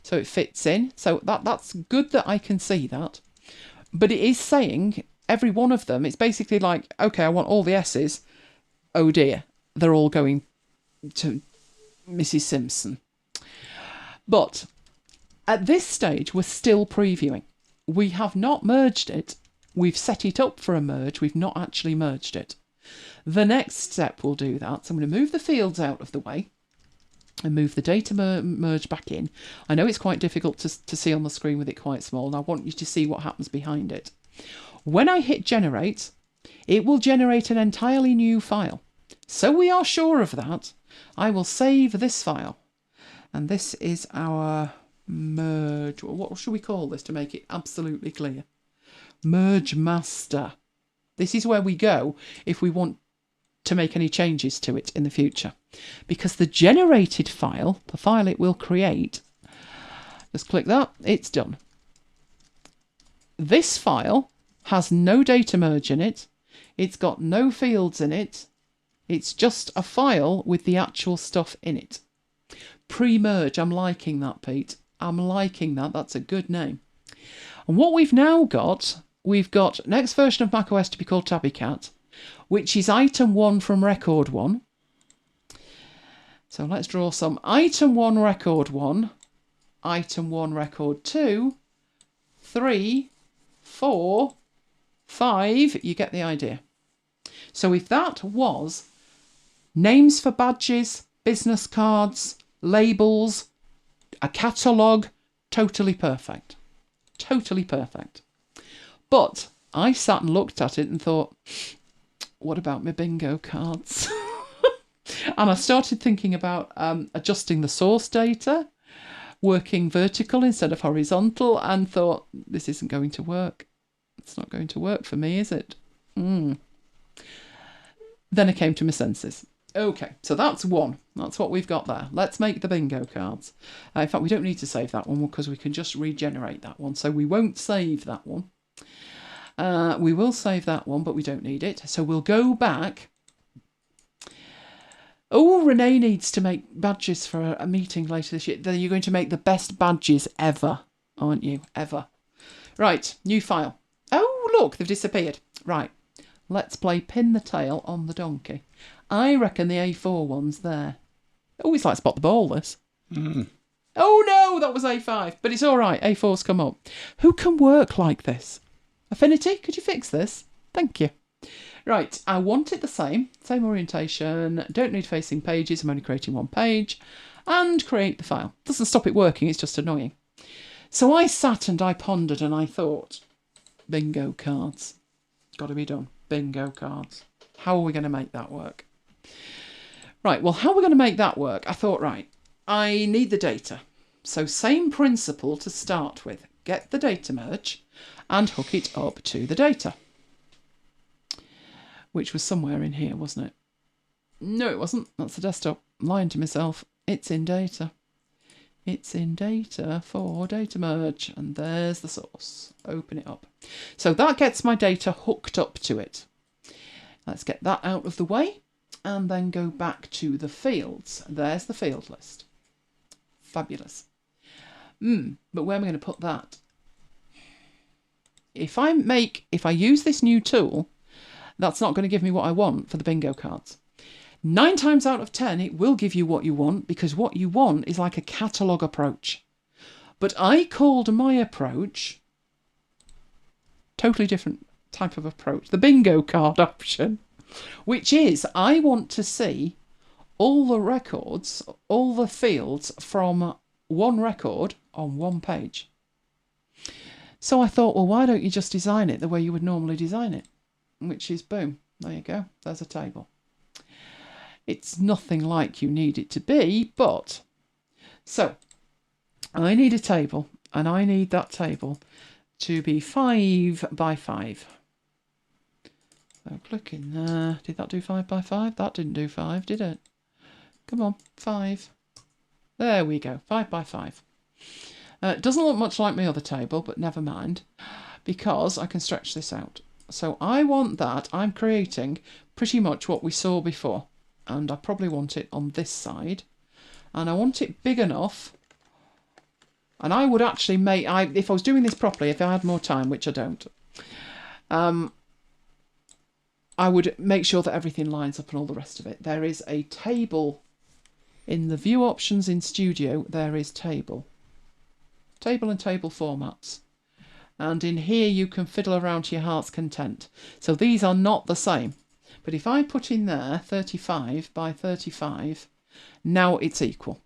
so it fits in. So that's good that I can see that. But it is saying every one of them, it's basically like, okay, I want all the S's. Oh dear, they're all going to Mrs. Simpson. But at this stage, we're still previewing. We have not merged it. We've set it up for a merge. We've not actually merged it. The next step will do that. So I'm going to move the fields out of the way and move the data merge back in. I know it's quite difficult to see on the screen with it quite small, and I want you to see what happens behind it. When I hit generate, it will generate an entirely new file. So we are sure of that. I will save this file. And this is our merge. What should we call this to make it absolutely clear? Merge master. This is where we go if we want to make any changes to it in the future. Because the generated file, the file it will create, just click that, it's done. This file has no data merge in it. It's got no fields in it. It's just a file with the actual stuff in it. Pre-merge, I'm liking that, Pete. I'm liking that. That's a good name. And what we've now got, we've got next version of macOS to be called TabbyCat, which is item 1 from record 1. So let's draw some item 1 record 1, item 1 record 2, 3, 4, 5. You get the idea. So if that was names for badges, business cards, labels, a catalogue, totally perfect. Totally perfect. But I sat and looked at it and thought, what about my bingo cards? And I started thinking about adjusting the source data, working vertical instead of horizontal, and thought, this isn't going to work. It's not going to work for me, is it? Then I came to my senses. Okay, so that's one. That's what we've got there. Let's make the bingo cards. In fact, we don't need to save that one because we can just regenerate that one. So we won't save that one. We will save that one, but we don't need it. So we'll go back. Oh, Renee needs to make badges for a meeting later this year. Then you're going to make the best badges ever, aren't you? Ever. Right, new file. Oh, look, they've disappeared. Right, let's play pin the tail on the donkey. I reckon the A4 one's there. Oh, it's like Spot the Ball, this. Oh, no, that was A5. But it's all right. A4's come up. Who can work like this? Affinity, could you fix this? Thank you. Right, I want it the same orientation. Don't need facing pages. I'm only creating one page. And create the file. Doesn't stop it working. It's just annoying. So I sat and I pondered and I thought, bingo cards. Got to be done. Bingo cards. How are we going to make that work? Right, well, how are we going to make that work? I thought, right, I need the data. So same principle to start with. get the data merge and hook it up to the data. Which was somewhere in here, wasn't it? No, it wasn't. That's the desktop. I'm lying to myself. It's in data. It's in data for data merge. And there's the source. Open it up. So that gets my data hooked up to it. Let's get that out of the way and then go back to the fields. There's the field list. Fabulous. But where am I going to put that? If I use this new tool, that's not going to give me what I want for the bingo cards. 9 times out of 10, it will give you what you want, because what you want is like a catalogue approach. But I called my approach totally different type of approach, the bingo card option, which is I want to see all the records, all the fields from one record on one page. So I thought, well, why don't you just design it the way you would normally design it? Which is, boom, there you go, there's a table. It's nothing like you need it to be, but... So, I need a table, and I need that table to be 5 by 5. So click in there. Did that do 5 by 5? That didn't do 5, did it? Come on, 5. There we go, 5 by 5. It doesn't look much like my other table, but never mind, because I can stretch this out. So I want that. I'm creating pretty much what we saw before. And I probably want it on this side. And I want it big enough. And I would actually make... if I was doing this properly, if I had more time, which I don't, I would make sure that everything lines up and all the rest of it. There is a table in the view options in Studio. There is table. Table and table formats. And in here you can fiddle around to your heart's content. So these are not the same. But if I put in there 35 by 35, now it's equal.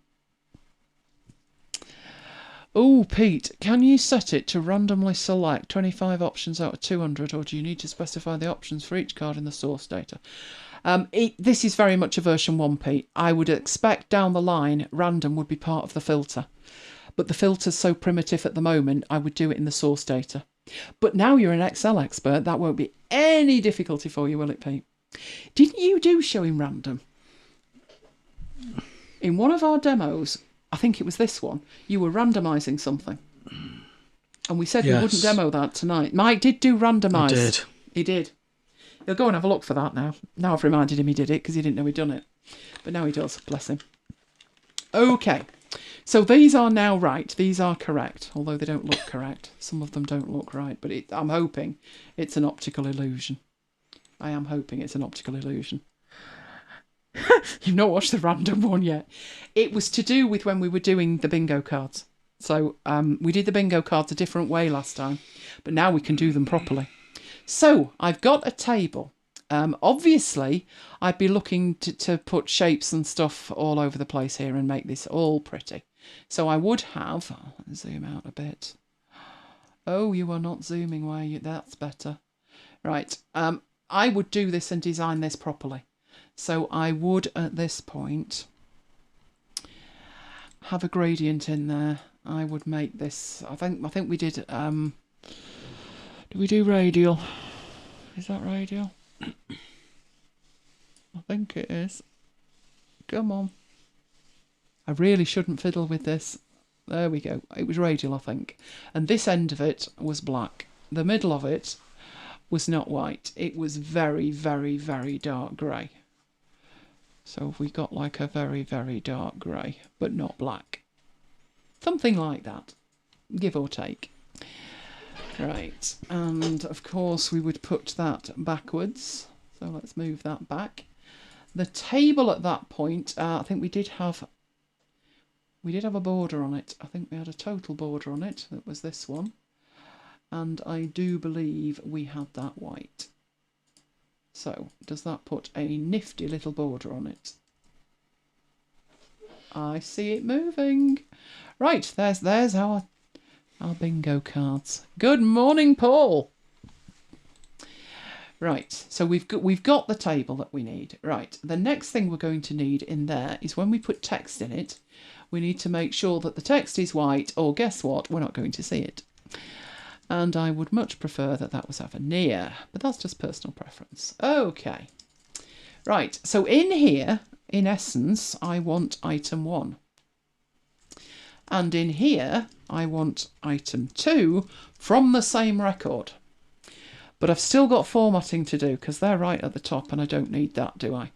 Oh, Pete, can you set it to randomly select 25 options out of 200, or do you need to specify the options for each card in the source data? This is very much a version 1, Pete. I would expect down the line random would be part of the filter. But the filter's so primitive at the moment, I would do it in the source data. But now you're an Excel expert, that won't be any difficulty for you, will it, Pete? Didn't you do showing random? In one of our demos, I think it was this one, you were randomising something. And we said we wouldn't demo that tonight. Mike did do randomise. I did. He did. He'll go and have a look for that now. Now I've reminded him he did it because he didn't know he'd done it. But now he does, bless him. Okay. So these are now right. These are correct, although they don't look correct. Some of them don't look right, but I'm hoping it's an optical illusion. I am hoping it's an optical illusion. You've not watched the random one yet. It was to do with when we were doing the bingo cards. So we did the bingo cards a different way last time, but now we can do them properly. So I've got a table. Obviously, I'd be looking to put shapes and stuff all over the place here and make this all pretty. So I would have... zoom out a bit. Oh, you are not zooming, were you? That's better. Right. I would do this and design this properly. So I would, at this point, have a gradient in there. I would make this... I think we did... did we do radial? Is that radial? I think it is. Come on. I really shouldn't fiddle with this. There we go. It was radial, I think. And this end of it was black. The middle of it was not white. It was very, very, very dark grey. So we got like a very, very dark grey, but not black. Something like that, give or take. Right, and of course we would put that backwards. So let's move that back. The table at that point, I think we did have a border on it. I think we had a total border on it. That was this one. And I do believe we had that white. So does that put a nifty little border on it? I see it moving. Right, there's our bingo cards. Good morning, Paul. Right, so we've got the table that we need. Right, the next thing we're going to need in there is when we put text in it, we need to make sure that the text is white, or guess what, we're not going to see it. And I would much prefer that that was Avenir, but that's just personal preference. Okay. Right, so in here, in essence, I want item 1. And in here, I want item 2 from the same record. But I've still got formatting to do because they're right at the top and I don't need that, do I?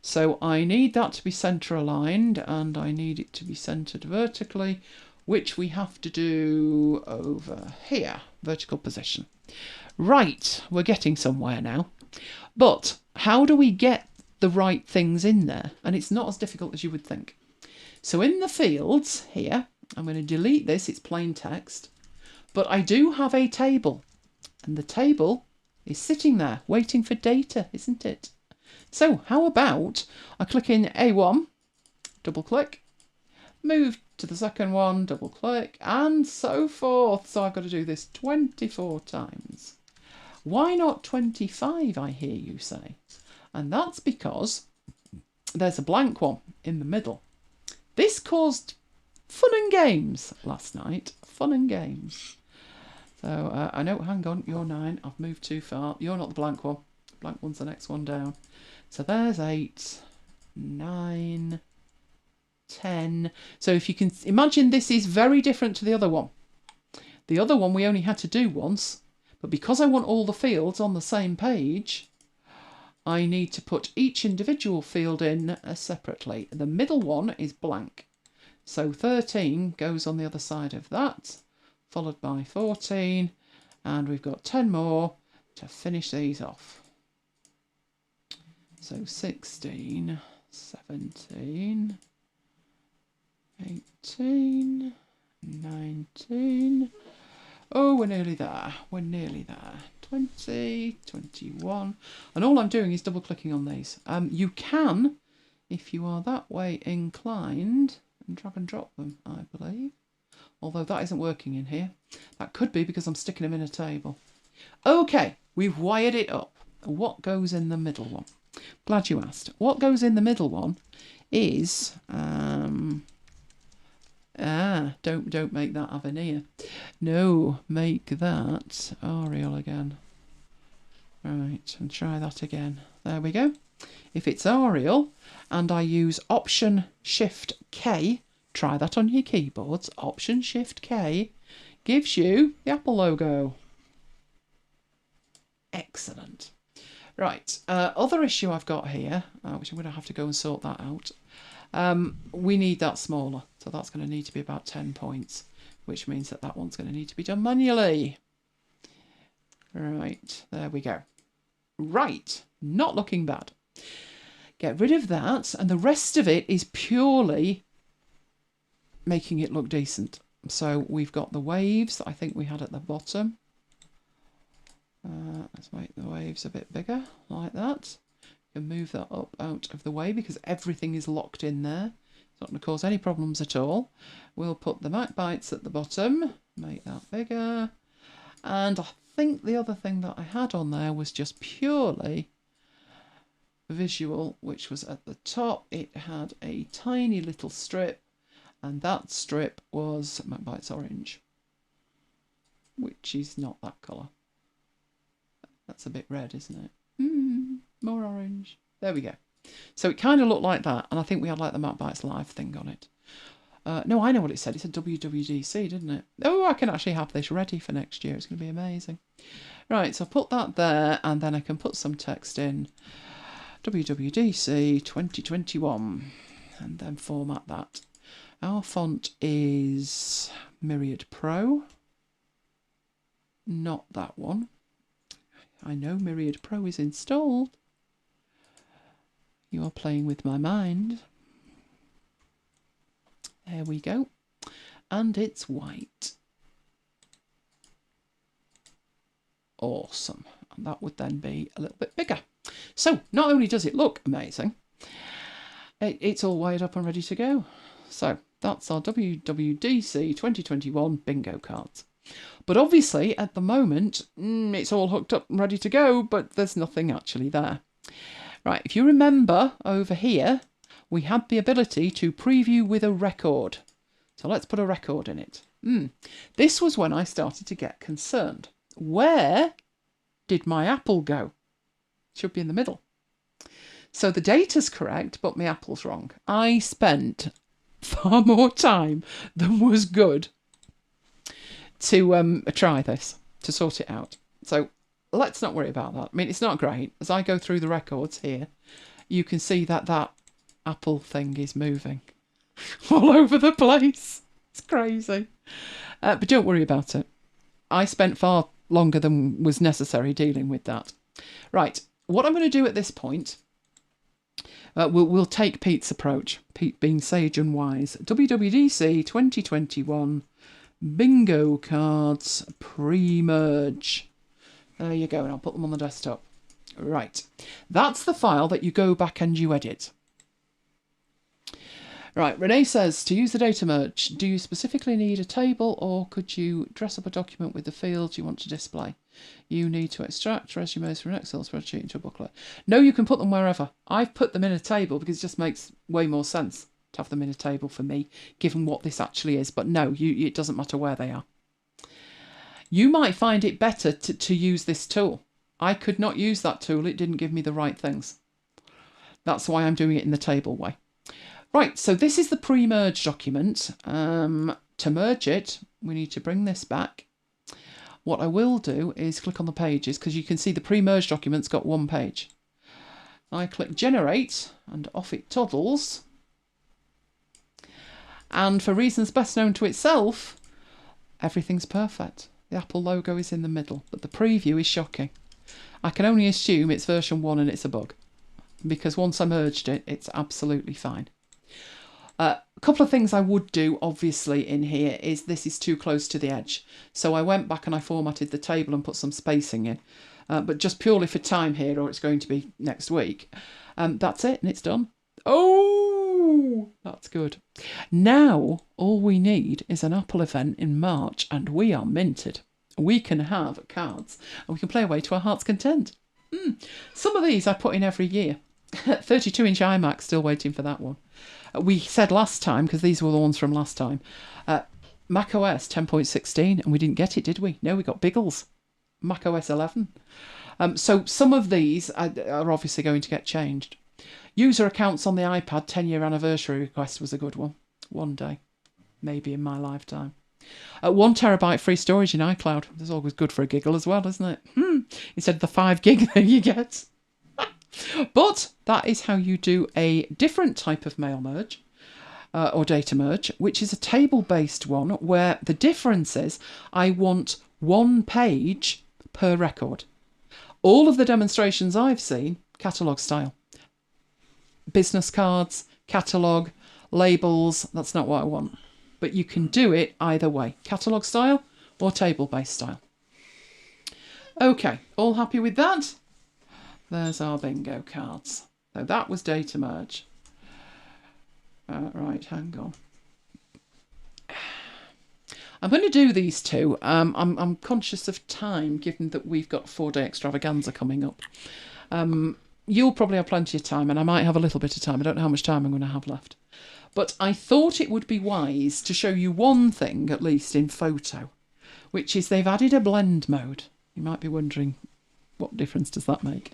So I need that to be centre aligned and I need it to be centred vertically, which we have to do over here, vertical position. Right, we're getting somewhere now. But how do we get the right things in there? And it's not as difficult as you would think. So in the fields here, I'm going to delete this, it's plain text, but I do have a table. And the table is sitting there waiting for data, isn't it? So how about I click in A1, double click, move to the second one, double click, and so forth. So I've got to do this 24 times. Why not 25, I hear you say? And that's because there's a blank one in the middle. This caused fun and games last night. Fun and games. So I know, hang on, you're 9. I've moved too far. You're not the blank one. Blank one's the next one down. So there's 8, 9, 10. So if you can imagine, this is very different to the other one. The other one we only had to do once. But because I want all the fields on the same page, I need to put each individual field in separately. The middle one is blank. So 13 goes on the other side of that, followed by 14, and we've got 10 more to finish these off. So 16, 17, 18, 19. Oh, we're nearly there. We're nearly there. 20, 21. And all I'm doing is double clicking on these. You can, if you are that way inclined, and drag and drop them, I believe. Although that isn't working in here. That could be because I'm sticking them in a table. Okay, we've wired it up. What goes in the middle one? Glad you asked. What goes in the middle one is... don't make that Avenir. No, make that Arial again. Right, and try that again. There we go. If it's Arial and I use Option Shift K, try that on your keyboards. Option Shift K gives you the Apple logo. Excellent. Right, other issue I've got here, which I'm going to have to go and sort that out. We need that smaller, so that's going to need to be about 10 points, which means that that one's going to need to be done manually. Right, there we go. Right, not looking bad. Get rid of that, and the rest of it is purely making it look decent. So we've got the waves that I think we had at the bottom. Let's make the waves a bit bigger, like that. You can move that up out of the way because everything is locked in there. It's not going to cause any problems at all. We'll put the MacBites at the bottom, make that bigger. And I think the other thing that I had on there was just purely visual, which was at the top. It had a tiny little strip, and that strip was MacBites Orange, which is not that colour. That's a bit red, isn't it? More orange. There we go. So it kind of looked like that, and I think we had like the MacBites Live thing on it. No, I know what it said. It said WWDC, didn't it? Oh, I can actually have this ready for next year. It's going to be amazing. Right, so I'll put that there, and then I can put some text in. WWDC 2021, and then format that. Our font is Myriad Pro. Not that one. I know Myriad Pro is installed. You are playing with my mind. There we go. And it's white. Awesome. And that would then be a little bit bigger. So not only does it look amazing, it's all wired up and ready to go. So that's our WWDC 2021 bingo cards. But obviously at the moment, it's all hooked up and ready to go, but there's nothing actually there. Right, if you remember over here, we had the ability to preview with a record. So let's put a record in it. This was when I started to get concerned. Where did my Apple go? Should be in the middle. So the data's correct, but my Apple's wrong. I spent far more time than was good to try this, to sort it out. So let's not worry about that. I mean, it's not great. As I go through the records here, you can see that Apple thing is moving all over the place. It's crazy. But don't worry about it. I spent far longer than was necessary dealing with that. Right, what I'm going to do at this point, we'll take Pete's approach. Pete being sage and wise. WWDC 2021 bingo cards pre-merge. There you go, and I'll put them on the desktop. Right, that's the file that you go back and you edit. Right, Renee says, to use the data merge, do you specifically need a table or could you dress up a document with the fields you want to display? You need to extract resumes from an Excel spreadsheet into a booklet. No, you can put them wherever. I've put them in a table because it just makes way more sense to have them in a table for me, given what this actually is. But no, it doesn't matter where they are. You might find it better to use this tool. I could not use that tool. It didn't give me the right things. That's why I'm doing it in the table way. Right, so this is the pre-merge document. To merge it, we need to bring this back. What I will do is click on the pages because you can see the pre-merge document's got one page. I click generate and off it toddles. And for reasons best known to itself, everything's perfect. The Apple logo is in the middle, but the preview is shocking. I can only assume it's version 1 and it's a bug because once I merged it, it's absolutely fine. A couple of things I would do, obviously, in here is this is too close to the edge. So I went back and I formatted the table and put some spacing in. But just purely for time here, or it's going to be next week. That's it, and it's done. Oh, that's good. Now, all we need is an Apple event in March, and we are minted. We can have cards, and we can play away to our heart's content. Some of these I put in every year. 32-inch iMac, still waiting for that one. We said last time, because these were the ones from last time, macOS 10.16, and we didn't get it, did we? No, we got Biggles. macOS 11. So some of these are obviously going to get changed. User accounts on the iPad 10-year anniversary request was a good one. One day, maybe in my lifetime. 1 terabyte free storage in iCloud. That's always good for a giggle as well, isn't it? Instead of the 5 gig that you get. But that is how you do a different type of mail merge or data merge, which is a table-based one where the difference is I want 1 page per record. All of the demonstrations I've seen, catalogue style. Business cards, catalogue, labels, that's not what I want. But you can do it either way, catalogue style or table-based style. Okay, all happy with that? There's our bingo cards. So that was data merge. Right, hang on. I'm going to do these two. I'm conscious of time, given that we've got 4-day extravaganza coming up. You'll probably have plenty of time, and I might have a little bit of time. I don't know how much time I'm going to have left. But I thought it would be wise to show you one thing, at least in photo, which is they've added a blend mode. You might be wondering, what difference does that make?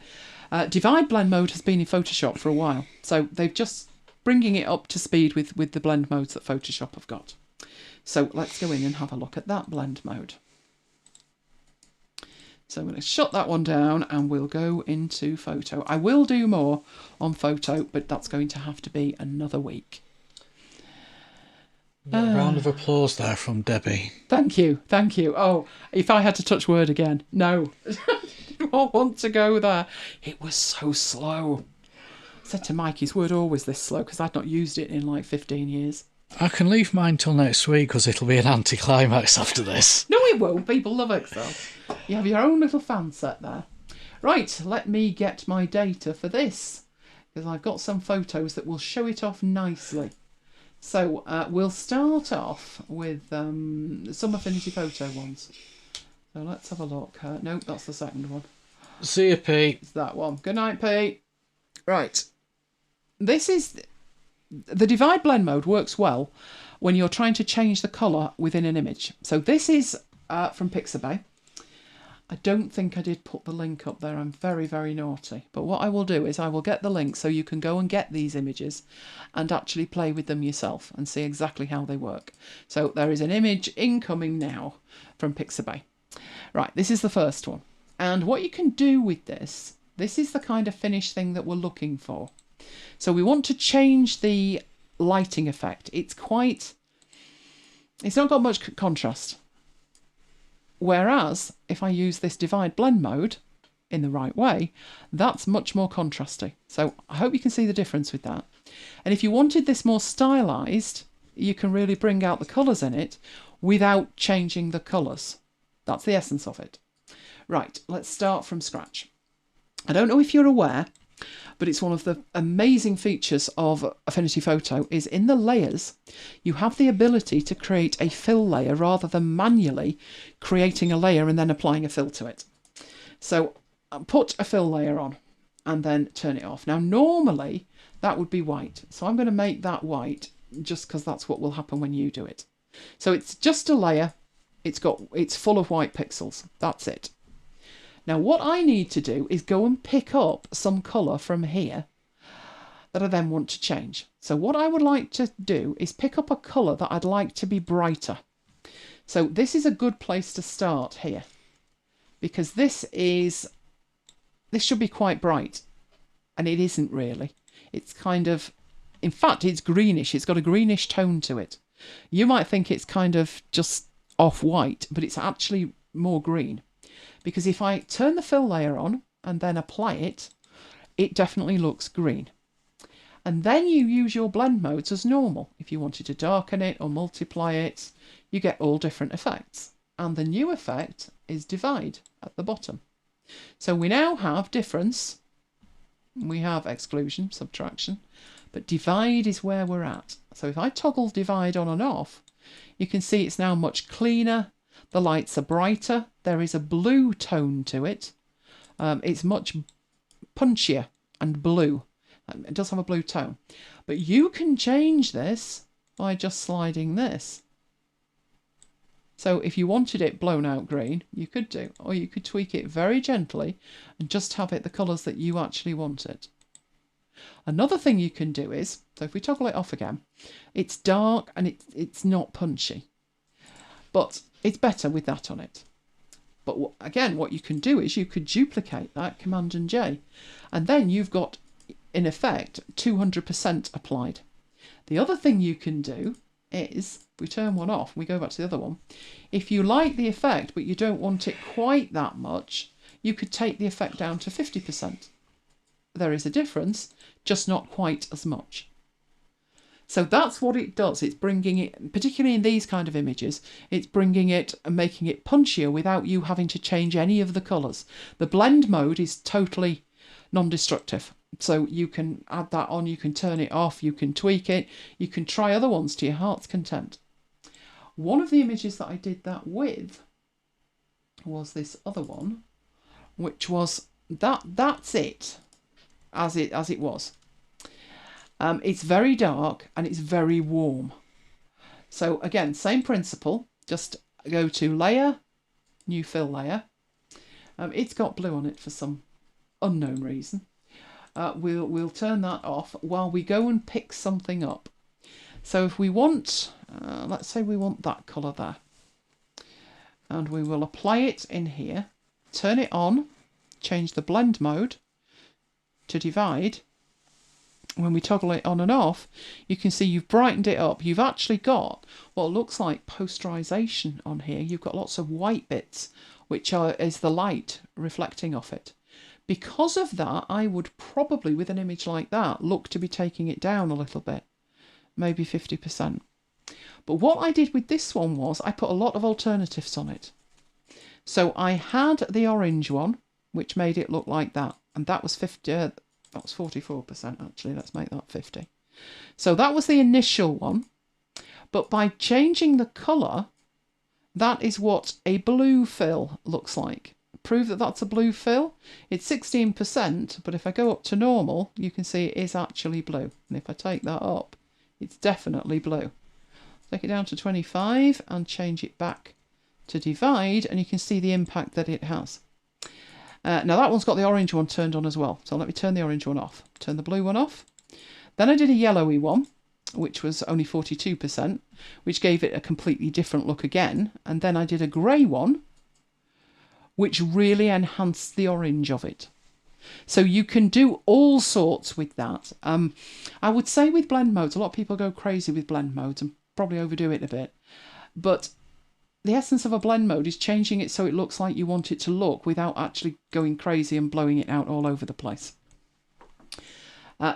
Divide blend mode has been in Photoshop for a while, so they've just bringing it up to speed with the blend modes that Photoshop have got. So let's go in and have a look at that blend mode. So I'm going to shut that one down and we'll go into photo. I will do more on photo, but that's going to have to be another week. A round of applause there from Debbie. Thank you, thank you. Oh, if I had to touch Word again, no. I did not want to go there. It was so slow. I said to Mike, is Word always this slow? Because I'd not used it in like 15 years. I can leave mine till next week because it'll be an anticlimax after this. No, it won't. People love Excel. You have your own little fan set there. Right, let me get my data for this because I've got some photos that will show it off nicely. So we'll start off with some Affinity photo ones. So let's have a look. Nope, that's the second one. See you, Pete. It's that one. Good night, Pete. Right. This is... The divide blend mode works well when you're trying to change the colour within an image. So this is from Pixabay. I don't think I did put the link up there. I'm very, very naughty. But what I will do is I will get the link so you can go and get these images and actually play with them yourself and see exactly how they work. So there is an image incoming now from Pixabay. Right, this is the first one. And what you can do with this is the kind of finished thing that we're looking for. So we want to change the lighting effect. It's not got much contrast. Whereas if I use this divide blend mode in the right way, that's much more contrasty. So I hope you can see the difference with that. And if you wanted this more stylized, you can really bring out the colours in it without changing the colours. That's the essence of it. Right, let's start from scratch. I don't know if you're aware, but it's one of the amazing features of Affinity Photo is in the layers, you have the ability to create a fill layer rather than manually creating a layer and then applying a fill to it. So put a fill layer on and then turn it off. Now, normally that would be white. So I'm going to make that white just because that's what will happen when you do it. So it's just a layer. It's full of white pixels. That's it. Now, what I need to do is go and pick up some colour from here that I then want to change. So what I would like to do is pick up a colour that I'd like to be brighter. So this is a good place to start here, because this should be quite bright, and it isn't really. It's kind of, in fact, it's greenish. It's got a greenish tone to it. You might think it's kind of just off-white, but it's actually more green. Because if I turn the fill layer on and then apply it, it definitely looks green. And then you use your blend modes as normal. If you wanted to darken it or multiply it, you get all different effects. And the new effect is divide at the bottom. So we now have difference. We have exclusion, subtraction, but divide is where we're at. So if I toggle divide on and off, you can see it's now much cleaner. The lights are brighter. There is a blue tone to it. It's much punchier and blue. It does have a blue tone. But you can change this by just sliding this. So if you wanted it blown out green, you could do. Or you could tweak it very gently and just have it the colours that you actually want it. Another thing you can do is, so if we toggle it off again, it's dark and it's not punchy. But it's better with that on it. But again, what you can do is you could duplicate that, Command and J, and then you've got, in effect, 200% applied. The other thing you can do is, if we turn one off, we go back to the other one. If you like the effect, but you don't want it quite that much, you could take the effect down to 50%. There is a difference, just not quite as much. So that's what it does. It's bringing it, particularly in these kind of images, it's bringing it and making it punchier without you having to change any of the colours. The blend mode is totally non-destructive. So you can add that on, you can turn it off, you can tweak it, you can try other ones to your heart's content. One of the images that I did that with was this other one, which was that's it as it was. It's very dark and it's very warm. So again, same principle, just go to layer, new fill layer. It's got blue on it for some unknown reason. We'll turn that off while we go and pick something up. So if we want, let's say we want that colour there. And we will apply it in here, turn it on, change the blend mode to divide. When we toggle it on and off, you can see you've brightened it up. You've actually got what looks like posterization on here. You've got lots of white bits, which is the light reflecting off it. Because of that, I would probably, with an image like that, look to be taking it down a little bit, maybe 50%. But what I did with this one was I put a lot of alternatives on it. So I had the orange one, which made it look like that, and that was 50. That was 44% actually. Let's make that 50. So that was the initial one. But by changing the colour, that is what a blue fill looks like. Prove that that's a blue fill. It's 16%, but if I go up to normal, you can see it is actually blue. And if I take that up, it's definitely blue. Take it down to 25 and change it back to divide, and you can see the impact that it has. Now that one's got the orange one turned on as well, so let me turn the orange one off. Turn the blue one off. Then I did a yellowy one, which was only 42%, which gave it a completely different look again. And then I did a grey one, which really enhanced the orange of it. So you can do all sorts with that. I would say with blend modes, a lot of people go crazy with blend modes and probably overdo it a bit. But the essence of a blend mode is changing it so it looks like you want it to look without actually going crazy and blowing it out all over the place.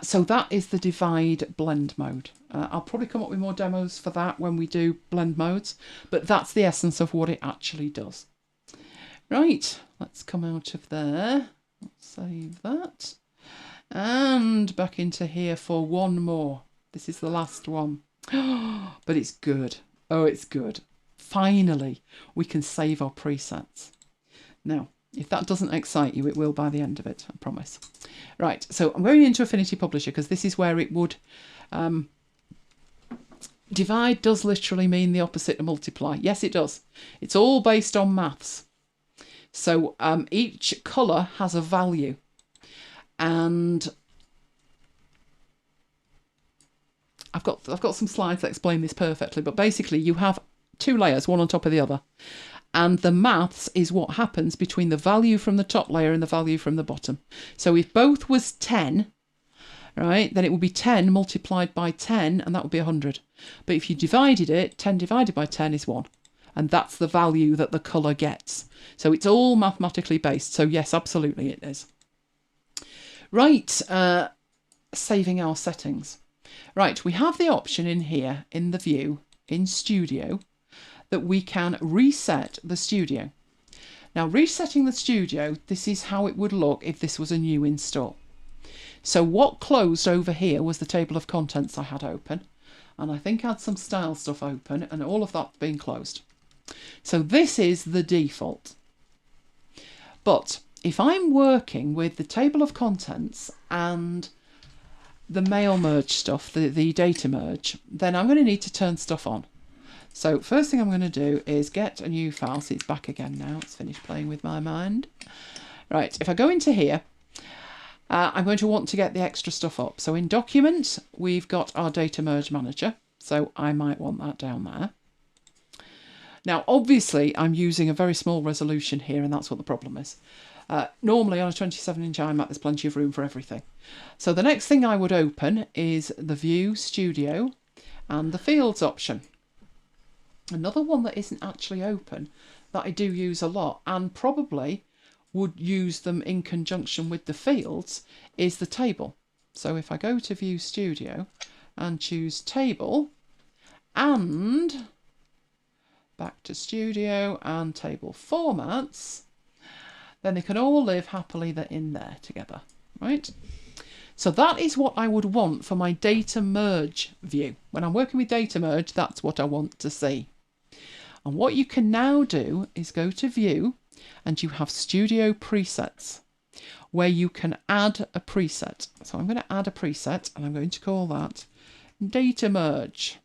So that is the divide blend mode. I'll probably come up with more demos for that when we do blend modes, but that's the essence of what it actually does. Right, let's come out of there. Let's save that. And back into here for one more. This is the last one. But it's good. Oh, it's good. Finally, we can save our presets. Now, if that doesn't excite you, it will by the end of it, I promise. Right, so I'm going into Affinity Publisher because this is where it would... divide does literally mean the opposite of multiply. Yes, it does. It's all based on maths. So each colour has a value. And I've got some slides that explain this perfectly, but basically you have two layers, one on top of the other. And the maths is what happens between the value from the top layer and the value from the bottom. So if both was 10, right, then it would be 10 multiplied by 10, and that would be 100. But if you divided it, 10 divided by 10 is 1. And that's the value that the colour gets. So it's all mathematically based. So yes, absolutely it is. Right, saving our settings. Right, we have the option in here, in the view, in Studio, that we can reset the studio. Now, resetting the studio, this is how it would look if this was a new install. So what closed over here was the table of contents I had open, and I think I had some style stuff open, and all of that being closed. So this is the default. But if I'm working with the table of contents and the mail merge stuff, the data merge, then I'm going to need to turn stuff on. So first thing I'm going to do is get a new file. See, it's back again now. It's finished playing with my mind. Right, if I go into here, I'm going to want to get the extra stuff up. So in Documents, we've got our Data Merge Manager. So I might want that down there. Now, obviously, I'm using a very small resolution here, and that's what the problem is. Normally, on a 27-inch iMac, there's plenty of room for everything. So the next thing I would open is the View, Studio, and the Fields option. Another one that isn't actually open that I do use a lot and probably would use them in conjunction with the fields is the table. So if I go to View Studio and choose Table and back to Studio and Table Formats, then they can all live happily in there together, right? So that is what I would want for my data merge view. When I'm working with data merge, that's what I want to see. And what you can now do is go to View and you have Studio Presets where you can add a preset. So I'm going to add a preset and I'm going to call that Data Merge.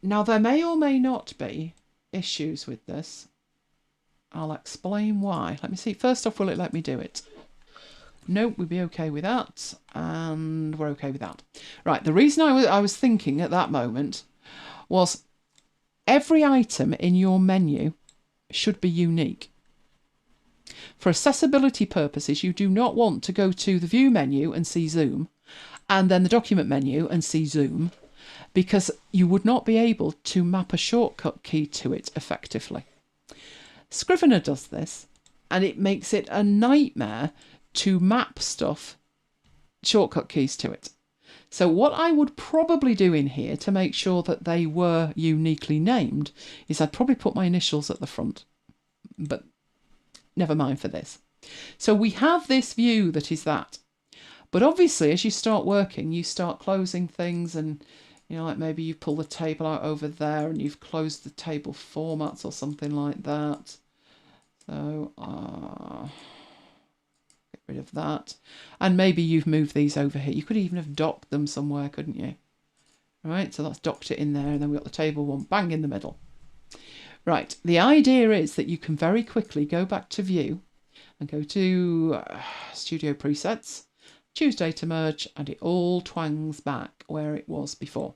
Now there may or may not be issues with this. I'll explain why. Let me see. First off, will it let me do it? Nope, we'd be okay with that, and we're okay with that. Right, the reason I was thinking at that moment was every item in your menu should be unique. For accessibility purposes, you do not want to go to the View menu and see Zoom, and then the Document menu and see Zoom, because you would not be able to map a shortcut key to it effectively. Scrivener does this, and it makes it a nightmare to map stuff, shortcut keys to it. So what I would probably do in here to make sure that they were uniquely named is I'd probably put my initials at the front, but never mind for this. So we have this view that is that, but obviously as you start working, you start closing things, and you know, like maybe you pull the table out over there and you've closed the table formats or something like that. So rid of that. And maybe you've moved these over here. You could even have docked them somewhere, couldn't you? Right, so that's docked it in there, and then we've got the table one bang in the middle. Right, the idea is that you can very quickly go back to View and go to Studio Presets, choose Data Merge, and it all twangs back where it was before.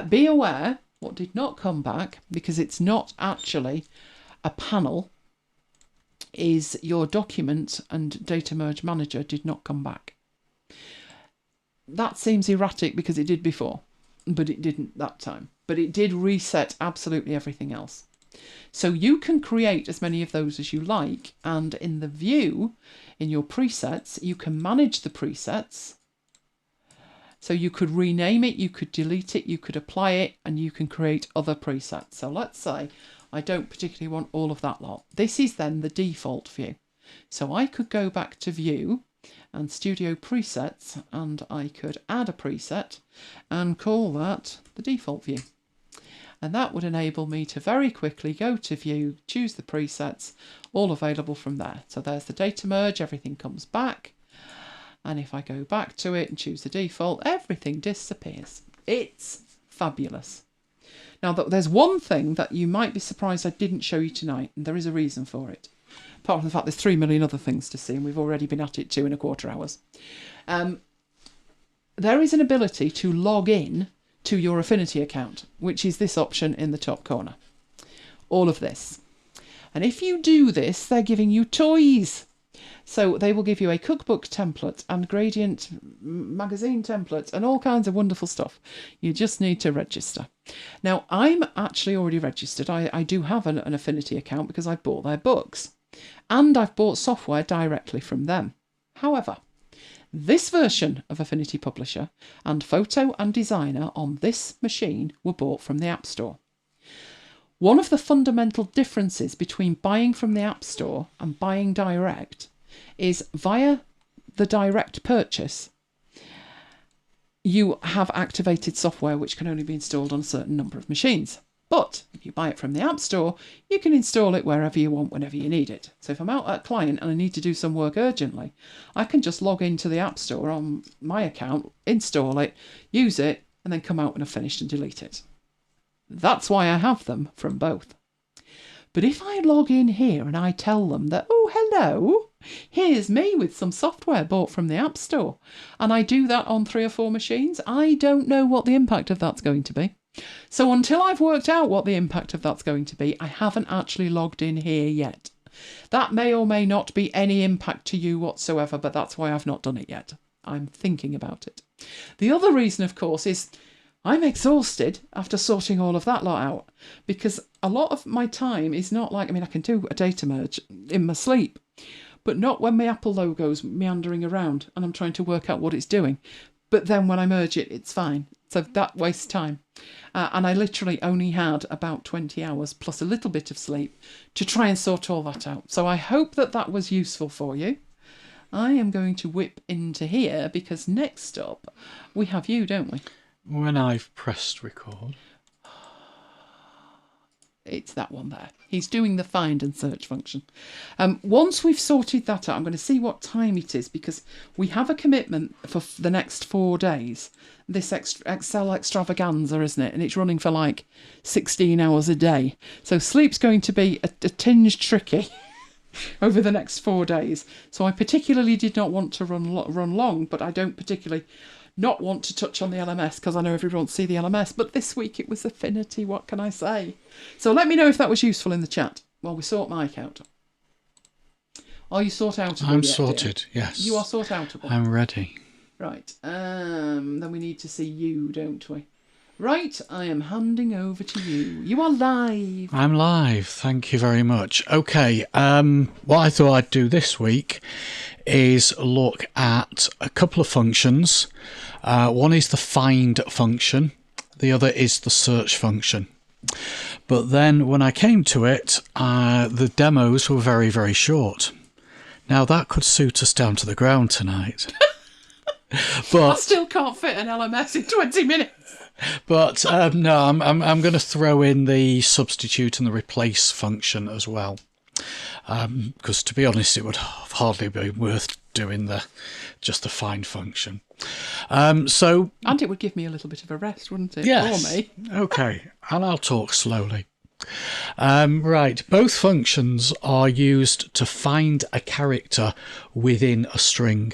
Be aware, what did not come back, because it's not actually a panel, is your document and Data Merge Manager did not come back. That seems erratic because it did before, but it didn't that time. But it did reset absolutely everything else. So you can create as many of those as you like, and in the view, in your presets, you can manage the presets. So you could rename it, you could delete it, you could apply it, and you can create other presets. So let's say I don't particularly want all of that lot. This is then the default view. So I could go back to View and Studio Presets, and I could add a preset and call that the default view. And that would enable me to very quickly go to View, choose the presets, all available from there. So there's the data merge, everything comes back. And if I go back to it and choose the default, everything disappears. It's fabulous. Now, there's one thing that you might be surprised I didn't show you tonight, and there is a reason for it. Apart from the fact there's 3 million other things to see, and we've already been at it 2.25 hours. There is an ability to log in to your Affinity account, which is this option in the top corner. All of this. And if you do this, they're giving you toys. So they will give you a cookbook template and gradient magazine templates and all kinds of wonderful stuff. You just need to register. Now, I'm actually already registered. I do have an Affinity account because I bought their books. And I've bought software directly from them. However, this version of Affinity Publisher and Photo and Designer on this machine were bought from the App Store. One of the fundamental differences between buying from the App Store and buying direct is via the direct purchase, you have activated software which can only be installed on a certain number of machines. But if you buy it from the App Store, you can install it wherever you want, whenever you need it. So if I'm out at a client and I need to do some work urgently, I can just log into the App Store on my account, install it, use it, and then come out when I've finished and delete it. That's why I have them from both. But if I log in here and I tell them that, oh, hello, here's me with some software bought from the App Store, and I do that on 3 or 4 machines, I don't know what the impact of that's going to be. So until I've worked out what the impact of that's going to be, I haven't actually logged in here yet. That may or may not be any impact to you whatsoever, but that's why I've not done it yet. I'm thinking about it. The other reason, of course, is I'm exhausted after sorting all of that lot out, because a lot of my time is not like, I can do a data merge in my sleep, but not when my Apple logo's meandering around and I'm trying to work out what it's doing. But then when I merge it, it's fine. So that wastes time. And I literally only had about 20 hours plus a little bit of sleep to try and sort all that out. So I hope that that was useful for you. I am going to whip into here because next up we have you, don't we? When I've pressed record. It's that one there. He's doing the find and search function. Once we've sorted that out, I'm going to see what time it is because we have a commitment for the next 4 days. This Excel extravaganza, isn't it? And it's running for like 16 hours a day. So sleep's going to be a tinge tricky over the next 4 days. So I particularly did not want to run long, but I don't particularly not want to touch on the LMS because I know everyone wants to see the LMS. But this week it was Affinity. What can I say? So let me know if that was useful in the chat while we sort Mike out. Are you sort outable? I'm sorted, dear? Yes. You are sort outable. I'm ready. Right. Then we need to see you, don't we? Right, I am handing over to you. You are live. I'm live. Thank you very much. Okay, what I thought I'd do this week is look at a couple of functions. One is the find function. The other is the search function. But then when I came to it, the demos were very, very short. Now that could suit us down to the ground tonight. But I still can't fit an LMS in 20 minutes. But no, I'm going to throw in the substitute and the replace function as well. because to be honest, it would hardly be worth doing just the find function. And it would give me a little bit of a rest, wouldn't it? Yes. For me. Okay, and I'll talk slowly. Right, both functions are used to find a character within a string.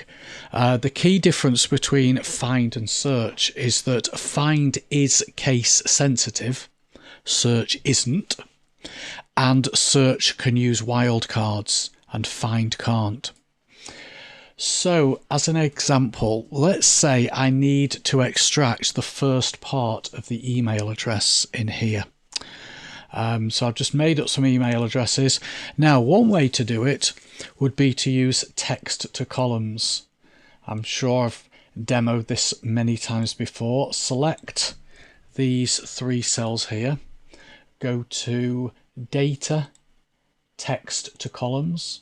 The key difference between find and search is that find is case sensitive, search isn't, and search can use wildcards and find can't. So, as an example, let's say I need to extract the first part of the email address in here. So I've just made up some email addresses. Now, one way to do it would be to use text to columns. I'm sure I've demoed this many times before. Select these 3 cells here. Go to Data, Text to Columns.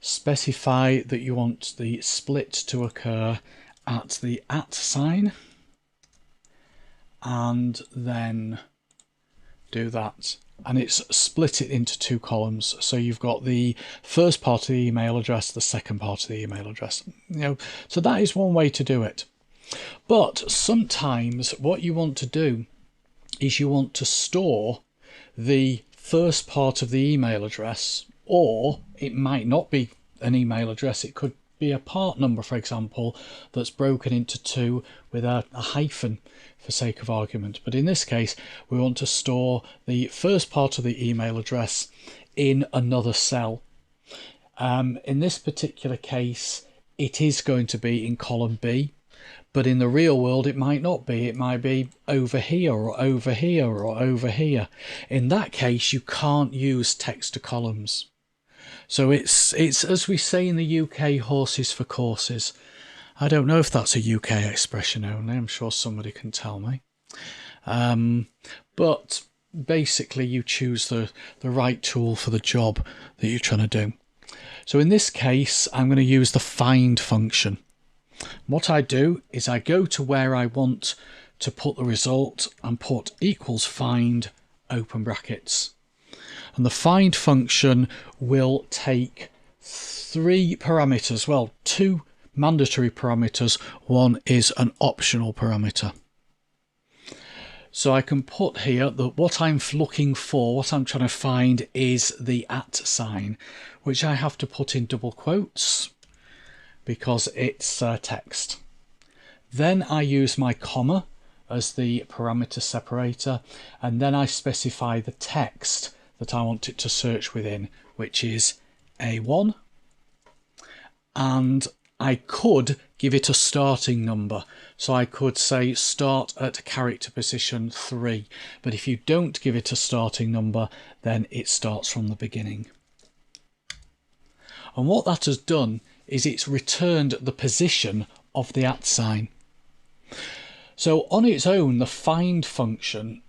Specify that you want the split to occur at the @ sign. And then do that, and it's split it into 2 columns, so you've got the first part of the email address, the second part of the email address, so that is one way to do it. But sometimes what you want to do is you want to store the first part of the email address, or it might not be an email address, it could be a part number, for example, that's broken into 2 with a hyphen for sake of argument. But in this case, we want to store the first part of the email address in another cell. In this particular case, it is going to be in column B, but in the real world, it might not be. It might be over here or over here or over here. In that case, you can't use text to columns. So it's as we say in the UK, horses for courses. I don't know if that's a UK expression only. I'm sure somebody can tell me. But basically, you choose the right tool for the job that you're trying to do. So in this case, I'm going to use the find function. What I do is I go to where I want to put the result and put equals find, open brackets. And the find function will take 3 parameters, well, 2 mandatory parameters, 1 is an optional parameter. So I can put here that what I'm looking for, what I'm trying to find, is the @ sign, which I have to put in double quotes because it's text. Then I use my comma as the parameter separator, and then I specify the text that I want it to search within, which is A1, and I could give it a starting number. So I could say start at character position 3, but if you don't give it a starting number, then it starts from the beginning. And what that has done is it's returned the position of the @ sign. So on its own, the find function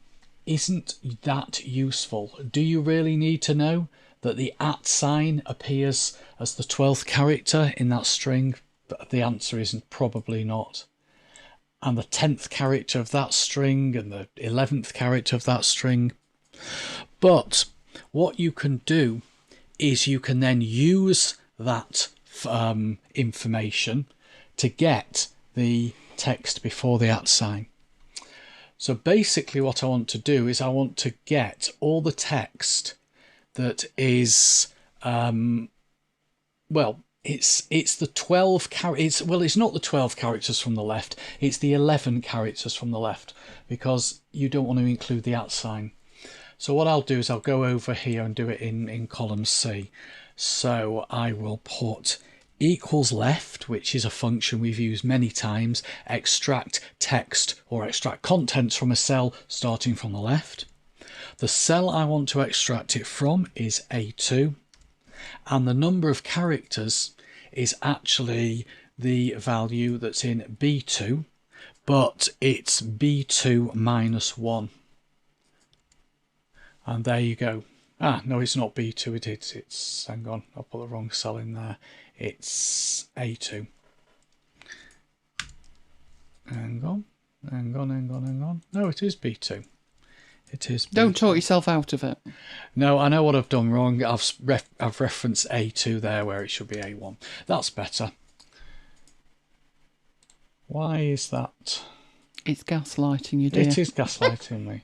isn't that useful. Do you really need to know that the @ sign appears as the 12th character in that string? But the answer isn't probably not. And the 10th character of that string and the 11th character of that string. But what you can do is you can then use that information to get the text before the @ sign. So basically what I want to do is I want to get all the text that is, it's the 12 characters. Well, it's not the 12 characters from the left, it's the 11 characters from the left, because you don't want to include the @ sign. So what I'll do is I'll go over here and do it in column C. So I will put equals left, which is a function we've used many times, extract text or extract contents from a cell starting from the left. The cell I want to extract it from is A2, and the number of characters is actually the value that's in B2, but it's B2 minus 1. And there you go. No, it's not B2, it's hang on, I'll put the wrong cell in there. It's A2. Hang on. No, it is B2. It is. Don't talk yourself out of it. No, I know what I've done wrong. I've referenced A2 there where it should be A1. That's better. Why is that? It's gaslighting you, dear. It is gaslighting me.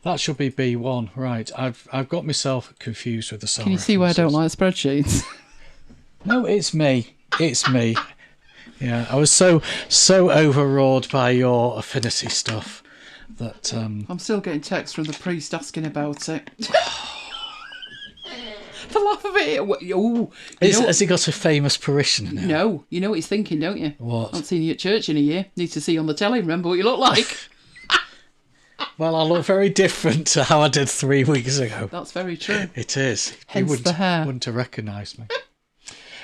That should be B1. Right, I've got myself confused with the cell Can you see why I don't like spreadsheets? No, it's me. It's me. Yeah, I was so overawed by your Affinity stuff that I'm still getting texts from the priest asking about it. The laugh of it. Has he got a famous parishioner now? No, you know what he's thinking, don't you? What? I haven't seen you at church in a year. Need to see you on the telly. Remember what you look like. Well, I look very different to how I did 3 weeks ago. That's very true. It is. Hence the hair. Wouldn't have recognised me.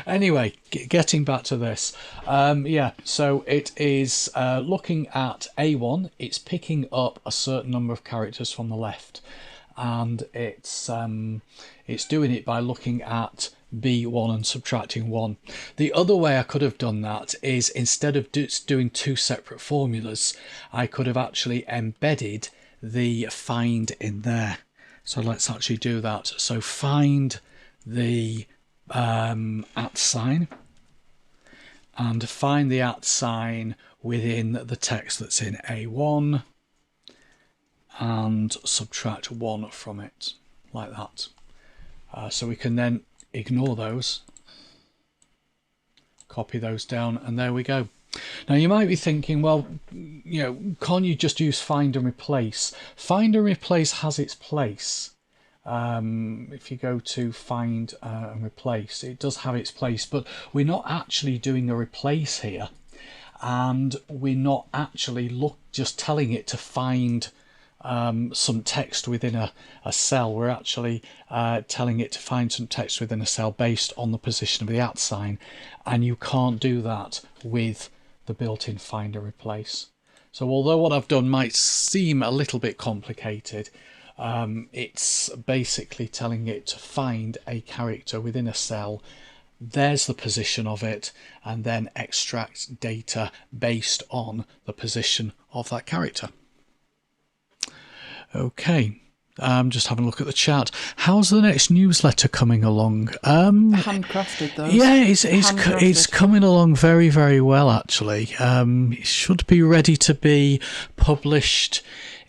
Anyway, getting back to this. So it is looking at A1. It's picking up a certain number of characters from the left. And it's doing it by looking at B1 and subtracting 1. The other way I could have done that is, instead of doing two separate formulas, I could have actually embedded the find in there. So let's actually do that. So find the at sign, and find the at sign within the text that's in A1, and subtract 1 from it, like that. So we can then ignore those, copy those down, and there we go. Now you might be thinking, well, can't you just use find and replace? Find and replace has its place. If you go to find and replace, it does have its place, but we're not actually doing a replace here, and we're not actually just telling it to find some text within a cell. We're actually telling it to find some text within a cell based on the position of the at sign, and you can't do that with the built-in find and replace. So although what I've done might seem a little bit complicated, it's basically telling it to find a character within a cell. There's the position of it, and then extract data based on the position of that character. Okay, just having a look at the chat. How's the next newsletter coming along? Handcrafted, though. Yeah, it's coming along very, very well, actually. It should be ready to be published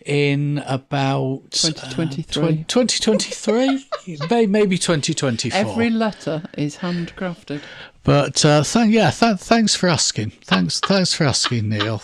in about 2023. 2023, maybe 2024. Every letter is handcrafted. But thanks for asking. Thanks for asking, Neil.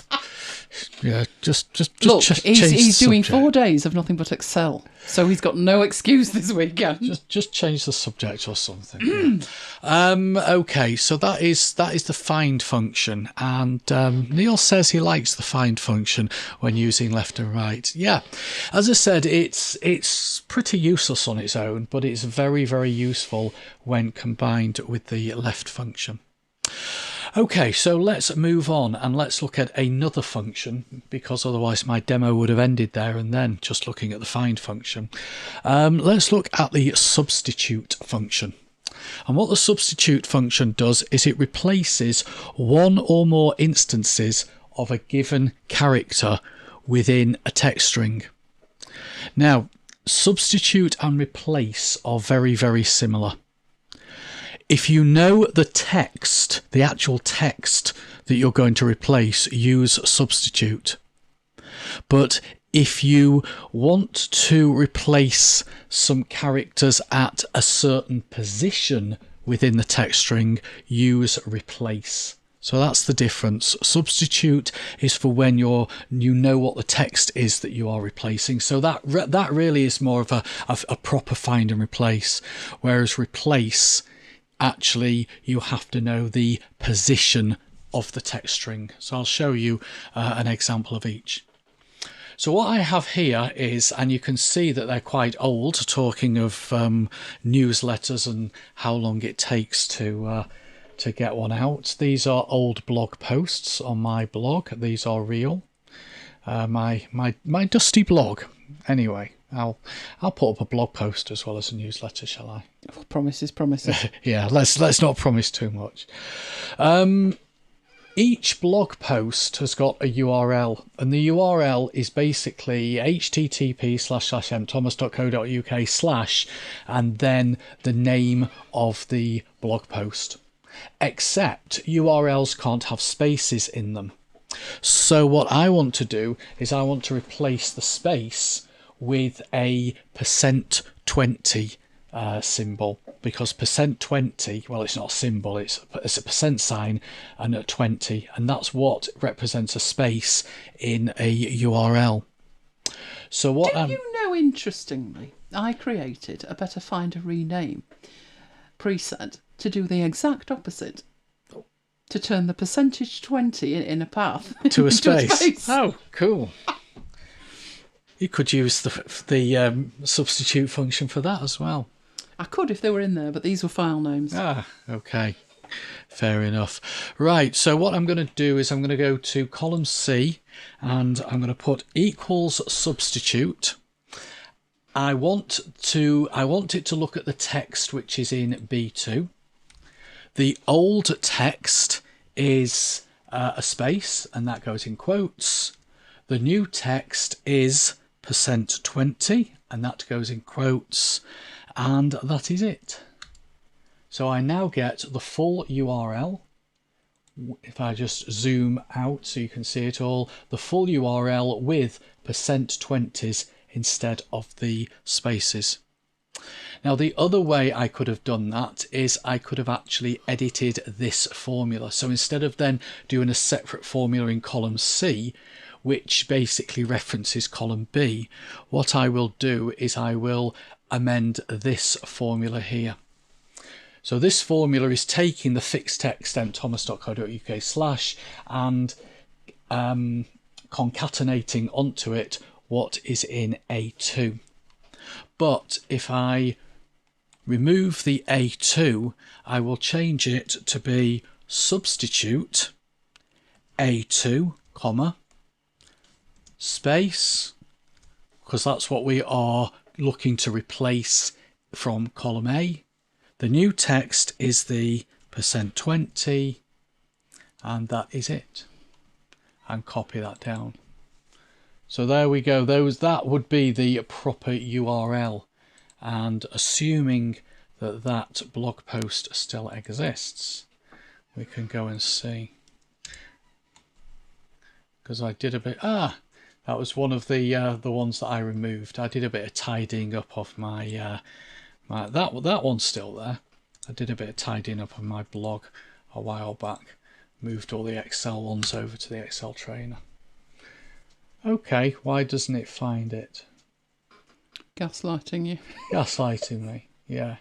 Yeah, just look. He's doing subject. 4 days of nothing but Excel, so he's got no excuse this weekend. Just change the subject or something. Okay, so that is the find function, and Neil says he likes the find function when using left and right. Yeah, as I said, it's pretty useless on its own, but it's very, very useful when combined with the left function. Okay, so let's move on and let's look at another function, because otherwise my demo would have ended there and then, just looking at the find function. Let's look at the substitute function. And what the substitute function does is it replaces one or more instances of a given character within a text string. Now, substitute and replace are very, very similar. If you know the text, the actual text that you're going to replace, use substitute. But if you want to replace some characters at a certain position within the text string, use replace. So that's the difference. Substitute is for when you know what the text is that you are replacing. So that really is more of a proper find and replace, whereas replace, actually, you have to know the position of the text string. So I'll show you an example of each. So what I have here is, and you can see that they're quite old, talking of newsletters and how long it takes to get one out. These are old blog posts on my blog. These are real. My dusty blog. Anyway, I'll put up a blog post as well as a newsletter, shall I? Promises. Yeah, let's not promise too much. each blog post has got a URL, and the URL is basically http://mthomas.co.uk/ and then the name of the blog post. Except URLs can't have spaces in them. So what I want to do is I want to replace the space with a %20 symbol, because %20, well, it's not a symbol, it's a percent sign and a 20, and that's what represents a space in a URL. So what interestingly, I created a Better Find a Rename preset to do the exact opposite. To turn the %20 in a path to a into space. A space. Oh, cool. You could use the substitute function for that as well. I could if they were in there, but these were file names. Ah, okay. Fair enough. Right, so what I'm going to do is I'm going to go to column C and I'm going to put equals substitute. I want it to look at the text which is in B2. The old text is a space, and that goes in quotes. The new text is %20, and that goes in quotes, and that is it. So I now get the full URL. If I just zoom out so you can see it all, the full URL with %20s instead of the spaces. Now, the other way I could have done that is I could have actually edited this formula. So instead of then doing a separate formula in column C, which basically references column B, what I will do is I will amend this formula here. So this formula is taking the fixed text mthomas.co.uk/ and concatenating onto it what is in A2. But if I remove the A2, I will change it to be substitute A2, comma, space, because that's what we are looking to replace from column A. The new text is the %20, and that is it. And copy that down. So there we go. That would be the proper URL. And assuming that that blog post still exists, we can go and see. Because I did a bit. That was one of the ones that I removed. I did a bit of tidying up of my that one's still there. I did a bit of tidying up on my blog a while back. Moved all the Excel ones over to the Excel trainer. Okay, why doesn't it find it? Gaslighting you. Gaslighting me, yeah.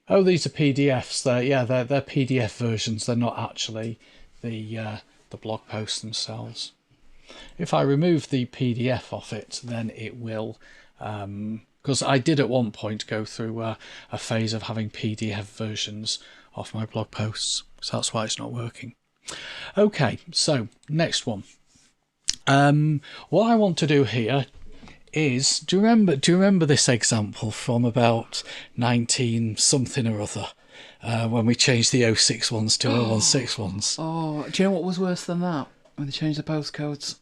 Oh, these are PDFs. They're PDF versions. They're not actually the blog posts themselves. If I remove the PDF off it, then it will, because I did at one point go through a phase of having PDF versions of my blog posts, so that's why it's not working. Okay, so next one. What I want to do here is, do you remember this example from about 19 something or other, when we changed the 06 ones to 016 ones? Oh, do you know what was worse than that? When they changed the postcodes.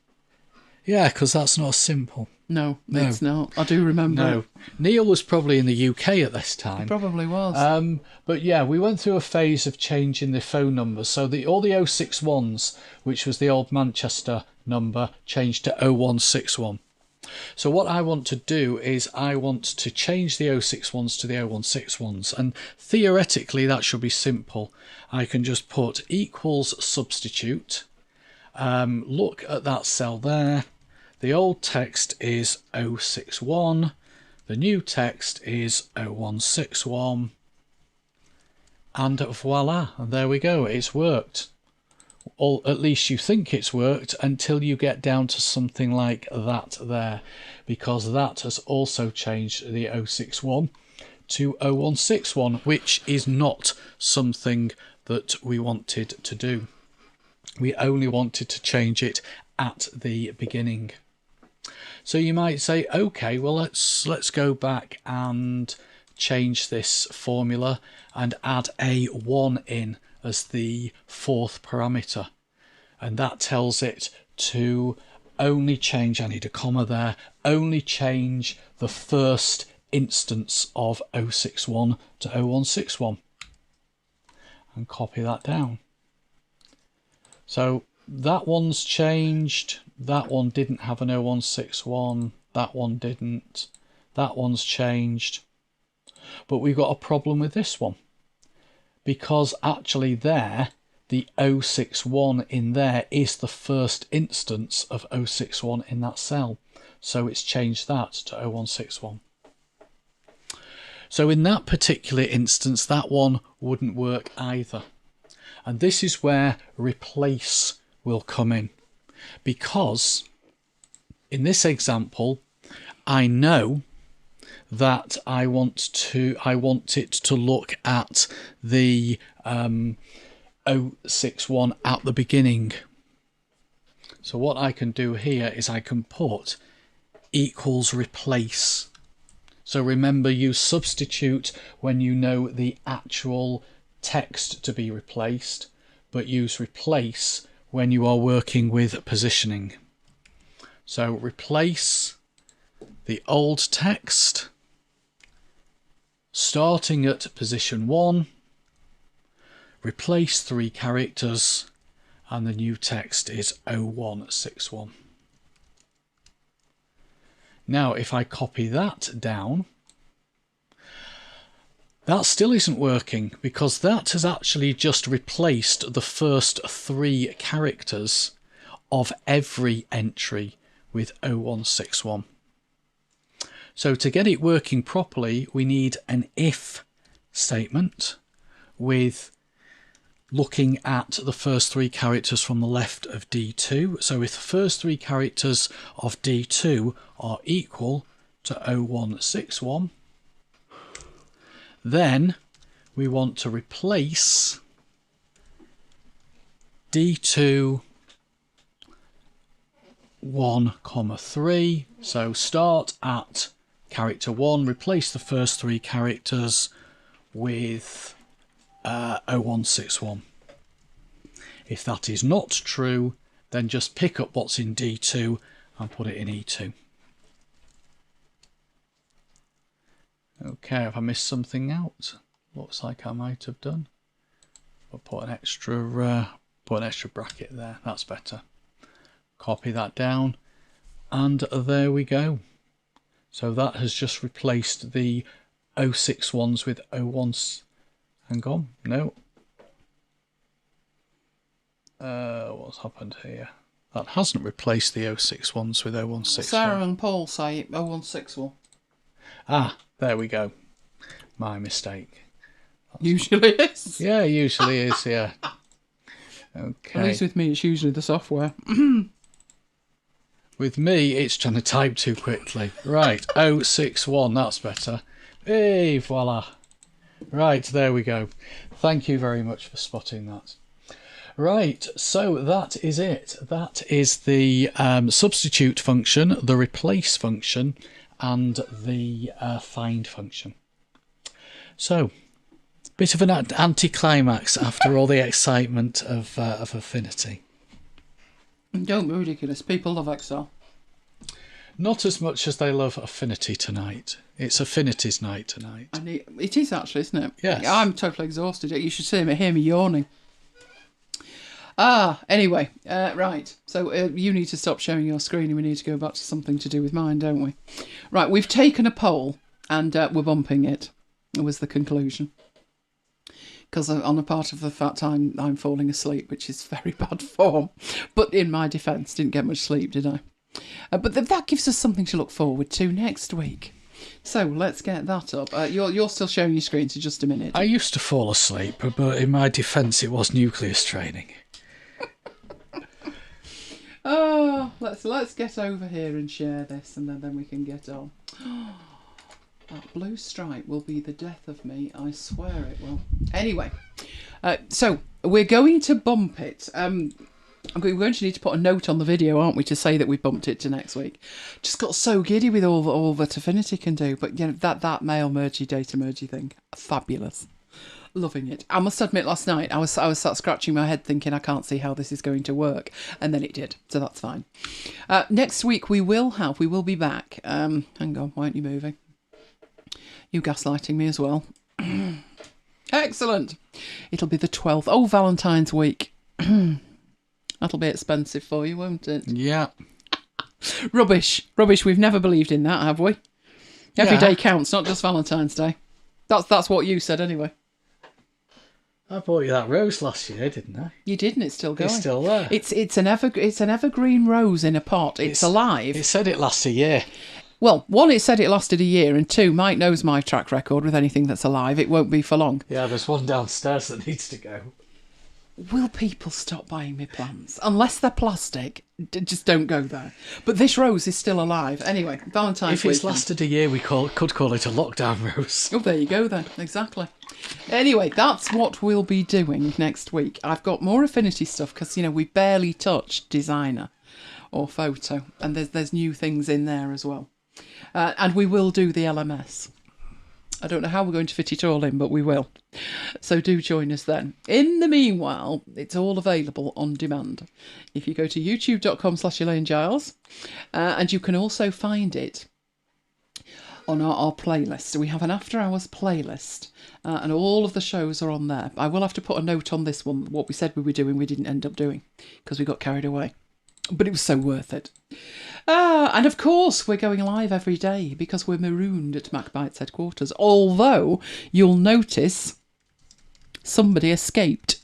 Yeah, because that's not simple. No, it's not. I do remember. No, Neil was probably in the UK at this time. He probably was. But yeah, we went through a phase of changing the phone numbers. So all the 061s, which was the old Manchester number, changed to 0161. So what I want to do is I want to change the 061s to the 016 and theoretically that should be simple. I can just put equals substitute. Look at that cell there. The old text is 061. The new text is 0161. And voila, and there we go, it's worked. Or at least you think it's worked until you get down to something like that there, because that has also changed the 061 to 0161, which is not something that we wanted to do. We only wanted to change it at the beginning. So you might say, okay, well let's go back and change this formula and add a 1 in as the fourth parameter. And that tells it to only change, I need a comma there, only change the first instance of 061 to 0161. And copy that down. So that one's changed, that one didn't have an 0161, that one didn't, that one's changed. But we've got a problem with this one, because actually there, the 061 in there is the first instance of 061 in that cell. So it's changed that to 0161. So in that particular instance, that one wouldn't work either. And this is where replace will come in, because in this example, I know that I want it to look at the 061 at the beginning. So what I can do here is I can put equals replace. So remember, you substitute when you know the actual text to be replaced, but use replace when you are working with positioning. So replace the old text starting at position 1, replace 3 characters, and the new text is 0161. Now if I copy that down, that still isn't working, because that has actually just replaced the first 3 characters of every entry with 0161. So to get it working properly, we need an if statement with looking at the first 3 characters from the left of D2. So if the first 3 characters of D2 are equal to 0161, then we want to replace D2 1, 3. So start at character 1, replace the first 3 characters with 0161. If that is not true, then just pick up what's in D2 and put it in E2. Okay, have I missed something out? Looks like I might have done. I'll put an extra bracket there. That's better. Copy that down, and there we go. So that has just replaced the 061s with 01s. Hang on, no. What's happened here? That hasn't replaced the 061s with 0161. Sarah and Paul say 0161. Ah, there we go. My mistake. Usually is. Yeah, usually is, yeah. Okay. At least with me, it's usually the software. With me, it's trying to type too quickly. Right, 061, that's better. Hey, voila. Right, there we go. Thank you very much for spotting that. Right, so that is it. That is the substitute function, the replace function, and the find function. So, bit of an anticlimax after all the excitement of Affinity. Don't be ridiculous. People love Excel. Not as much as they love Affinity tonight. It's Affinity's night tonight. And it is actually, isn't it? Yes. I'm totally exhausted. You should hear me yawning. Anyway, right. So you need to stop sharing your screen and we need to go back to something to do with mine, don't we? Right, we've taken a poll and we're bumping it. It was the conclusion. Because on a part of the fact I'm falling asleep, which is very bad form. But in my defence, didn't get much sleep, did I? But that gives us something to look forward to next week. So let's get that up. You're still sharing your screen, so just a minute. I used to fall asleep, but in my defence, it was nucleus training. Oh, let's get over here and share this, and then we can get on. That blue stripe will be the death of me. I swear it will. Anyway, so we're going to bump it. We're going to need to put a note on the video, aren't we, to say that we bumped it to next week. Just got so giddy with all that Affinity can do. But you know that mail mergey, data mergey thing, fabulous. Loving it. I must admit, last night I was sat scratching my head thinking I can't see how this is going to work, and then it did, so that's fine. Next week we will be back. Hang on, why aren't you moving? You gaslighting me as well. Excellent. It'll be the 12th. Oh, Valentine's week. That'll be expensive for you, won't it? Yeah. Rubbish. We've never believed in that, have we? Every day counts, not just Valentine's Day. That's what you said anyway. I bought you that rose last year, didn't I? You did, and it's still going. It's still there. It's an evergreen rose in a pot. It's alive. It said it lasts a year. Well, one, it said it lasted a year, and two, Mike knows my track record with anything that's alive. It won't be for long. Yeah, there's one downstairs that needs to go. Will people stop buying me plants? Unless they're plastic, just don't go there. But this rose is still alive. Anyway, Valentine's weekend. If it's lasted a year, we could call it a lockdown rose. Oh, there you go then. Exactly. Anyway, that's what we'll be doing next week. I've got more Affinity stuff because, we barely touched designer or photo. And there's new things in there as well. And we will do the LMS. I don't know how we're going to fit it all in, but we will. So do join us then. In the meanwhile, it's all available on demand. If you go to youtube.com/Elaine Giles, and you can also find it on our playlist. So we have an After Hours playlist, and all of the shows are on there. I will have to put a note on this one. What we said we were doing, we didn't end up doing because we got carried away. But it was so worth it. And of course, we're going live every day because we're Marooned at MacBites headquarters. Although, you'll notice somebody escaped.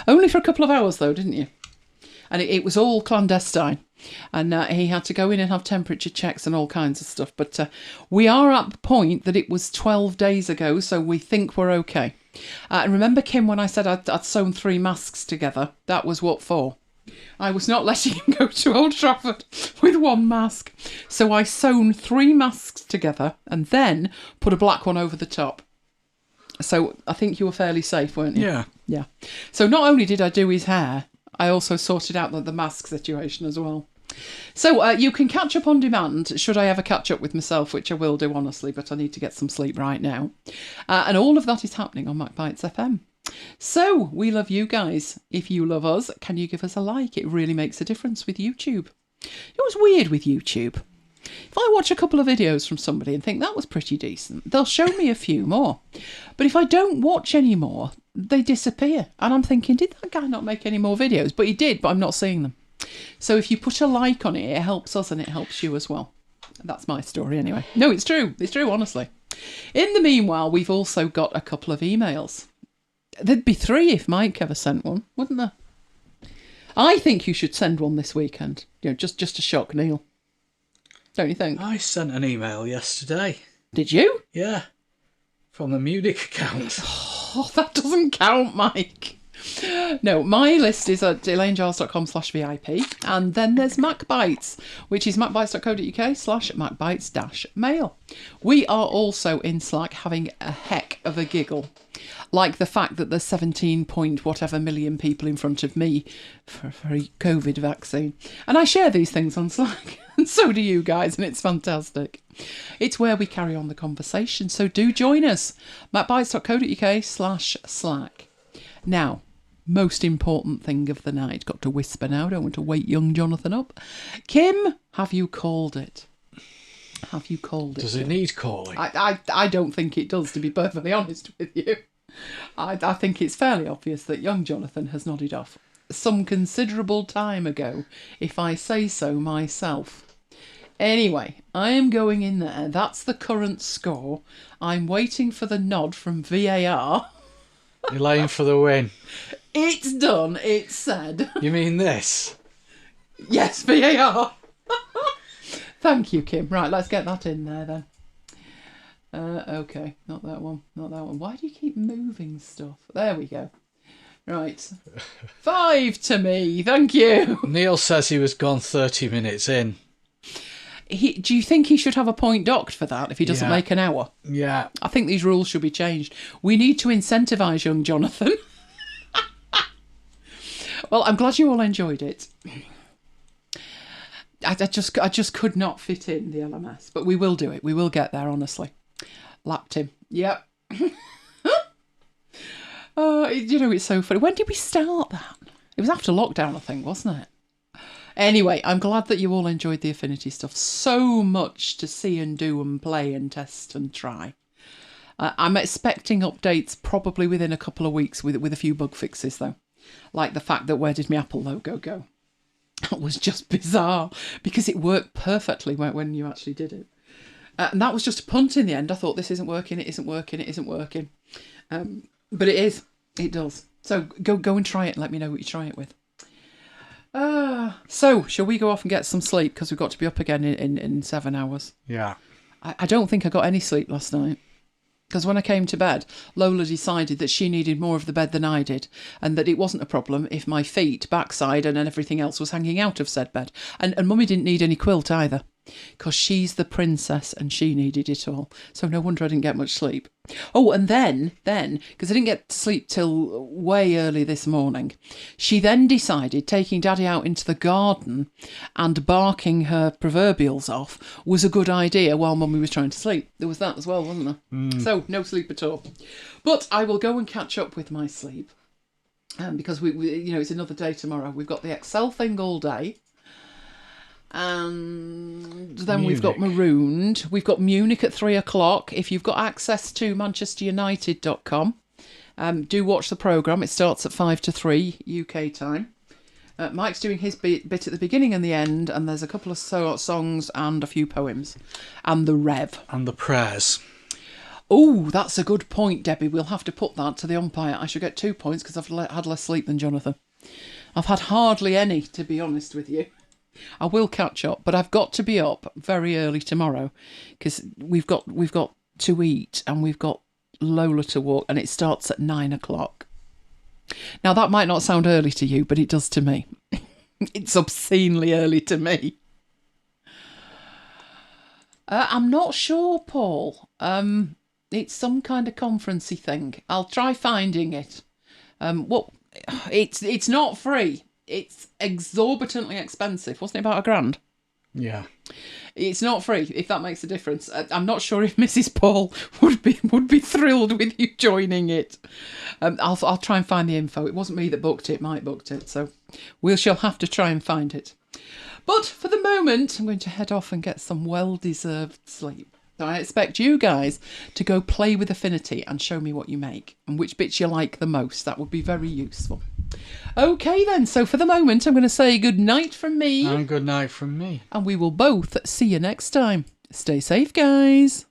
Only for a couple of hours, though, didn't you? And it was all clandestine. And he had to go in and have temperature checks and all kinds of stuff. But we are at the point that it was 12 days ago, so we think we're okay. And remember, Kim, when I said I'd sewn 3 masks together? That was what for? I was not letting him go to Old Trafford with 1 mask. So I sewn 3 masks together and then put a black one over the top. So I think you were fairly safe, weren't you? Yeah. Yeah. So not only did I do his hair, I also sorted out the mask situation as well. So you can catch up on demand, should I ever catch up with myself, which I will do, honestly, but I need to get some sleep right now. And all of that is happening on MacBites FM. So, we love you guys. If you love us, can you give us a like? It really makes a difference with YouTube. It was weird with YouTube. If I watch a couple of videos from somebody and think that was pretty decent, they'll show me a few more. But if I don't watch any more, they disappear. And I'm thinking, did that guy not make any more videos? But he did, but I'm not seeing them. So if you put a like on it, it helps us and it helps you as well. That's my story anyway. No, it's true. It's true, honestly. In the meanwhile, we've also got a couple of emails. There'd be 3 if Mike ever sent one, wouldn't there? I think you should send one this weekend. Just to shock Neil. Don't you think? I sent an email yesterday. Did you? Yeah. From the Munich account. Oh, that doesn't count, Mike. No, my list is at elainegiles.com/VIP, and then there's MacBites, which is macbites.co.uk/macbites-mail. We are also in Slack having a heck of a giggle. Like the fact that there's 17 point whatever million people in front of me for a COVID vaccine. And I share these things on Slack, and so do you guys, and it's fantastic. It's where we carry on the conversation, so do join us. macbites.co.uk/Slack. Now, most important thing of the night. Got to whisper now, don't want to wake young Jonathan up. Kim, have you called it? Have you called it? Does it need calling? I don't think it does, to be perfectly honest with you. I think it's fairly obvious that young Jonathan has nodded off some considerable time ago, if I say so myself. Anyway, I am going in there. That's the current score. I'm waiting for the nod from VAR. Elaine for the win. It's done. It's said. You mean this? Yes, VAR. Thank you, Kim. Right, let's get that in there then. Okay, not that one. Not that one. Why do you keep moving stuff? There we go. Right. 5 to me. Thank you. Neil says he was gone 30 minutes in. Do you think he should have a point docked for that if he doesn't make an hour? Yeah. I think these rules should be changed. We need to incentivise young Jonathan. Well, I'm glad you all enjoyed it. I just could not fit in the LMS, but we will do it. We will get there, honestly. Lapped him. Yep. Oh, it's so funny. When did we start that? It was after lockdown, I think, wasn't it? Anyway, I'm glad that you all enjoyed the Affinity stuff. So much to see and do and play and test and try. I'm expecting updates probably within a couple of weeks with a few bug fixes, though. Like the fact that where did my Apple logo go? That was just bizarre because it worked perfectly when you actually did it. And that was just a punt in the end. I thought, this isn't working, it isn't working, it isn't working. But it is. It does. So go and try it and let me know what you try it with. So, shall we go off and get some sleep? Because we've got to be up again in 7 hours. Yeah. I don't think I got any sleep last night. Because when I came to bed, Lola decided that she needed more of the bed than I did, and that it wasn't a problem if my feet, backside, and everything else was hanging out of said bed. And Mummy didn't need any quilt either, because she's the princess and she needed it all. So no wonder I didn't get much sleep. Oh, and then, because I didn't get to sleep till way early this morning, she then decided taking Daddy out into the garden and barking her proverbials off was a good idea while Mummy was trying to sleep. There was that as well, wasn't there? So, no sleep at all. But I will go and catch up with my sleep. Because, we it's another day tomorrow. We've got the Excel thing all day. And then we've got Marooned. We've got Munich at 3 o'clock. If you've got access to manchesterunited.com, do watch the programme. It starts at 5 to 3 UK time. Mike's doing his bit at the beginning and the end, and there's a couple of songs and a few poems. And the Rev. And the prayers. Oh, that's a good point, Debbie. We'll have to put that to the umpire. I should get 2 points because I've had less sleep than Jonathan. I've had hardly any, to be honest with you. I will catch up, but I've got to be up very early tomorrow because we've got to eat and we've got Lola to walk, and it starts at 9 o'clock. Now, that might not sound early to you, but it does to me. It's obscenely early to me. I'm not sure, Paul. It's some kind of conferencey thing. I'll try finding it. It's not free. It's exorbitantly expensive. Wasn't it about £1,000? Yeah. It's not free, if that makes a difference. I'm not sure if Mrs. Paul would be thrilled with you joining it. I'll try and find the info. It wasn't me that booked it. Mike booked it. So we shall have to try and find it. But for the moment, I'm going to head off and get some well-deserved sleep. So I expect you guys to go play with Affinity and show me what you make and which bits you like the most. That would be very useful. Okay then, so for the moment I'm going to say good night from me. And good night from me. And we will both see you next time. Stay safe, guys.